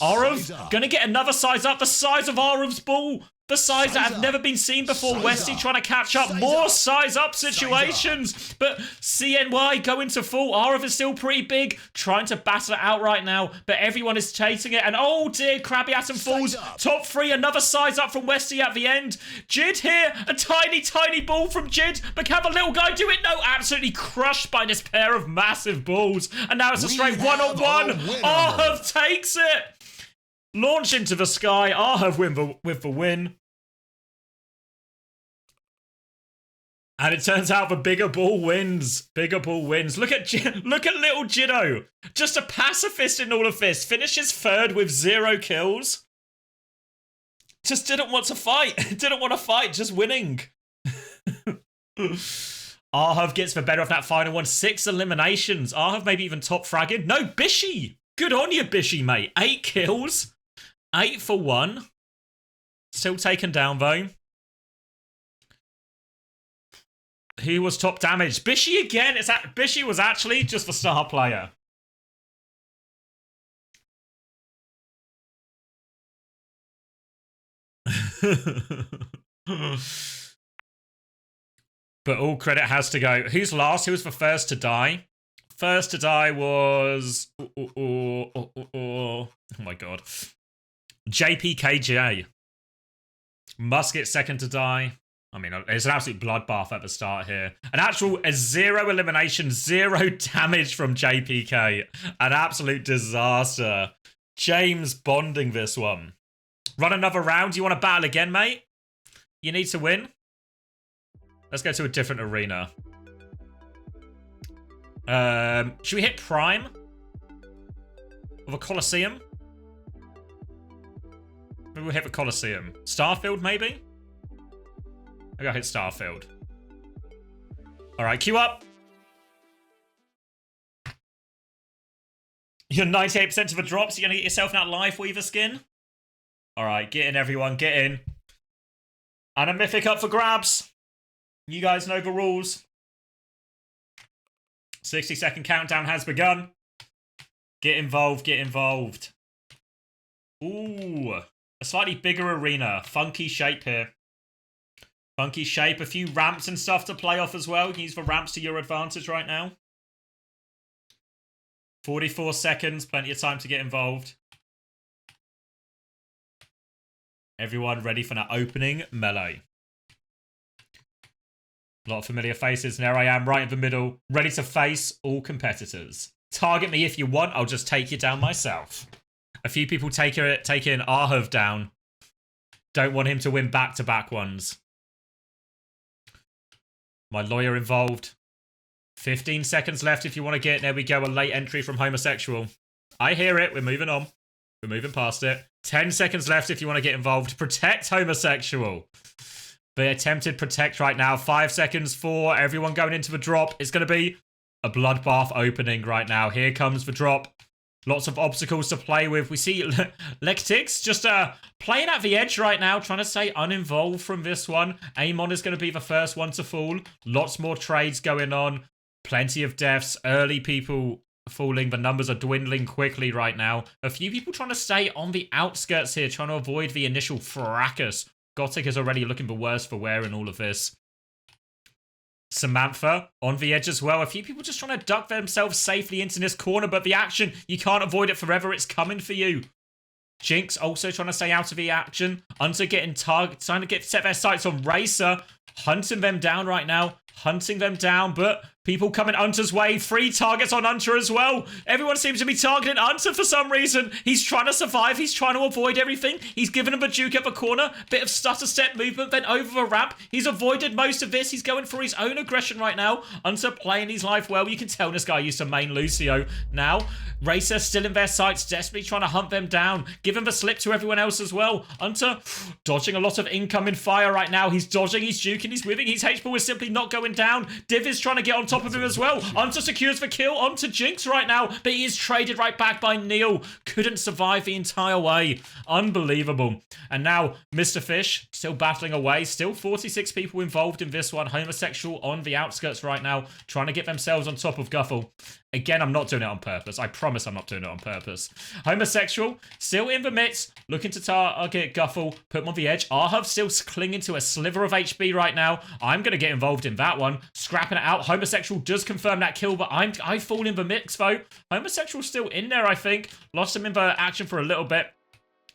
Arhuv going to get another size up. The size of Arhuv's ball. The size that have never been seen before. Westy trying to catch up. More size up situations. But CNY going to full. Arhuv is still pretty big. Trying to battle it out right now. But everyone is chasing it. And oh dear, Krabby Atom falls. Top 3. Another size up from Westy at the end. Jid here. A tiny, tiny ball from Jid. But can the little guy do it? No, absolutely crushed by this pair of massive balls. And now it's a straight one-on-one. Arhuv takes it. Launch into the sky. Arhuv with the win. And it turns out the bigger ball wins. Bigger ball wins. Look at little Jiddo. Just a pacifist in all of this. Finishes 3rd with 0 kills. Just didn't want to fight. Didn't want to fight. Just winning. Arhuv gets the better of that final one. 6 eliminations. Arhuv maybe even top fragging. No, Bishy. Good on you, Bishy, mate. 8 kills. 8 for 1. Still taken down, though. Who was top damage? Bishy again. Bishy was actually just the star player. But all credit has to go. Who's last? Who was the first to die? First to die was... Oh my god. JPKJ. Must get second to die. I mean, it's an absolute bloodbath at the start here. An actual 0 elimination, 0 damage from JPK. An absolute disaster. James bonding this one. Run another round. You want to battle again, mate? You need to win. Let's go to a different arena. Should we hit Prime? Of a Coliseum? Maybe we'll hit the Coliseum. Starfield, maybe? I gotta hit Starfield. Alright, queue up. You're 98% of the drops. You're gonna get yourself that live Weaver skin? Alright, get in, everyone. Get in. And a mythic up for grabs. You guys know the rules. 60-second countdown has begun. Get involved, get involved. Ooh, a slightly bigger arena. Funky shape here. Funky shape. A few ramps and stuff to play off as well. You can use the ramps to your advantage right now. 44 seconds. Plenty of time to get involved. Everyone ready for that opening melee. A lot of familiar faces, and there I am, right in the middle, ready to face all competitors. Target me if you want, I'll just take you down myself. A few people taking Arhuv down. Don't want him to win back-to-back ones. My lawyer involved. 15 seconds left if you want to get, there we go, a late entry from Homosexual. I hear it, we're moving on. We're moving past it. 10 seconds left if you want to get involved. Protect Homosexual. The attempted protect right now. 5 seconds, 4. Everyone going into the drop. It's going to be a bloodbath opening right now. Here comes the drop. Lots of obstacles to play with. We see Lectix just playing at the edge right now, trying to stay uninvolved from this one. Amon is going to be the first one to fall. Lots more trades going on. Plenty of deaths. Early people falling. The numbers are dwindling quickly right now. A few people trying to stay on the outskirts here, trying to avoid the initial fracas. Gothic is already looking the worse for wear in all of this. Samantha on the edge as well. A few people just trying to duck themselves safely into this corner, but the action, you can't avoid it forever. It's coming for you. Jinx also trying to stay out of the action. Unter getting trying to set their sights on Racer. hunting them down right now. Hunting them down, but people coming Unter's way. 3 targets on Unter as well. Everyone seems to be targeting Unter for some reason. He's trying to survive. He's trying to avoid everything. He's given him a juke up a corner. Bit of stutter step movement, then over the ramp. He's avoided most of this. He's going for his own aggression right now. Unter playing his life well. You can tell this guy used to main Lucio. Now, Racer still in their sights, desperately trying to hunt them down. Give him the slip to everyone else as well. Unter dodging a lot of incoming fire right now. He's dodging, he's juking, he's whipping. His H-ball is simply not going down. Div is trying to get on top of him as well. Unter secures the kill onto Jinx right now, but he is traded right back by Neil. Couldn't survive the entire way. Unbelievable. And now Mr. Fish still battling away. Still 46 people involved in this one. Homosexual on the outskirts right now, trying to get themselves on top of Guffle. Again, I'm not doing it on purpose. I promise I'm not doing it on purpose. Homosexual still in the midst, looking to target Guffle, put him on the edge. Arhub still clinging to a sliver of HP right now. I'm going to get involved in that one. Scrapping it out. Homosexual does confirm that kill, but I fall in the mix though. Homosexual still in there, I think. Lost him in the action for a little bit.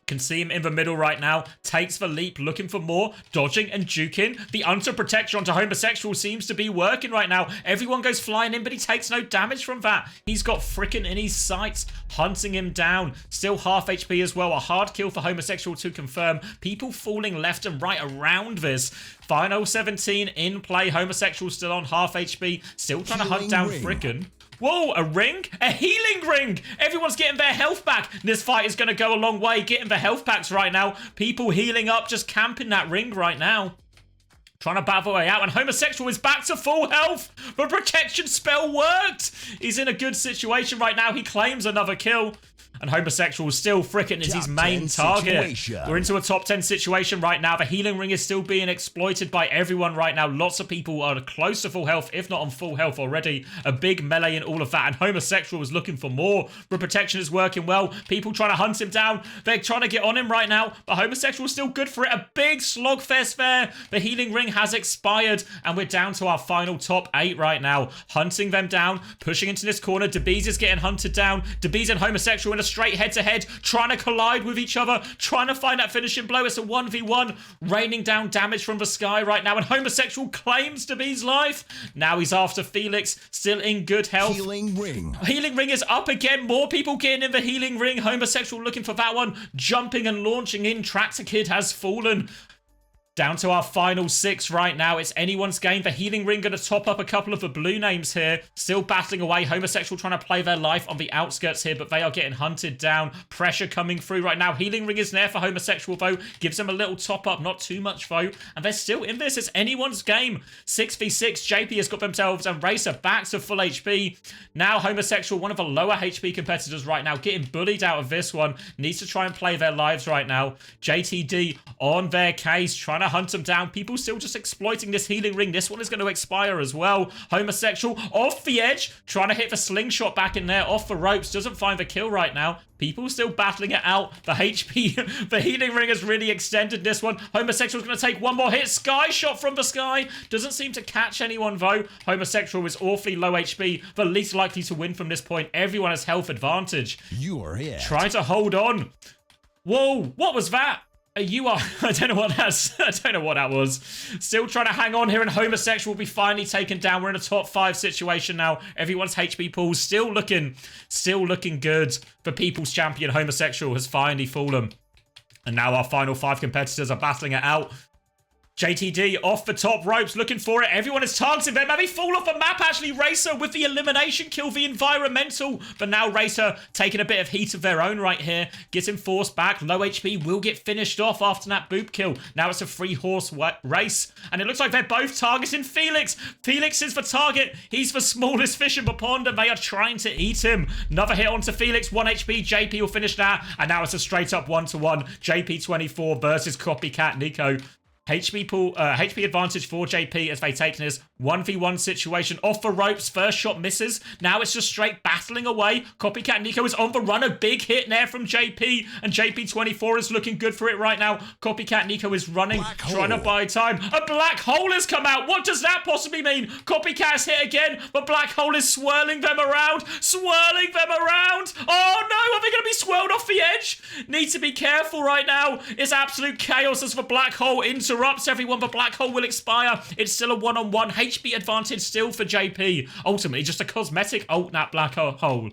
Can see him in the middle right now. Takes the leap, looking for more. Dodging and juking. The Unter protection onto Homosexual seems to be working right now. Everyone goes flying in, but he takes no damage from that. He's got frickin' in his sights, hunting him down. Still half HP as well. A hard kill for Homosexual to confirm. People falling left and right around this. Final 17 in play. Homosexual still on half HP. Still trying to hunt down frickin'. Whoa, a ring? A healing ring! Everyone's getting their health back. This fight is going to go a long way, getting the health packs right now. People healing up, just camping that ring right now. Trying to battle way out, and Homosexual is back to full health. The protection spell worked. He's in a good situation right now. He claims another kill. And Homosexual still frickin' is his main target. We're into a top 10 situation right now. The healing ring is still being exploited by everyone right now. Lots of people are close to full health, if not on full health already. A big melee and all of that. And Homosexual is looking for more. The protection is working well. People trying to hunt him down. They're trying to get on him right now. But Homosexual is still good for it. A big slogfest there. The healing ring has expired. And we're down to our final top 8 right now. Hunting them down. Pushing into this corner. DeBees is getting hunted down. DeBees and Homosexual in a straight head-to-head, trying to collide with each other, trying to find that finishing blow. It's a 1v1, raining down damage from the sky right now, and Homosexual claims DeBees' life. Now he's after Felix, still in good health. Healing ring. Healing ring is up again. More people getting in the healing ring. Homosexual looking for that one, jumping and launching in. Tractor Kid has fallen. Down to our final 6 right now. It's anyone's game. The healing ring going to top up a couple of the blue names here. Still battling away. Homosexual trying to play their life on the outskirts here, but they are getting hunted down. Pressure coming through right now. Healing ring is there for Homosexual though. Gives them a little top up. Not too much though. And they're still in this. It's anyone's game. 6v6. JP has got themselves and Racer back to full HP. Now Homosexual, one of the lower HP competitors right now, getting bullied out of this one. Needs to try and play their lives right now. JTD on their case. Trying to hunt them down. People still just exploiting this healing ring. This one is going to expire as well. Homosexual off the edge, trying to hit the slingshot back in there, off the ropes, doesn't find the kill right now. People still battling it out. The HP, the healing ring has really extended this one. Homosexual's going to take one more hit. Sky shot from the sky. Doesn't seem to catch anyone though. Homosexual is awfully low HP, the least likely to win from this point. Everyone has health advantage. You are it. Try to hold on. Whoa, what was that? You are, I don't know what that was. Still trying to hang on here, and Homosexual will be finally taken down. We're in a top 5 situation now. Everyone's HP pools still looking good. The People's Champion Homosexual has finally fallen. And now our final 5 competitors are battling it out. JTD off the top ropes, looking for it. Everyone is targeting them. Maybe fall off the map, actually. Racer with the elimination kill, the environmental. But now Racer taking a bit of heat of their own right here. Getting forced back. Low HP will get finished off after that boop kill. Now it's a 3-horse race. And it looks like they're both targeting Felix. Felix is the target. He's the smallest fish in the pond, and they are trying to eat him. Another hit onto Felix. 1 HP. JP will finish that. And now it's a straight up 1-to-1. JP 24 versus Copycat Nico. HP advantage for JP as they take this 1v1 situation. Off the ropes, first shot misses. Now it's just straight battling away. Copycat Nico is on the run. A big hit there from JP, and JP24 is looking good for it right now. Copycat Nico is running, trying to buy time. A black hole has come out. What does that possibly mean? Copycat is hit again, but black hole is swirling them around. Oh no, are they going to be swirled off off the edge. Need to be careful right now. It's absolute chaos as the black hole interrupts everyone. The black hole will expire. It's still a one-on-one. HP advantage still for JP. Ultimately, just a cosmetic ult that black hole.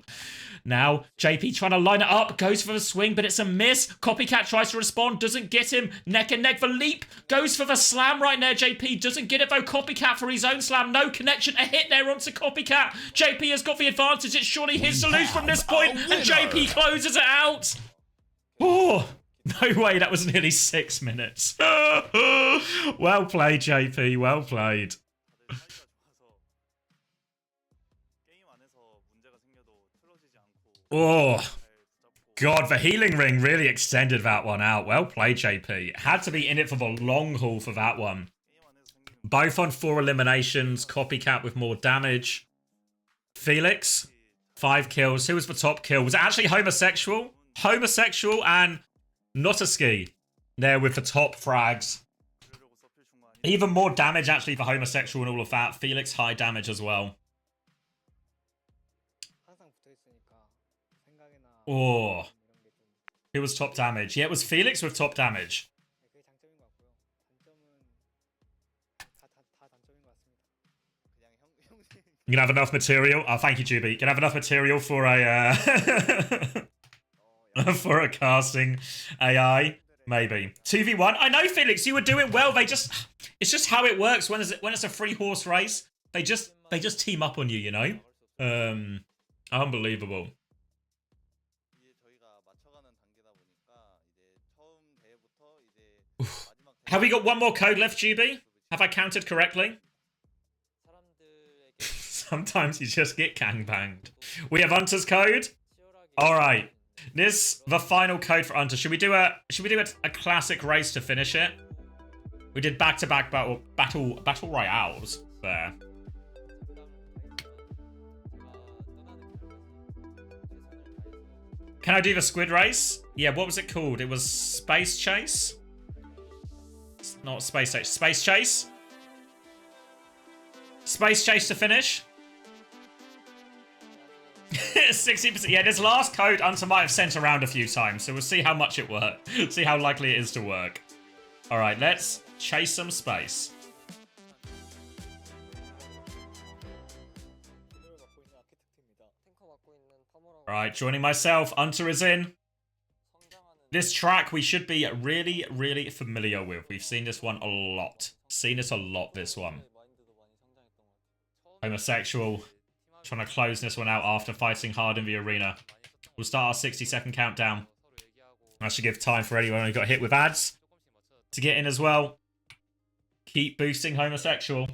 Now, JP trying to line it up, goes for the swing, but it's a miss. Copycat tries to respond, doesn't get him. Neck and neck, the leap, goes for the slam right there. JP doesn't get it though. Copycat for his own slam, no connection. A hit there onto Copycat. JP has got the advantage. It's surely his to lose from this point, and JP closes it out. Oh, no way, that was nearly 6 minutes. Well played, JP, well played. Oh, God, the healing ring really extended that one out. Well played, JP. Had to be in it for the long haul for that one. Both on 4 eliminations. Copycat with more damage. Felix, 5 kills. Who was the top kill? Was it actually Homosexual? Homosexual and Notaski there with the top frags. Even more damage actually for Homosexual and all of that. Felix, high damage as well. Oh, it was top damage. Yeah, it was Felix with top damage. You can have enough material. Oh, thank you, Juby. You can have enough material for a for a casting AI, maybe 2v1. I know, Felix, you were doing well. It's just how it works when it's a 3-horse race. They just team up on you, you know. Unbelievable. Have we got one more code left, GB? Have I counted correctly? Sometimes you just get gangbanged. We have Unter's code. All right, this the final code for Unter. Should we do a classic race to finish it? We did back-to-back battle royales there. Can I do the squid race? Yeah, what was it called? It was Space Chase. Not Space Chase. Space Chase? Space Chase to finish? 60%. Yeah, this last code Unter might have sent around a few times, so we'll see how much it worked. See how likely it is to work. Alright, let's chase some space. Alright, joining myself. Unter is in. This track we should be really, really familiar with. We've seen this one a lot. Seen it a lot, this one. Homosexual. Trying to close this one out after fighting hard in the arena. We'll start our 60-second countdown. That should give time for anyone who got hit with ads to get in as well. Keep boosting Homosexual.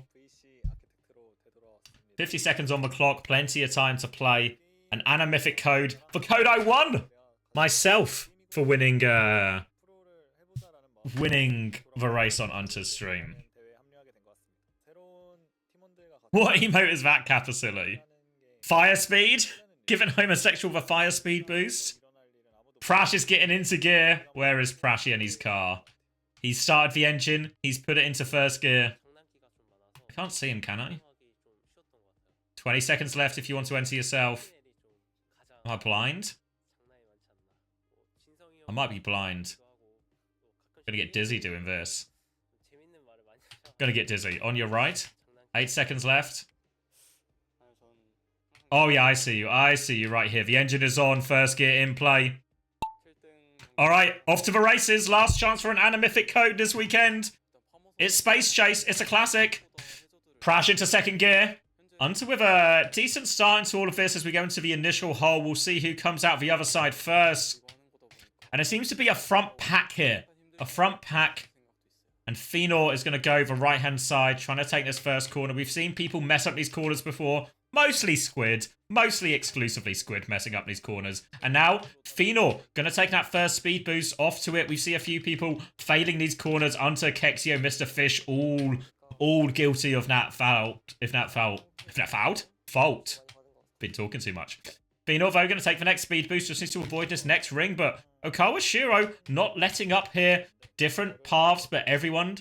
50 seconds on the clock. Plenty of time to play. An anamorphic code. The code I won! Myself. For winning the race on Unter's stream. What emote is that, Capacilly? Fire speed? Giving Homosexual the fire speed boost? Prash is getting into gear. Where is Prashy in his car? He's started the engine. He's put it into first gear. I can't see him, can I? 20 seconds left if you want to enter yourself. Am I blind? I might be blind. Gonna get dizzy doing this. Gonna get dizzy. On your right. 8 seconds left. Oh yeah, I see you. I see you right here. The engine is on. First gear in play. Alright, off to the races. Last chance for an anamorphic code this weekend. It's Space Chase. It's a classic. Prash into second gear. Unter with a decent start into all of this as we go into the initial hole. We'll see who comes out the other side first. And it seems to be a front pack here. A front pack. And Phenor is going to go the right-hand side, trying to take this first corner. We've seen people mess up these corners before. Mostly Squid. Mostly exclusively Squid messing up these corners. And now, Phenor going to take that first speed boost off to it. We see a few people failing these corners. Unter, Kexio, Mr. Fish, all guilty of that foul. Fault. Been talking too much. Phenor, though, going to take the next speed boost. Just needs to avoid this next ring, but Okawa Shiro not letting up here. Different paths, but everyone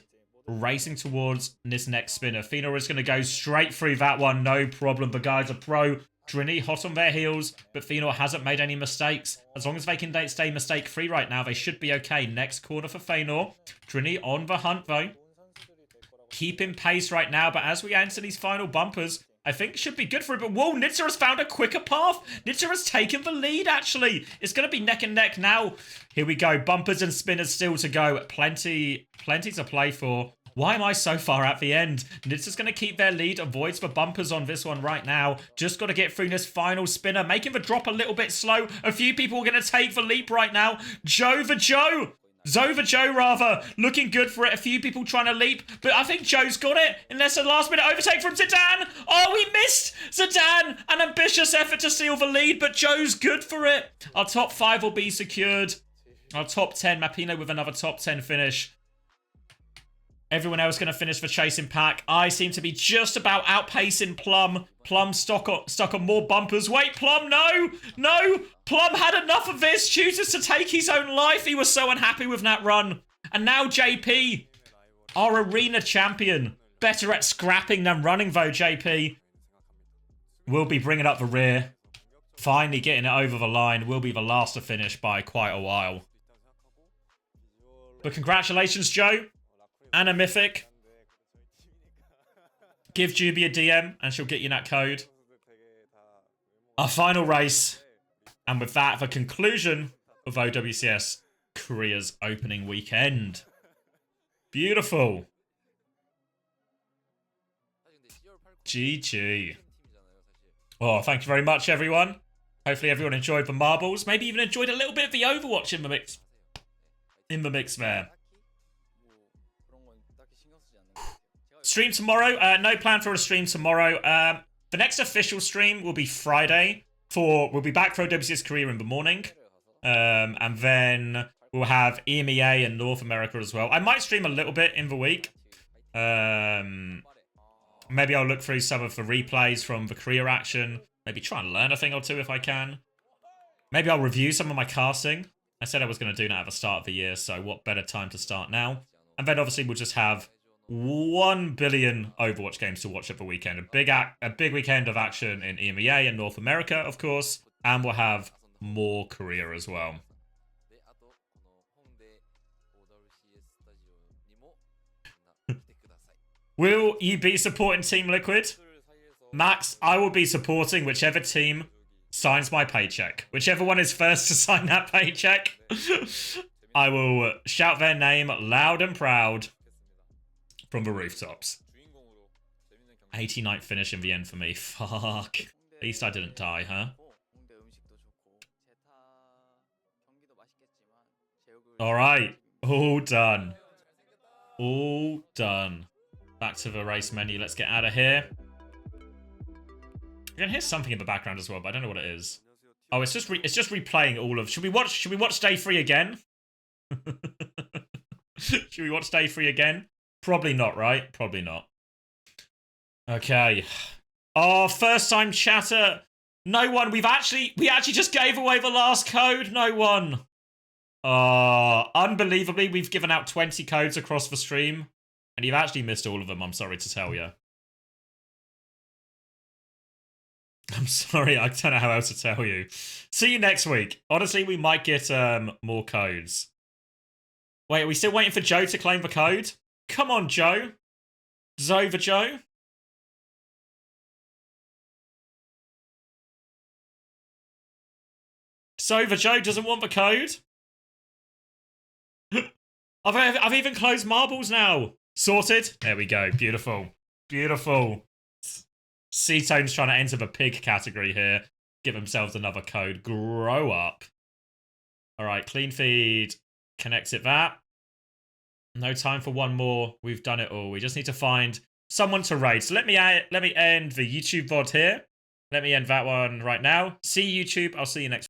racing towards this next spinner. Phenor is going to go straight through that one. No problem. The guy's a pro. Drini hot on their heels, but Fëanor hasn't made any mistakes. As long as they can stay mistake-free right now, they should be okay. Next corner for Fëanor. Drini on the hunt, though. Keeping pace right now, but as we enter these final bumpers, I think it should be good for it. But whoa, Nitsa has found a quicker path. Nitsa has taken the lead, actually. It's going to be neck and neck now. Here we go. Bumpers and spinners still to go. Plenty to play for. Why am I so far at the end? Nitsa's going to keep their lead. Avoids the bumpers on this one right now. Just got to get through this final spinner. Making the drop a little bit slow. A few people are going to take the leap right now. Zova Joe, rather. Looking good for it. A few people trying to leap. But I think Joe's got it. Unless a last minute overtake from Zidane. Oh, we missed Zidane. An ambitious effort to seal the lead. But Joe's good for it. Our top 5 will be secured. Our top 10. Mapino with another top 10 finish. Everyone else going to finish the chasing pack. I seem to be just about outpacing Plum. Plum stuck on more bumpers. Wait, Plum, no! No! Plum had enough of this. Chooses to take his own life. He was so unhappy with that run. And now JP, our arena champion. Better at scrapping than running, though, JP. Will be bringing up the rear. Finally getting it over the line. Will be the last to finish by quite a while. But congratulations, Joe. And a mythic. Give Juby a DM and she'll get you that code. Our final race. And with that, the conclusion of OWCS Korea's opening weekend. Beautiful. GG. Oh, thank you very much, everyone. Hopefully everyone enjoyed the marbles. Maybe even enjoyed a little bit of the Overwatch in the mix. In the mix there. Stream tomorrow. No plan for a stream tomorrow. The next official stream will be Friday. We'll be back for OWCS Korea in the morning. And then we'll have EMEA and North America as well. I might stream a little bit in the week. Maybe I'll look through some of the replays from the Korea action. Maybe try and learn a thing or two if I can. Maybe I'll review some of my casting. I said I was going to do that at the start of the year, so what better time to start now? And then obviously we'll just have 1 billion Overwatch games to watch at the weekend. A big weekend of action in EMEA and North America, of course. And we'll have more Korea as well. Will you be supporting Team Liquid? Max, I will be supporting whichever team signs my paycheck. Whichever one is first to sign that paycheck. I will shout their name loud and proud from the rooftops. 89th finish in the end for me. Fuck. At least I didn't die, huh? Alright. All done. All done. Back to the race menu. Let's get out of here. You can hear something in the background as well, but I don't know what it is. Oh, it's just replaying all of... Should we watch day 3 again? Should we watch day 3 again? Probably not, right? Probably not. Okay. Oh, first time chatter. No one. We actually just gave away the last code. No one. Unbelievably, we've given out 20 codes across the stream. And you've actually missed all of them, I'm sorry to tell you. I'm sorry, I don't know how else to tell you. See you next week. Honestly, we might get more codes. Wait, are we still waiting for Joe to claim the code? Come on, Joe. Zova Joe. Zova Joe doesn't want the code. I've even closed marbles now. Sorted. There we go. Beautiful. Beautiful. C-Tone's trying to enter the pig category here. Give themselves another code. Grow up. All right. Clean feed. Connect it that. No time for one more. We've done it all. We just need to find someone to raid. So let me end the YouTube VOD here. Let me end that one right now. See you, YouTube. I'll see you next